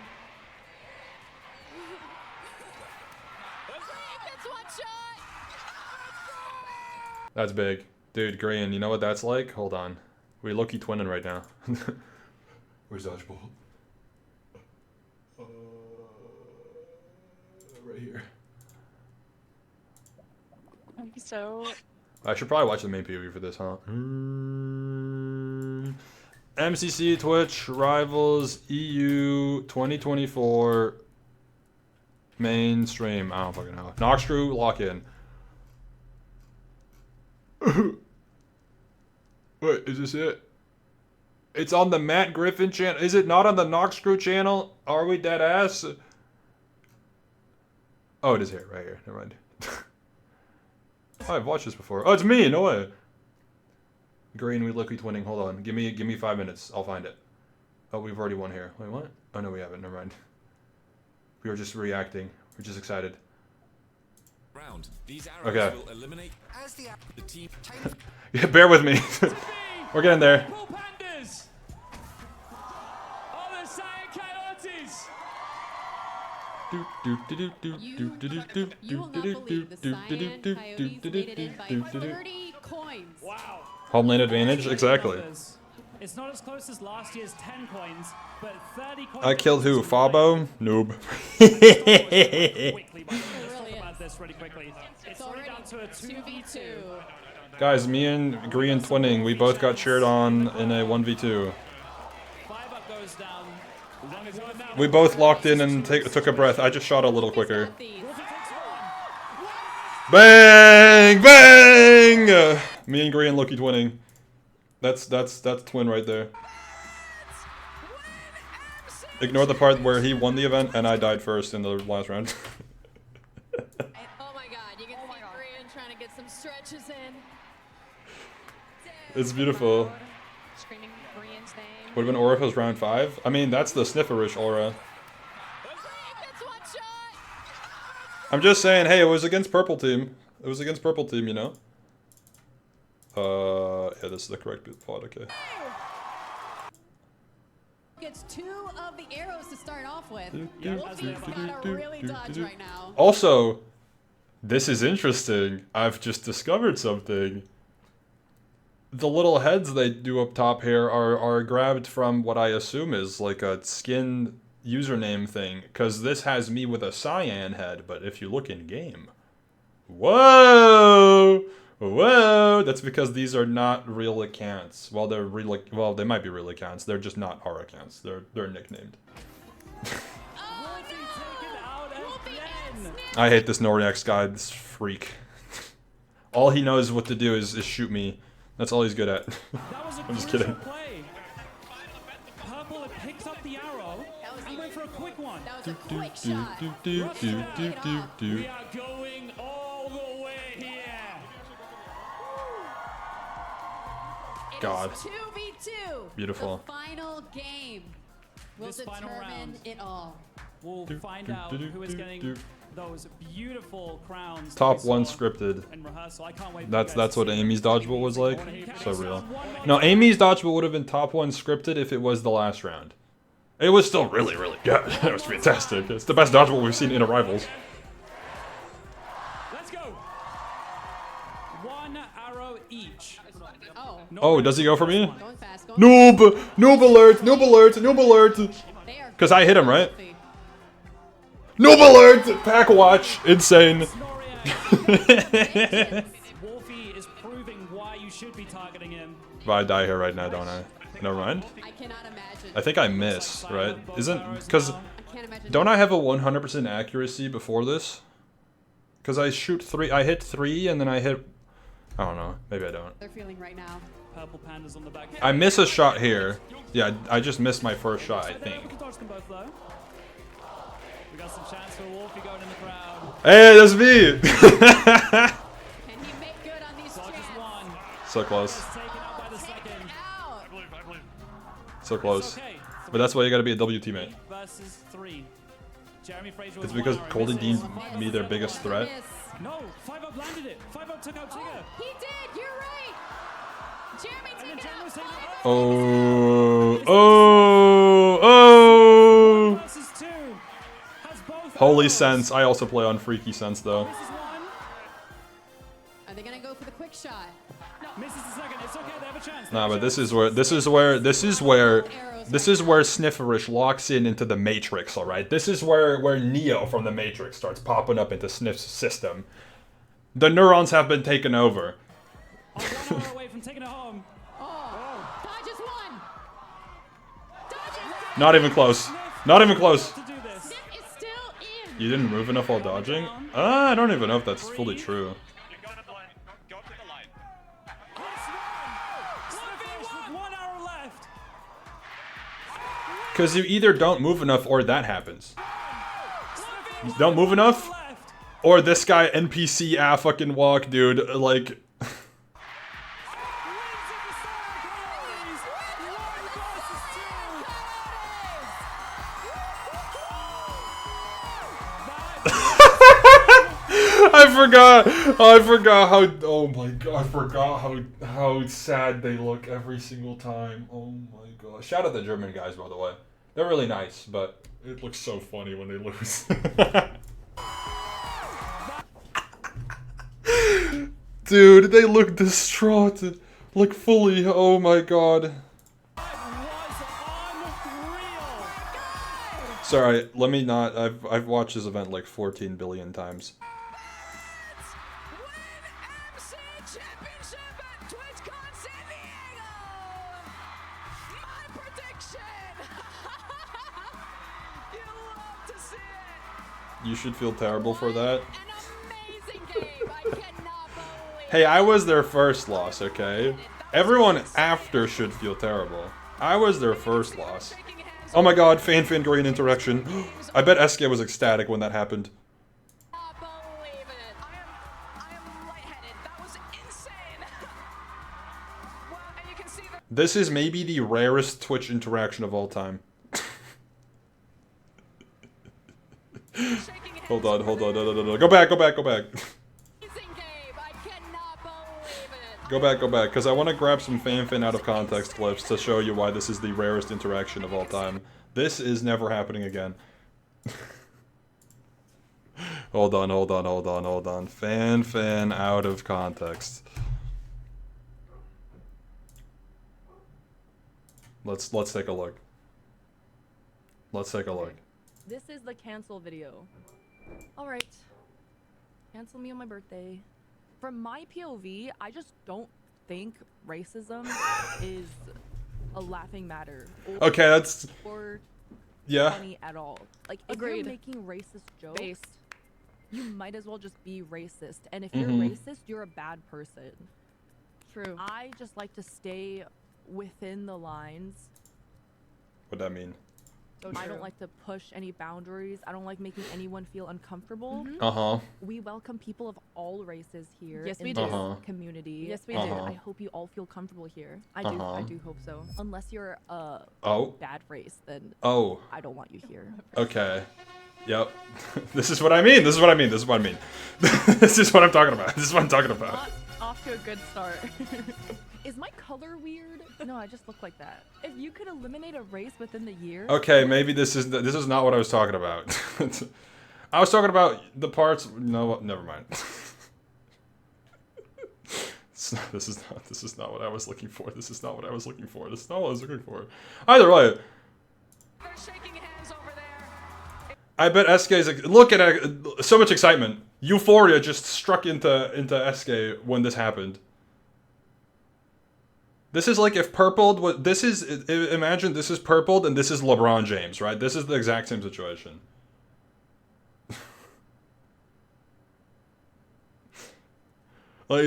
That's big. Dude, Korean, you know what that's like? Hold on. We're low-key twinning right now. Where's Dodgeball? Right here. So I should probably watch the main POV for this, huh? MCC Twitch Rivals EU 2024 mainstream. I don't fucking know. Noxcrew lock in. Wait, is this it? It's on the Matt Griffin channel. Is it not on the Noxcrew channel? Are we dead ass? Oh, it is here, right here. Never mind. Oh, I've watched this before. Oh, it's me. No way. Green, we look-y twinning. Hold on. Give me 5 minutes. I'll find it. Oh, we've already won here. Wait, what? Oh, no, we haven't. Never mind. We were just reacting. We're just excited. Round. These arrows Okay. will eliminate As the team. Yeah, bear with me. We're getting there. Pandas! Oh, the Saiyan Coyotes! You will not believe the Cyan Coyotes made it in by 30 coins. Wow. Homeland advantage, exactly. It's not as close as last year's 10 coins, but 30 coins. I killed who? Fabo? Noob. Quickly, let's talk about this really quickly. It's already down to a 2v2. Guys, me and Green twinning. We both got cheered on in a 1v2. 5UP goes down. One is one now. We both locked in and took a breath. I just shot a little quicker. Bang! Bang! Me and Green low-key twinning. That's twin right there. Ignore the part where he won the event and I died first in the last round. Oh my god, you can see Korean trying to get some stretches in. It's beautiful. screaming Korean's name. Would have been aura if it was round 5. I mean, that's the snifferish aura. I'm just saying, hey, it was against purple team. It was against purple team, you know? Yeah, this is the correct VOD, okay. Gets 2 of the arrows to start off with. Wolfei's gotta really dodge right now. Also, this is interesting. I've just discovered something. The little heads they do up top here are grabbed from what I assume is like a skin username thing, because this has me with a cyan head, but if you look in game, whoa, that's because these are not real accounts. Well, they're real, well, they might be real accounts, they're just not our accounts, they're nicknamed. I hate this Noriax guy, this freak. All he knows what to do is shoot me. That's all he's good at. I'm just kidding. Purple picks up the arrow and went for a quick one. That was a quick shot. We are going all the way here. God. It is 2v2. Beautiful. The final game will This final determine round. it all. We'll find out who is getting those beautiful crowns. Top that we 1 saw scripted. in rehearsal. I can't wait for That's you guys to what see Amy's it. dodgeball was like. So real. No, Amy's dodgeball would have been top 1 scripted if it was the last round. It was still really, really good. It was fantastic. It's the best dodgeball we've seen in a Rivals. Let's go. 1 arrow each. Oh, does he go for me? Going fast. Noob! Noob alert! Noob alert! Noob alert! Because I hit him, right? Noob alert! Pack watch! Insane. Wolfeei is proving why you should be targeting him. But I die here right now, don't I? Never mind. I cannot imagine. I think I miss, right? Because don't I have a 100% accuracy before this? Because I hit 3 and then I hit, I don't know, maybe I don't. They're feeling right now. Purple pandas on the back. I miss a shot here. Yeah, I just missed my first shot, I think. We can dodge them both though. We got some chance for Wolfeei going in the crowd. Hey, that's me! Can he make good on these Dodges one. So close. Taken out by the second. So close. But that's why you gotta be a W teammate. Versus 3. Jeremy Fraser It's was because one arrow, Golden misses. deemed me their biggest threat. No, 5-up landed it. 5-up took out Tigger. He did. You're right. Jeremy, take it out. Oh, oh. Versus 2. Has both Holy arrows. sense. I also play on Freaky Sense though. Misses one. Are they gonna go for the quick shot? Misses the second. It's okay. They have a chance. Nah, but this is where Snifferish locks into the Matrix, alright? This is where Neo from the Matrix starts popping up into Sniff's system. The neurons have been taken over. 1 hour away from taking it home. Dodges one. Dodges. Not even close. Not even close. Sniff is still in. You didn't move enough while dodging? I don't even know if that's fully true. Go up to the line. With 1 hour left. Because you either don't move enough or that happens. You don't move enough? Or this guy NPC fucking walk, dude, like... I forgot how, oh my god, I forgot how sad they look every single time. Oh my god. Shout out the German guys, by the way. They're really nice, but it looks so funny when they lose. Dude, they look distraught. Look fully, oh my god. Sorry, let me not, I've watched this event like 14 billion times. MC Championship at TwitchCon San Diego! My prediction! You love to see it! You should feel terrible for that. An amazing game! I cannot believe Hey, I was their first loss, okay? Everyone after should feel terrible. I was their first loss. Oh my god, fan-green interaction. I bet SK was ecstatic when that happened. I am lightheaded. That was insane! Well, and you can see that This is maybe the rarest Twitch interaction of all time. Hold on. No. Go back. Go back, because I want to grab some fan out of context clips to show you why this is the rarest interaction of all time. This is never happening again. Hold on. Fan out of context. Let's take a look. This is the cancel video. Alright. Cancel me on my birthday. From my POV, I just don't think racism is a laughing matter. Okay, that's... Or yeah. funny at all. Like, if you're making racist jokes, you might as well just be racist. And if you're racist, you're a bad person. True. I just like to stay within the lines. What'd that mean? So I don't like to push any boundaries. I don't like making anyone feel uncomfortable. We welcome people of all races here. Yes, we do. This community. Yes, we do. I hope you all feel comfortable here. I do hope so. Unless you're a bad race, then I don't want you here. Okay. Yep. This is what I mean. This is what I'm talking about. Off to a good start. Is my color weird? No, I just look like that. If you could eliminate a race within the year... Okay, maybe this is not what I was talking about. I was talking about the parts... No, never mind. This is not what I was looking for. This is not what I was looking for. Either way. They're shaking hands over there. I bet SK is... Look at so much excitement. Euphoria just struck into SK when this happened. This is like if Purpled was... Imagine this is Purpled and this is LeBron James, right? This is the exact same situation. Like,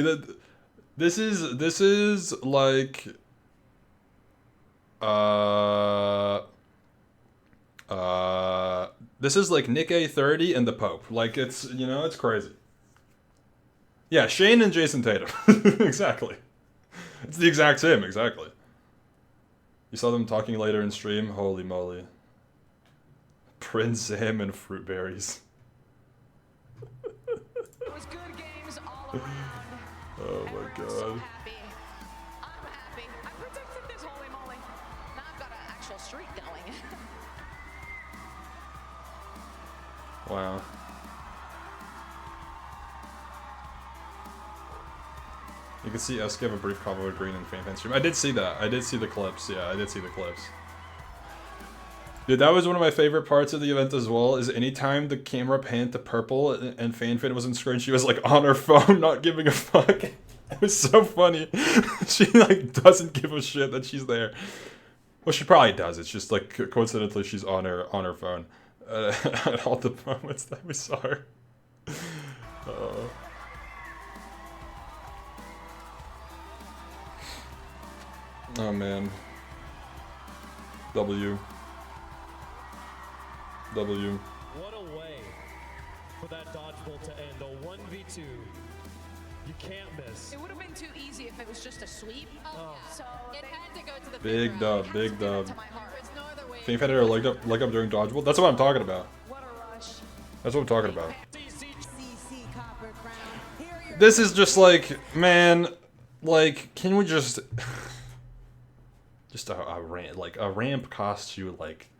this is like... This is like Nick A30 and the Pope. Like, it's, it's crazy. Yeah, Shane and Jason Tatum. Exactly. It's the exact same, exactly. You saw them talking later in stream? Holy moly. Prince Sam and fruit berries. It was good games all around. Oh my god. So happy. I'm happy. I predicted this, holy moly. Now I've got an actual streak going. Wow. You can see SK have a brief combo with Green and Fan stream. I did see that. I did see the clips. Yeah, I did see the clips. Dude, that was one of my favorite parts of the event as well, is anytime the camera panned to Purple and Fan was on screen, she was like on her phone, not giving a fuck. It was so funny. She like doesn't give a shit that she's there. Well, she probably does. It's just like coincidentally she's on her phone at all the moments that we saw her. Uh-oh. Oh man. W. What a way for that dodgeball to end. A 1v2. You can't miss. It would have been too easy if it was just a sweep. So It had to go to the Big dub, big dub. There's no other way. Fan editor leg up during dodgeball. That's what I'm talking about. what a rush. That's what I'm talking about. MCC Copper Crow. Here are your This is just like, man, like, can we just a ramp, like a ramp costs you like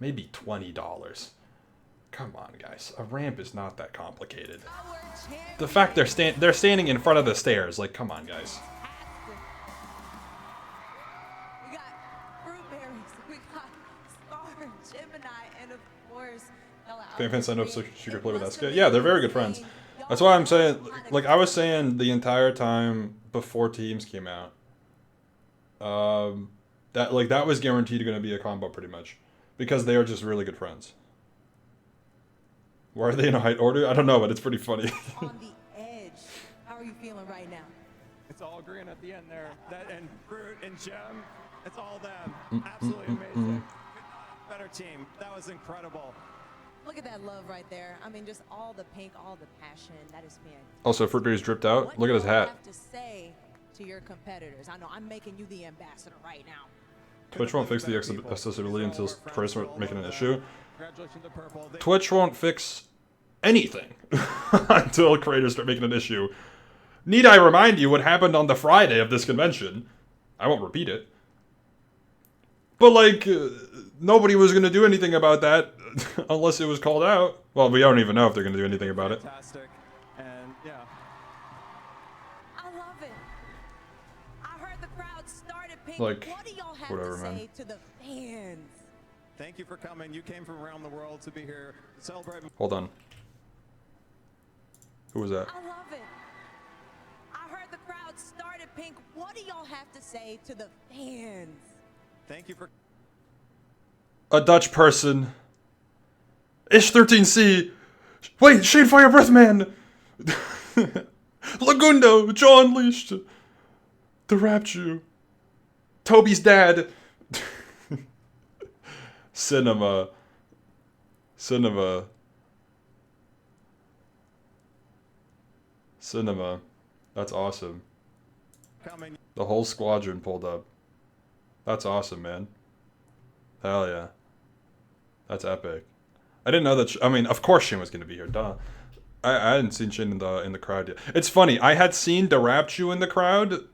maybe $20. Come on, guys, a ramp is not that complicated. The fact they're standing in front of the stairs, like, come on, guys. We got fruit berries, we got Star, Gemini, and of course, Fan signed up so she could play with SK. Yeah, they're very good friends. That's why I'm saying, like I was saying the entire time before teams came out, that was guaranteed going to be a combo pretty much, because they are just really good friends. Why are they in a height order? I don't know, but it's pretty funny. on the edge. How are you feeling right now? It's all green at the end there. That and fruit and gem. It's all them. Absolutely amazing. Better team. That was incredible. Look at that love right there. I mean, just all the pink, all the passion. That is fantastic. Also, Fruitberry's dripped out. Look at his hat. What do you have to say to your competitors? I know I'm making you the ambassador right now. Twitch won't fix the accessibility until Chris won't make it an issue. Congratulations to Purple. Twitch won't fix anything until creators start making an issue. Need I remind you what happened on the Friday of this convention? I won't repeat it. But, like, nobody was going to do anything about that unless it was called out. Well, we don't even know if they're going to do anything about it. Fantastic. And yeah. I love it. I heard the crowd started pink. Like, what do y'all have whatever, to man. say to the fans? Thank you for coming. You came from around the world to be here to celebrate. Hold on. Who was that? I love it. I heard the crowd started pink. What do y'all have to say to the fans? Thank you for A Dutch person. Ish13C. Wait, Shadefire Breathman. Lagundo. Jaw Unleashed. The Rapture. Toby's dad. Cinema. Cinema. Cinema. That's awesome. coming. The whole squadron pulled up. That's awesome, man. Hell yeah. That's epic. I didn't know that. I mean, of course Shane was gonna be here. Duh. I hadn't seen Shane in the crowd yet. It's funny. I had seen Darapchu in the crowd,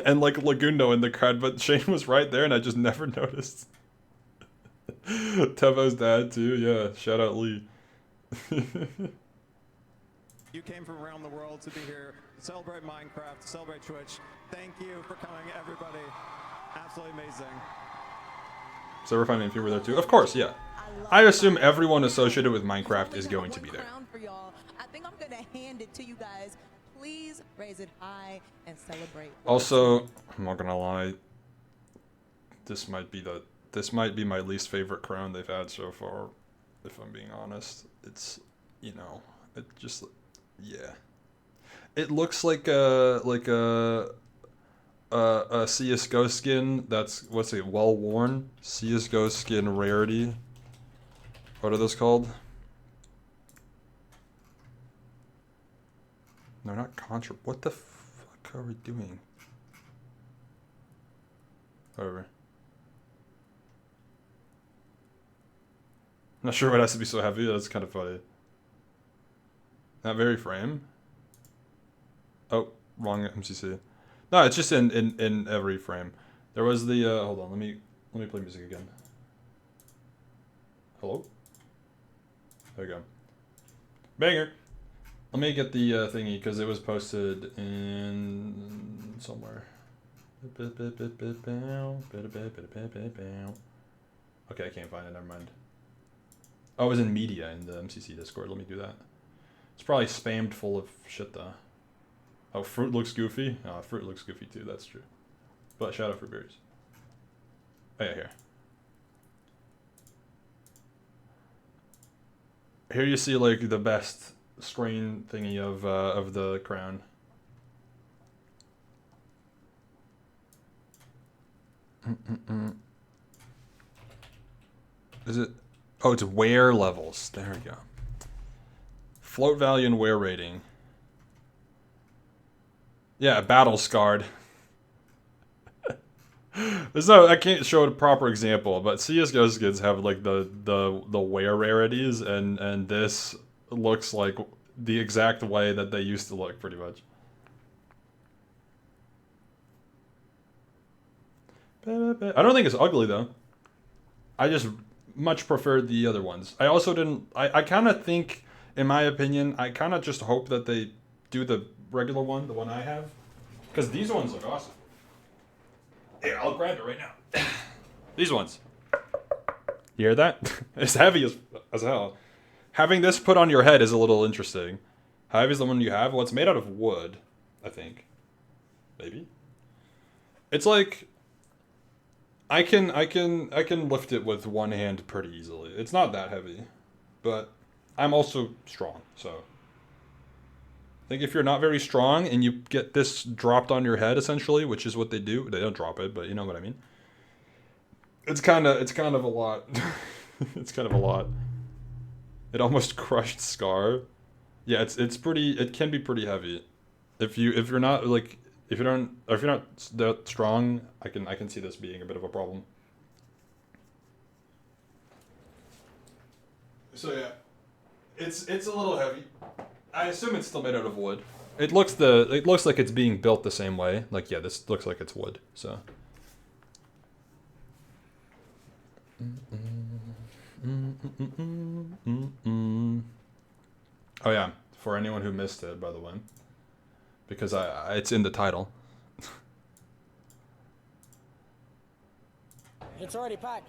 and like Lagundo in the crowd, but Shane was right there, and I just never noticed. Tevo's dad too. Yeah. Shout out Lee. You came from around the world to be here to celebrate Minecraft, to celebrate Twitch. Thank you for coming, everybody. Absolutely amazing. So we're finding if you were there too. Of course, yeah. I assume everyone associated with Minecraft is going to be there. I think I'm gonna hand it to you guys. Please raise it high and celebrate. Also, I'm not gonna lie. This might be my least favorite crown they've had so far, if I'm being honest. It's, you know, it just, yeah. It looks like a CSGO skin that's, what's it, well worn? CSGO skin rarity. What are those called? No, not contra. What the fuck are we doing? Whatever. Not sure what has to be so heavy. That's kind of funny. Not very frame. Oh, wrong MCC. No, it's just in every frame. There was the hold on. Let me play music again. Hello. There we go. Banger. Let me get the thingy because it was posted in somewhere. Okay, I can't find it. Never mind. Oh, it was in media in the MCC Discord. Let me do that. It's probably spammed full of shit though. Oh, fruit looks goofy. Oh, fruit looks goofy too. That's true. But shout out for berries. Oh yeah, here. Here you see like the best screen thingy of the crown. Is it? Oh, it's wear levels. There we go. Float value and wear rating. Yeah, battle scarred. There's no, I can't show a proper example, but CSGO skins have like the wear rarities, and this looks like the exact way that they used to look, pretty much. I don't think it's ugly though. I just much preferred the other ones. I also didn't. I kind of think, in my opinion, I kind of just hope that they do the regular one, the one I have, because these ones look awesome. Here, I'll grab it right now. These ones. You hear that? It's heavy as hell. Having this put on your head is a little interesting. How heavy is the one you have? Well, it's made out of wood, I think. Maybe. It's like I can lift it with one hand pretty easily. It's not that heavy, but I'm also strong, so I think if you're not very strong and you get this dropped on your head, essentially, which is what they do, they don't drop it, but you know what I mean. It's kind of a lot. It's kind of a lot. It almost crushed Scar. Yeah, it's pretty. It can be pretty heavy. If you're not like if you're not that strong, I can see this being a bit of a problem. So yeah, It's a little heavy. I assume it's still made out of wood. It looks like it's being built the same way. Like, yeah, this looks like it's wood. So. Oh yeah, for anyone who missed it, by the way, because it's in the title. It's already packed.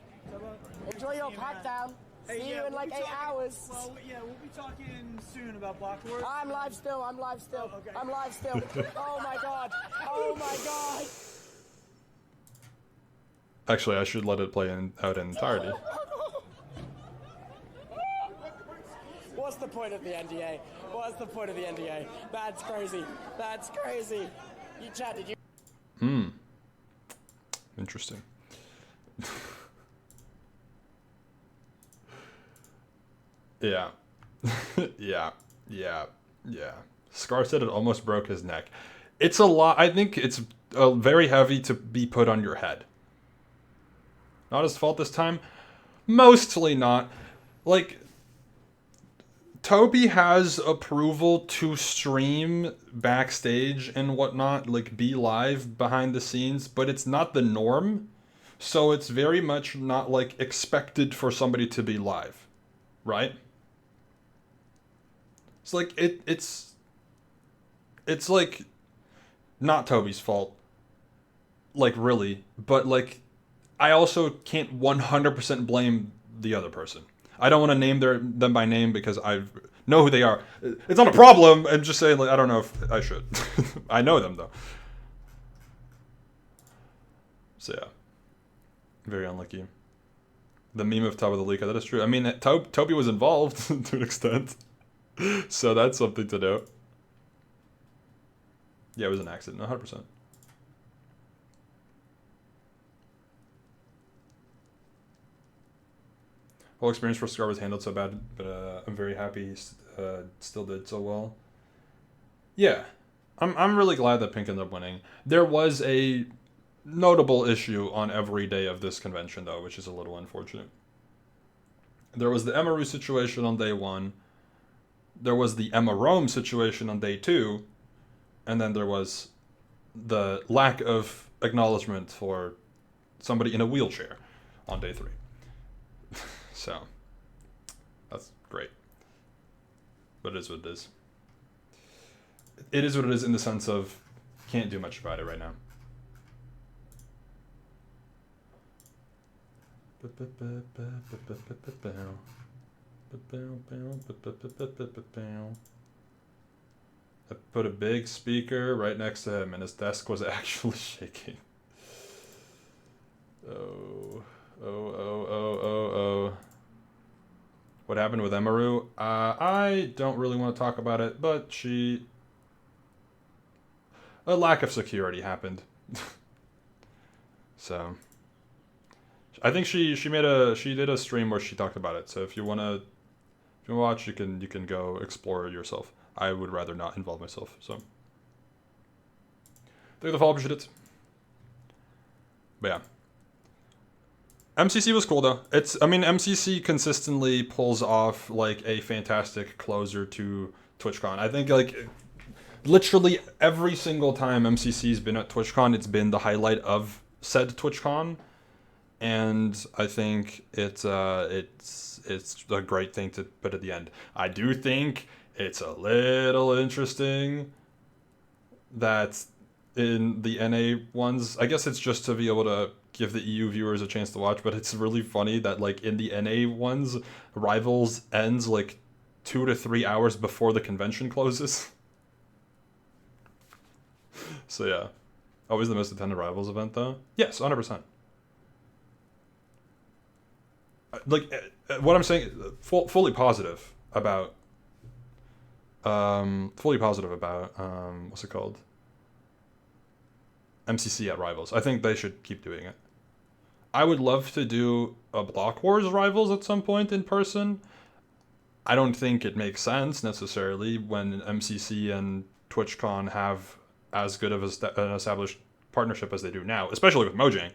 Enjoy your pack down. See you in like 8 hours. Well, yeah, we'll be talking soon about Block Wars. I'm live still. I'm live still. Oh, okay. I'm live still. Oh my god. Oh my god. Actually, I should let it play out in entirety. What's the point of the NDA? What's the point of the NDA? That's crazy. That's crazy. You chat, did you? Interesting. Yeah. yeah. Scar said it almost broke his neck. It's a lot. I think it's very heavy to be put on your head. Not his fault this time. Mostly not. Like, Toby has approval to stream backstage and whatnot, like be live behind the scenes, but it's not the norm. So it's very much not like expected for somebody to be live, right? It's like it's like not Toby's fault, like really, but like I also can't 100% blame the other person. I don't want to name them by name because I know who they are. It's not a problem. I'm just saying, like, I don't know if I should. I know them though. So yeah, very unlucky. The meme of Toby the Leaker, that is true. I mean, Toby was involved to an extent. So that's something to note. Yeah, it was an accident, 100%. Whole experience for Scar was handled so bad, but I'm very happy he still did so well. Yeah, I'm really glad that Pink ended up winning. There was a notable issue on every day of this convention, though, which is a little unfortunate. There was the Emaru situation on day 1. There was the Emma Rome situation on day 2. And then there was the lack of acknowledgement for somebody in a wheelchair on day 3. So, that's great. But it is what it is. It is what it is in the sense of can't do much about it right now. I put a big speaker right next to him and his desk was actually shaking. Oh. What happened with Emaru? I don't really want to talk about it, but a lack of security happened. So I think she did a stream where she talked about it. So if you wanna watch, you can go explore it yourself. I would rather not involve myself. So thank you the follow, appreciate it. But yeah. MCC was cool though. I mean, MCC consistently pulls off like a fantastic closer to TwitchCon. I think like literally every single time MCC's been at TwitchCon, it's been the highlight of said TwitchCon, and I think it's a great thing to put at the end. I do think it's a little interesting that in the NA ones, I guess it's just to be able to give the EU viewers a chance to watch, but it's really funny that like in the NA ones, Rivals ends like 2 to 3 hours before the convention closes. So yeah, always the most attended Rivals event though. Yes, 100%. Like what I'm saying, fully positive about what's it called? MCC at Rivals. I think they should keep doing it. I would love to do a Block Wars Rivals at some point in person. I don't think it makes sense necessarily when MCC and TwitchCon have as good of an established partnership as they do now, especially with Mojang.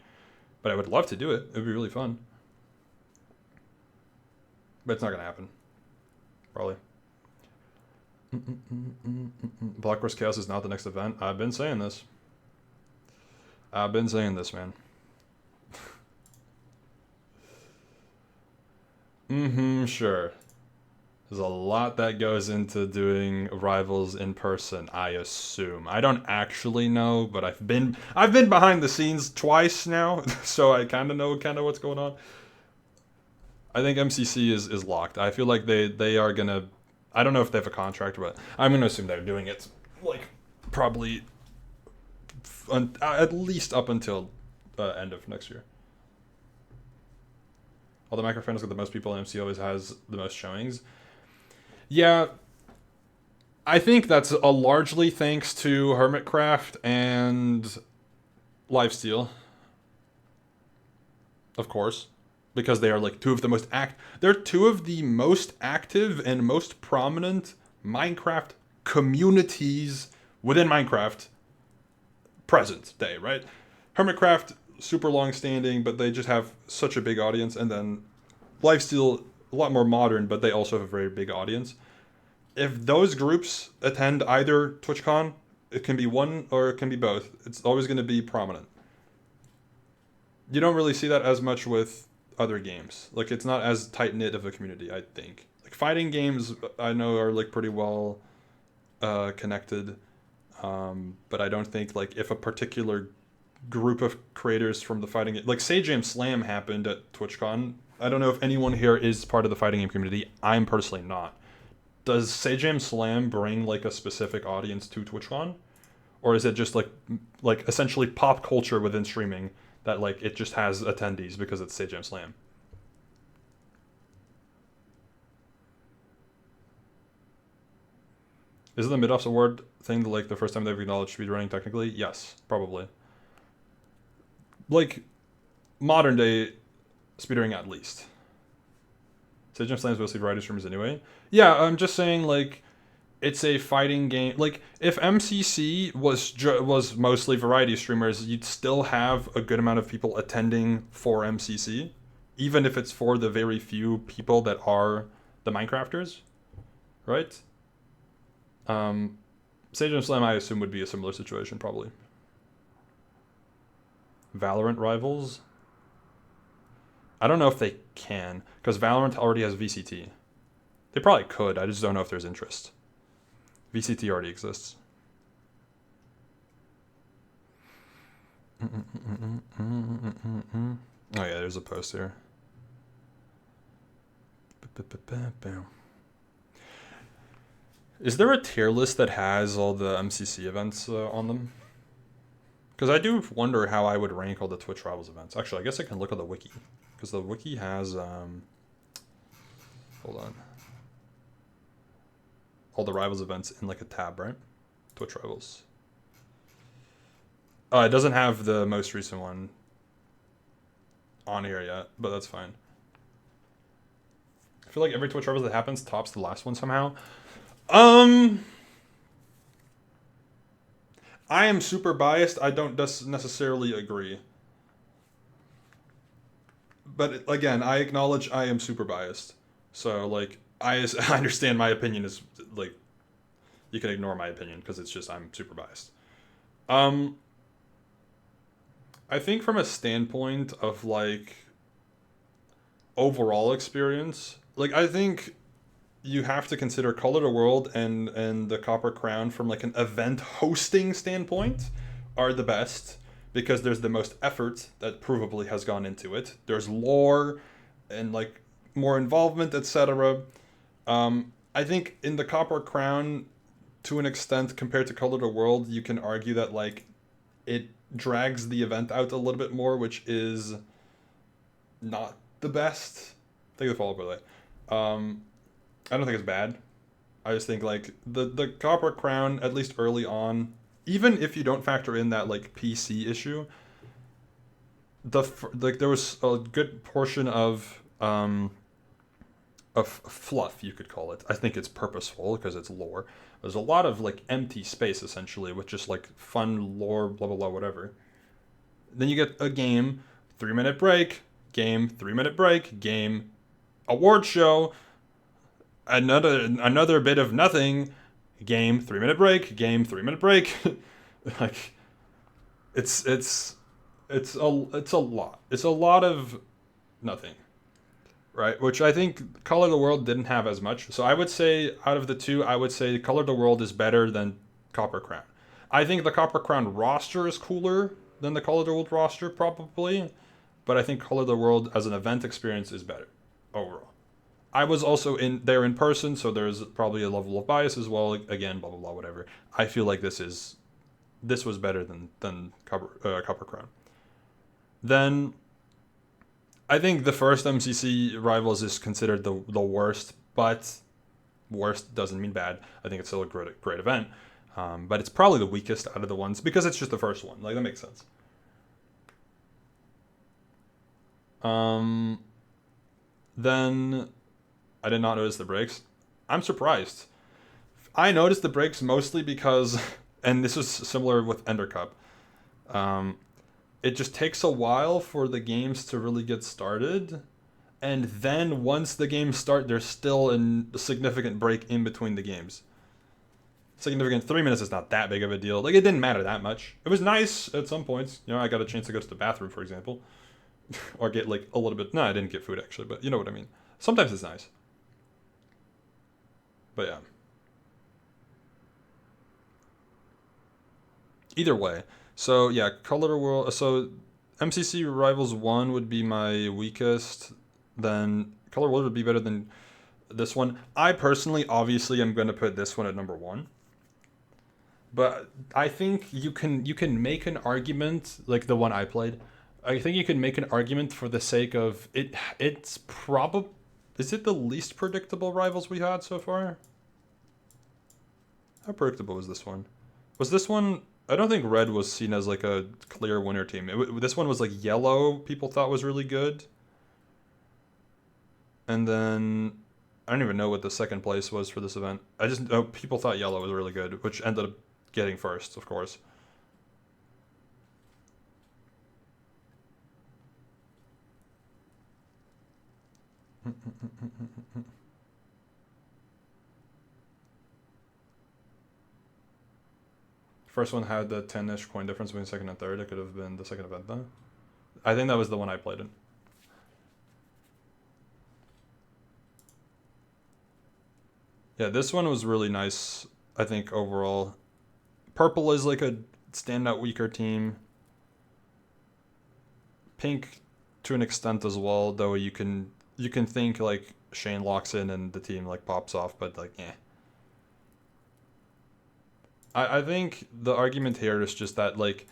But I would love to do it. It would be really fun. But it's not going to happen. Probably. Black vs. Chaos is not the next event. I've been saying this. I've been saying this, man. Sure. There's a lot that goes into doing Rivals in person, I assume. I don't actually know, but I've been behind the scenes twice now, so I kind of know what's going on. I think MCC is locked. I feel like they are gonna. I don't know if they have a contract, but I'm gonna assume they're doing it like probably at least up until end of next year. All the microphones with the most people, MC always has the most showings. Yeah, I think that's a largely thanks to Hermitcraft and Lifesteal, of course, because they are like two of the most active and most prominent Minecraft communities within Minecraft present day, right? Hermitcraft, super long standing, but they just have such a big audience, and then Lifesteal, a lot more modern, but they also have a very big audience. If those groups attend either TwitchCon, it can be one or it can be both. It's always going to be prominent. You don't really see that as much with other games. Like, it's not as tight-knit of a community, I think. Like, fighting games, I know, are like pretty well connected, but I don't think like if a particular group of creators from the fighting game, like Sage Jam Slam happened at TwitchCon. I don't know if anyone here is part of the fighting game community. I'm personally not. Does Sage Jam Slam bring like a specific audience to TwitchCon? Or is it just like essentially pop culture within streaming that like it just has attendees because it's Sage Jam Slam? Is it the Mid-Offs Award thing like the first time they've acknowledged speedrunning technically? Yes, probably. Like modern day speedrunning at least. Sage Jam Slam is mostly variety streamers anyway. Yeah, I'm just saying like it's a fighting game. Like if MCC was mostly variety streamers, you'd still have a good amount of people attending for MCC, even if it's for the very few people that are the Minecrafters, right? Sage Jam Slam, I assume, would be a similar situation probably. Valorant Rivals? I don't know if they can, because Valorant already has VCT. They probably could, I just don't know if there's interest. VCT already exists. Oh yeah, there's a post here. Is there a tier list that has all the MCC events on them? Because I do wonder how I would rank all the Twitch Rivals events. Actually, I guess I can look at the wiki. Because the wiki has, hold on. All the Rivals events in like a tab, right? Twitch Rivals. It doesn't have the most recent one on here yet, but that's fine. I feel like every Twitch Rivals that happens tops the last one somehow. I am super biased. I don't necessarily agree. But again, I acknowledge I am super biased. So, like, I understand my opinion is, like, you can ignore my opinion because it's just I'm super biased. I think from a standpoint of, like, overall experience, like, I think you have to consider Color the World and the Copper Crown from, like, an event hosting standpoint are the best. Because there's the most effort that provably has gone into it. There's lore and like more involvement, etc. I think in the Copper Crown, to an extent, compared to Color the World, you can argue that like it drags the event out a little bit more, which is not the best. Thank you for the follow, by the way. I don't think it's bad. I just think like the Copper Crown, at least early on, even if you don't factor in that like PC issue, there was a good portion of fluff, you could call it. I think it's purposeful because it's lore. There's a lot of like empty space essentially with just like fun lore, blah blah blah, whatever. Then you get a game, 3-minute break, game, 3-minute break, game, award show, another bit of nothing, Game, 3-minute break. Game, 3-minute break. Like, it's a lot. It's a lot of nothing, right? Which I think Color the World didn't have as much. So I would say out of the two, I would say Color the World is better than Copper Crown. I think the Copper Crown roster is cooler than the Color the World roster, probably. But I think Color the World as an event experience is better overall. I was also there in person, so there's probably a level of bias as well. Again, blah, blah, blah, whatever. I feel like this was better than Copper Crown. Then I think the first MCC Rivals is considered the worst, but worst doesn't mean bad. I think it's still a great event. But it's probably the weakest out of the ones because it's just the first one. Like, that makes sense. Then I did not notice the breaks. I'm surprised. I noticed the breaks mostly because, and this is similar with Ender Cup, it just takes a while for the games to really get started. And then once the games start, there's still a significant break in between the games. Significant. 3 minutes is not that big of a deal. Like, it didn't matter that much. It was nice at some points. You know, I got a chance to go to the bathroom, for example. Or get, like, a little bit... No, I didn't get food, actually, but you know what I mean. Sometimes it's nice. But, yeah. Either way. So, yeah, Color World... So, MCC Rivals 1 would be my weakest. Then Color World would be better than this one. I personally, obviously, am going to put this one at number 1. But I think you can make an argument, like the one I played. I think you can make an argument for the sake of it. It's probably... Is it the least predictable Rivals we had so far? How predictable was this one? Was this one... I don't think Red was seen as like a clear winner team. This one was like Yellow, people thought was really good. And then... I don't even know what the second place was for this event. I just know people thought Yellow was really good, which ended up getting first, of course. First one had the 10-ish coin difference between second and third. It could have been the second event then. I think that was the one I played in. Yeah, this one was really nice, I think, overall. Purple is like a standout weaker team. Pink to an extent as well, though you can think like Shane locks in and the team like pops off, but like, eh. I think the argument here is just that like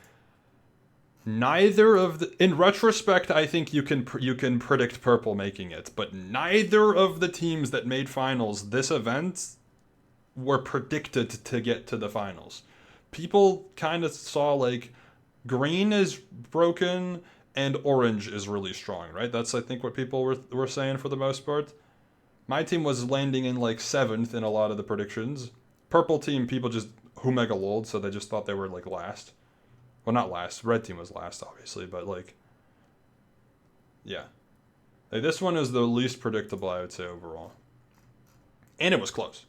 neither of the, in retrospect, I think you can predict Purple making it, but neither of the teams that made finals this event were predicted to get to the finals. People kind of saw like green is broken and orange is really strong, right? That's I think what people were saying for the most part. My team was landing in like 7th in a lot of the predictions. Purple team, people just Omega lulled, so they just thought they were like last. Well, not last. Red team was last, obviously, but like, yeah. Like, this one is the least predictable, I would say, overall. And it was close.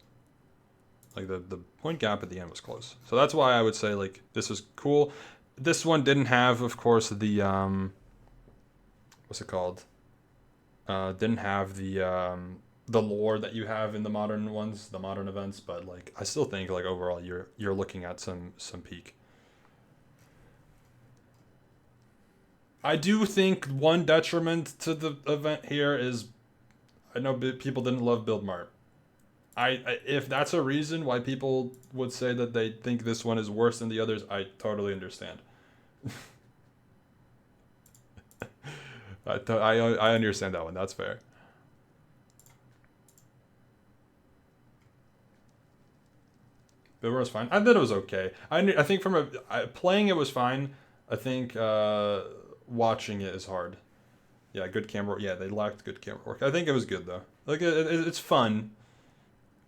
Like, the point gap at the end was close. So that's why I would say, like, this was cool. This one didn't have, of course, the, what's it called? Didn't have the lore that you have in the modern ones, the modern events, but, like, I still think, like, overall, you're looking at some peak. I do think one detriment to the event here is, I know people didn't love Build Mart. If that's a reason why people would say that they think this one is worse than the others, I totally understand. I understand that one. That's fair. Build Mart was fine. I thought it was okay. I think from playing it was fine. I think watching it is hard. Yeah, good camera. Yeah, they lacked good camera work. I think it was good though. Like it's fun.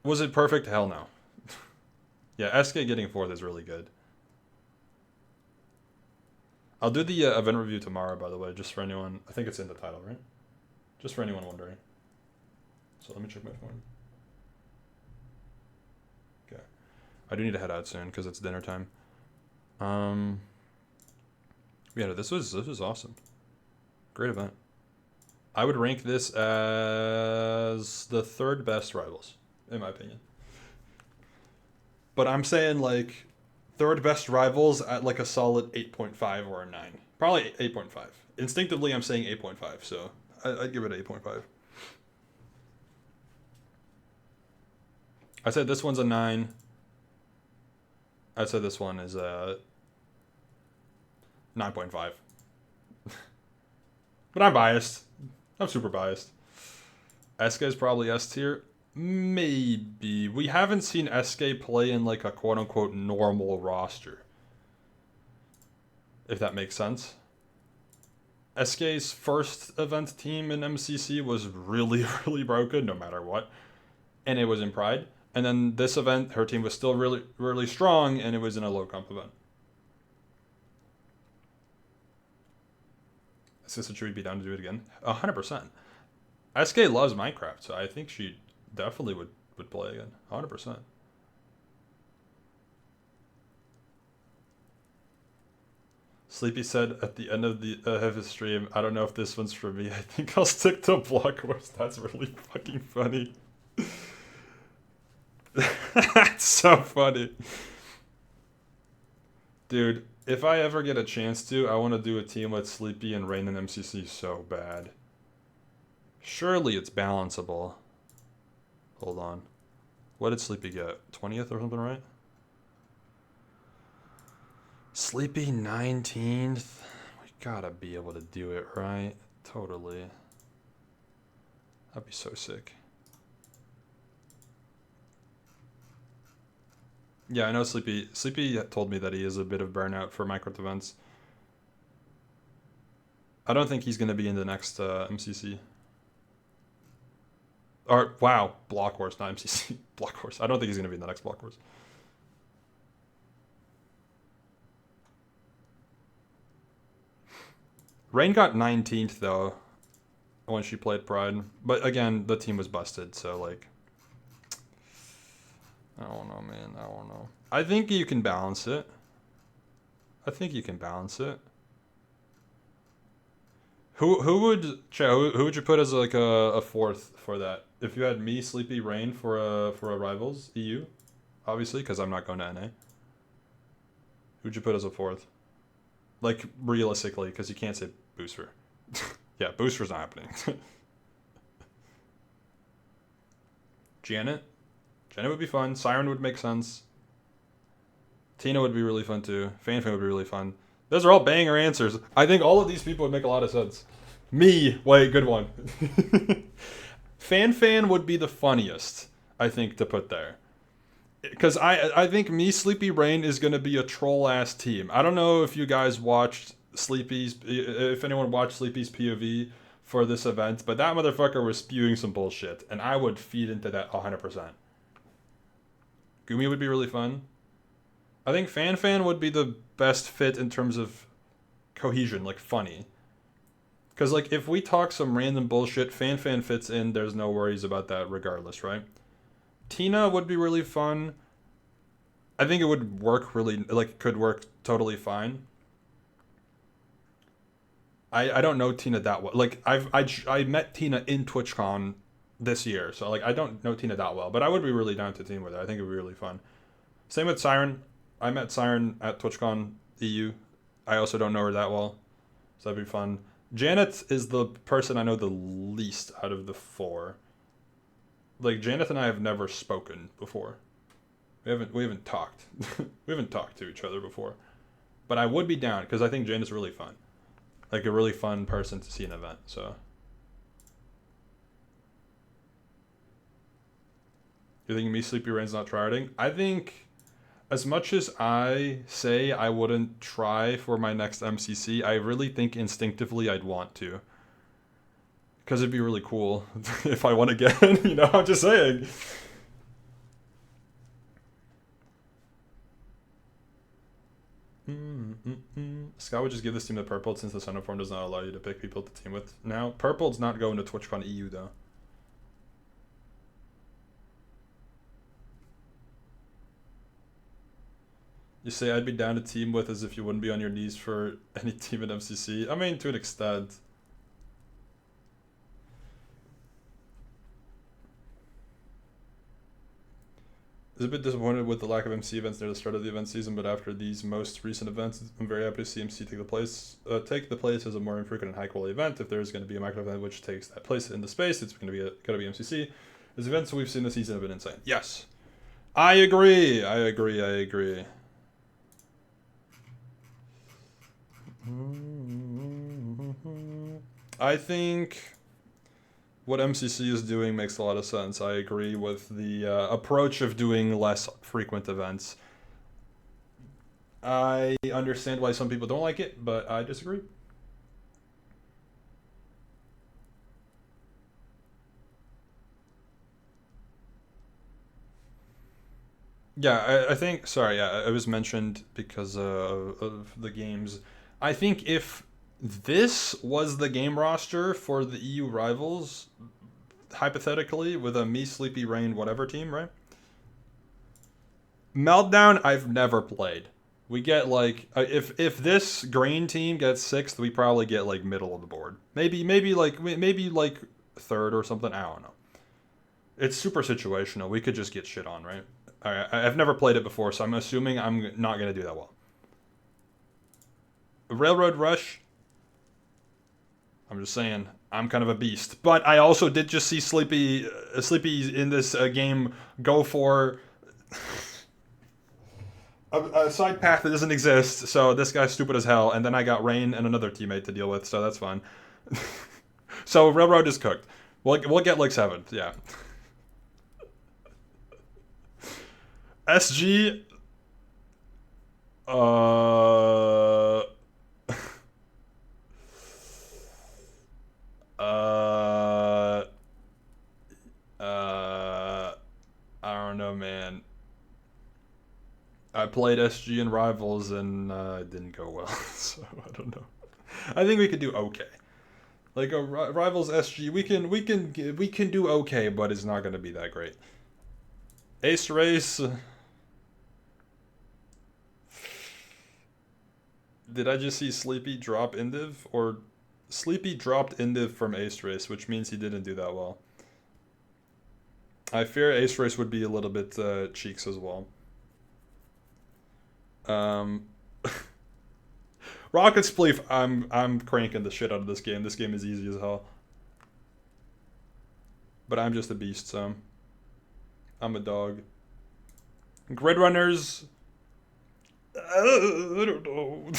Was it perfect? Hell no. Yeah, SK getting 4th is really good. I'll do the event review tomorrow, by the way, just for anyone. I think it's in the title, right? Just for anyone wondering. So let me check my phone. Okay. I do need to head out soon because it's dinner time. Yeah, this was awesome. Great event. I would rank this as the 3rd best Rivals, in my opinion. But I'm saying like 3rd best Rivals at like a solid 8.5 or a 9. Probably 8.5. Instinctively, I'm saying 8.5, so I'd give it 8.5. I said this one's a 9. I said this one is a 9.5. But I'm biased. I'm super biased. SK is probably S tier. Maybe. We haven't seen SK play in like a quote-unquote normal roster. If that makes sense. SK's first event team in MCC was really, really broken no matter what. And it was in Pride. And then this event, her team was still really, really strong and it was in a low comp event. Sister, should we be down to do it again? 100%. SK loves Minecraft, so I think she definitely would play again. 100%. Sleepy said at the end of his stream, I don't know if this one's for me. I think I'll stick to Block Wars. That's really fucking funny. That's so funny. Dude, if I ever get a chance to, I want to do a team with Sleepy and Rain and MCC so bad. Surely it's balanceable. Hold on. What did Sleepy get? 20th or something, right? Sleepy 19th. We gotta be able to do it, right? Totally. That'd be so sick. Yeah, I know Sleepy. Sleepy told me that he is a bit of burnout for Minecraft events. I don't think he's going to be in the next MCC. Or, wow, Block Wars, not MCC. Block Wars. I don't think he's going to be in the next Block Wars. Rain got 19th, though, when she played Pride. But, again, the team was busted, so, like... I don't know, man. I don't know. I think you can balance it. I think you can balance it. Who would you put as like a 4th for that? If you had me, Sleepy, Rain for a Rivals EU, obviously, because I'm not going to NA. Who'd you put as a 4th? Like realistically, because you can't say Booster. Yeah, Booster's not happening. Janet. Janet would be fun. Siren would make sense. Tina would be really fun too. Fanfan would be really fun. Those are all banger answers. I think all of these people would make a lot of sense. Me, wait, good one. Fanfan would be the funniest, I think, to put there. Because I think me, Sleepy, Rain is going to be a troll-ass team. I don't know if you guys watched Sleepy's, if anyone watched Sleepy's POV for this event, but that motherfucker was spewing some bullshit, and I would feed into that 100%. Gumi would be really fun. I think Fanfan would be the best fit in terms of cohesion, like funny. Because like if we talk some random bullshit, Fanfan fits in, there's no worries about that regardless, right? Tina would be really fun. I think it would work really, like could work totally fine. I don't know Tina that well. Like I met Tina in TwitchCon this year, so like I don't know Tina that well, but I would be really down to team with her. I think it would be really fun. Same with Siren. I met Siren at TwitchCon EU. I also don't know her that well, so that'd be fun. Janet is the person I know the least out of the 4. Like Janet and I have never spoken before. We haven't talked. We haven't talked to each other before. But I would be down because I think Janet's really fun. Like a really fun person to see an event, so. You think me, Sleepy Rain's not tryharding? I think as much as I say I wouldn't try for my next MCC, I really think instinctively I'd want to. Because it'd be really cool if I won again, you know, I'm just saying. Scott would just give this team the purple since the Center form does not allow you to pick people to team with. Now, purple's not going to TwitchCon EU though. You say I'd be down to team with as if you wouldn't be on your knees for any team at MCC. I mean, to an extent. I was a bit disappointed with the lack of MC events near the start of the event season, but after these most recent events, I'm very happy to see MC take the place as a more infrequent and high quality event. If there's going to be a micro event which takes that place in the space, it's going to be MCC. As events we've seen this season have been insane. Yes, I agree. I think what MCC is doing makes a lot of sense. I agree with the approach of doing less frequent events. I understand why some people don't like it, but I disagree. Yeah, I think, sorry, yeah, it was mentioned because of the games. I think if this was the game roster for the EU Rivals, hypothetically, with a me, Sleepy, Rain, whatever team, right? Meltdown, I've never played. We get, like, if this green team gets 6th, we probably get, like, middle of the board. Maybe like 3rd or something, I don't know. It's super situational. We could just get shit on, right? Alright, I've never played it before, so I'm assuming I'm not going to do that well. Railroad Rush, I'm just saying, I'm kind of a beast. But I also did just see Sleepy in this game go for a side path that doesn't exist, so this guy's stupid as hell, and then I got Rain and another teammate to deal with, so that's fun. So Railroad is cooked. We'll get like 7th, yeah. SG, I don't know, man. I played SG in Rivals and it didn't go well, so I don't know. I think we could do okay. Like a Rivals SG, we can do okay, but it's not going to be that great. Ace Race. Did I just see Sleepy drop Indiv? Or Sleepy dropped Indiv from Ace Race, which means he didn't do that well. I fear Ace Race would be a little bit cheeks as well. Rocket Spleef, I'm cranking the shit out of this game. This game is easy as hell. But I'm just a beast, so I'm a dog. Grid Runners, I don't know.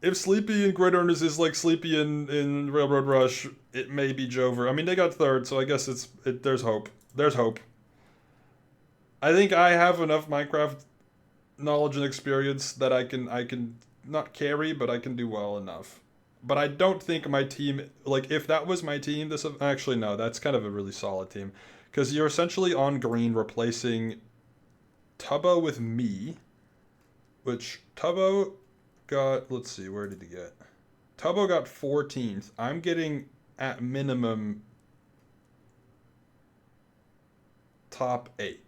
If Sleepy in Grid Runners is like Sleepy in Railroad Rush, it may be Jover. I mean, they got 3rd, so I guess there's hope. There's hope. I think I have enough Minecraft knowledge and experience that I can not carry, but I can do well enough. But I don't think my team, like, if that was my team, actually, no, that's kind of a really solid team. Because you're essentially on green replacing Tubbo with me, which Tubbo got, let's see, where did he get? Tubbo got 14th. I'm getting, at minimum, top 8.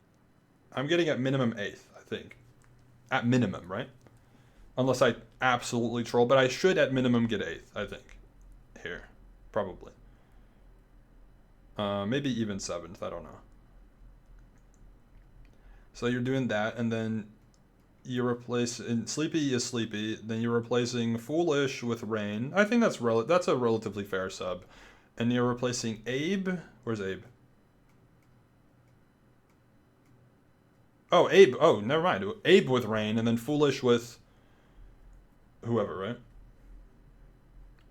I'm getting at minimum 8th, I think. At minimum, right? Unless I absolutely troll, but I should at minimum get 8th, I think. Here. Probably. Maybe even 7th, I don't know. So you're doing that, and then you replace... Sleepy is Sleepy, then you're replacing Foolish with Rain. I think that's a relatively fair sub. And you're replacing Abe. Where's Abe? Oh, Abe. Oh, never mind. Abe with Rain, and then Foolish with whoever, right?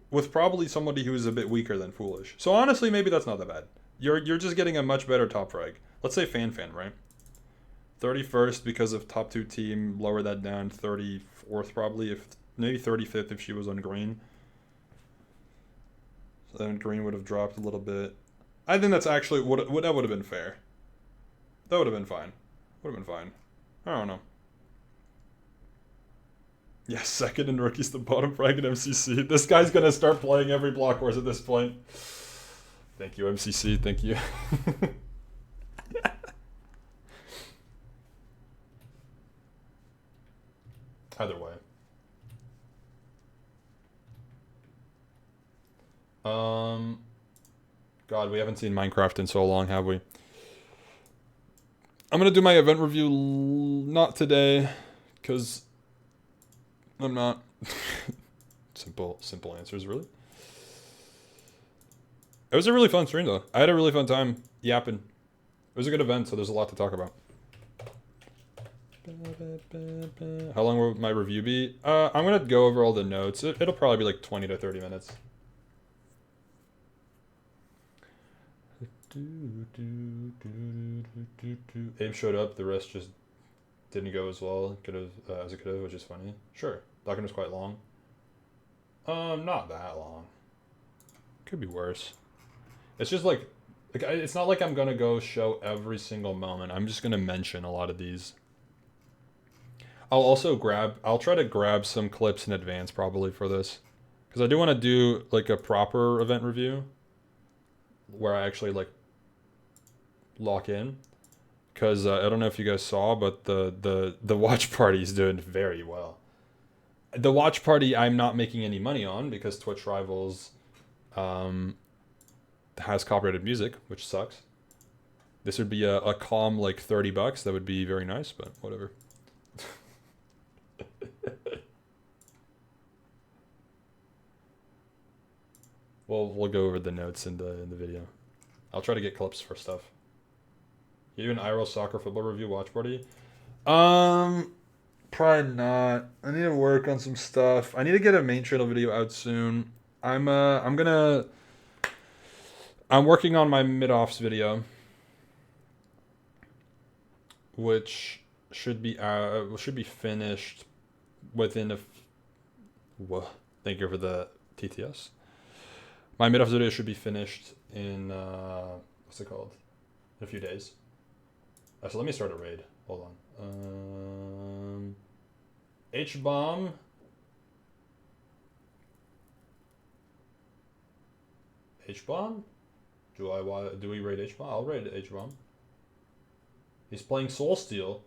With probably somebody who's a bit weaker than Foolish. So honestly, maybe that's not that bad. You're just getting a much better top frag. Let's say Fan, right? 31st because of top 2 team. Lower that down. 34th probably. Maybe 35th if she was on green. So then green would have dropped a little bit. I think that's actually that would have been fair. That would have been fine. Would have been fine. I don't know. Yes, 2nd in rookies, the bottom frag in MCC. This guy's gonna start playing every block wars at this point. Thank you, MCC. Thank you. God, we haven't seen Minecraft in so long, have we? I'm gonna do my event review not today, because I'm not. Simple answers, really. It was a really fun stream, though. I had a really fun time yapping. It was a good event, so there's a lot to talk about. How long will my review be? I'm gonna go over all the notes. It'll probably be like 20 to 30 minutes. Abe showed up, the rest just didn't go as well as it could have, which is funny. Sure, document was quite long. Not that long. Could be worse. It's just like it's not like I'm gonna go show every single moment. I'm just gonna mention a lot of these. I'll try to grab some clips in advance probably for this, because I do want to do like a proper event review where I actually like lock in, because I don't know if you guys saw, but the watch party is doing very well. The watch party I'm not making any money on because Twitch Rivals has copyrighted music, which sucks. This would be a calm like $30. That would be very nice, but whatever. We'll go over the notes in the video. I'll try to get clips for stuff. You do an IRL soccer football review watch party? Probably not. I need to work on some stuff. I need to get a main channel video out soon. I'm working on my mid-offs video, which should be finished within whoa, thank you for the TTS. My mid-offs video should be finished in what's it called? In a few days. So let me start a raid. Hold on. H-bomb. H-bomb? Do we raid H-bomb? I'll raid H-bomb. He's playing Soul Steel.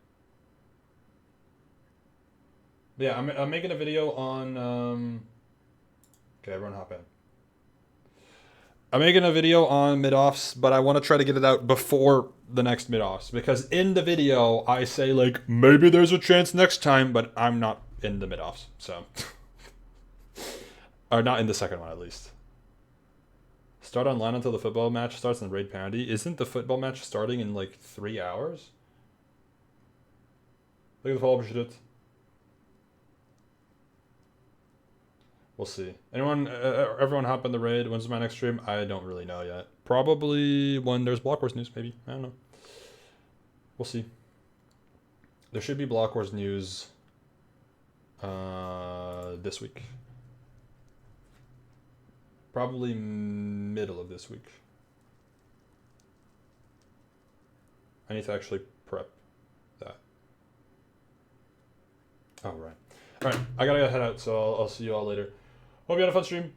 But yeah, I'm making a video on okay, everyone hop in. I'm making a video on mid-offs, but I want to try to get it out before the next mid-offs, because in the video I say like maybe there's a chance next time, but I'm not in the mid-offs, so or not in the second one at least. Start online until the football match starts in raid penalty. Isn't the football match starting in like 3 hours? Look at the follow-up shit. We'll see. Everyone hop in the raid. When's my next stream? I don't really know yet. Probably when there's Block Wars news, maybe. I don't know. We'll see. There should be Block Wars news this week. Probably middle of this week. I need to actually prep that. Oh, right. Alright, I gotta head out, so I'll see you all later. Hope you had a fun stream.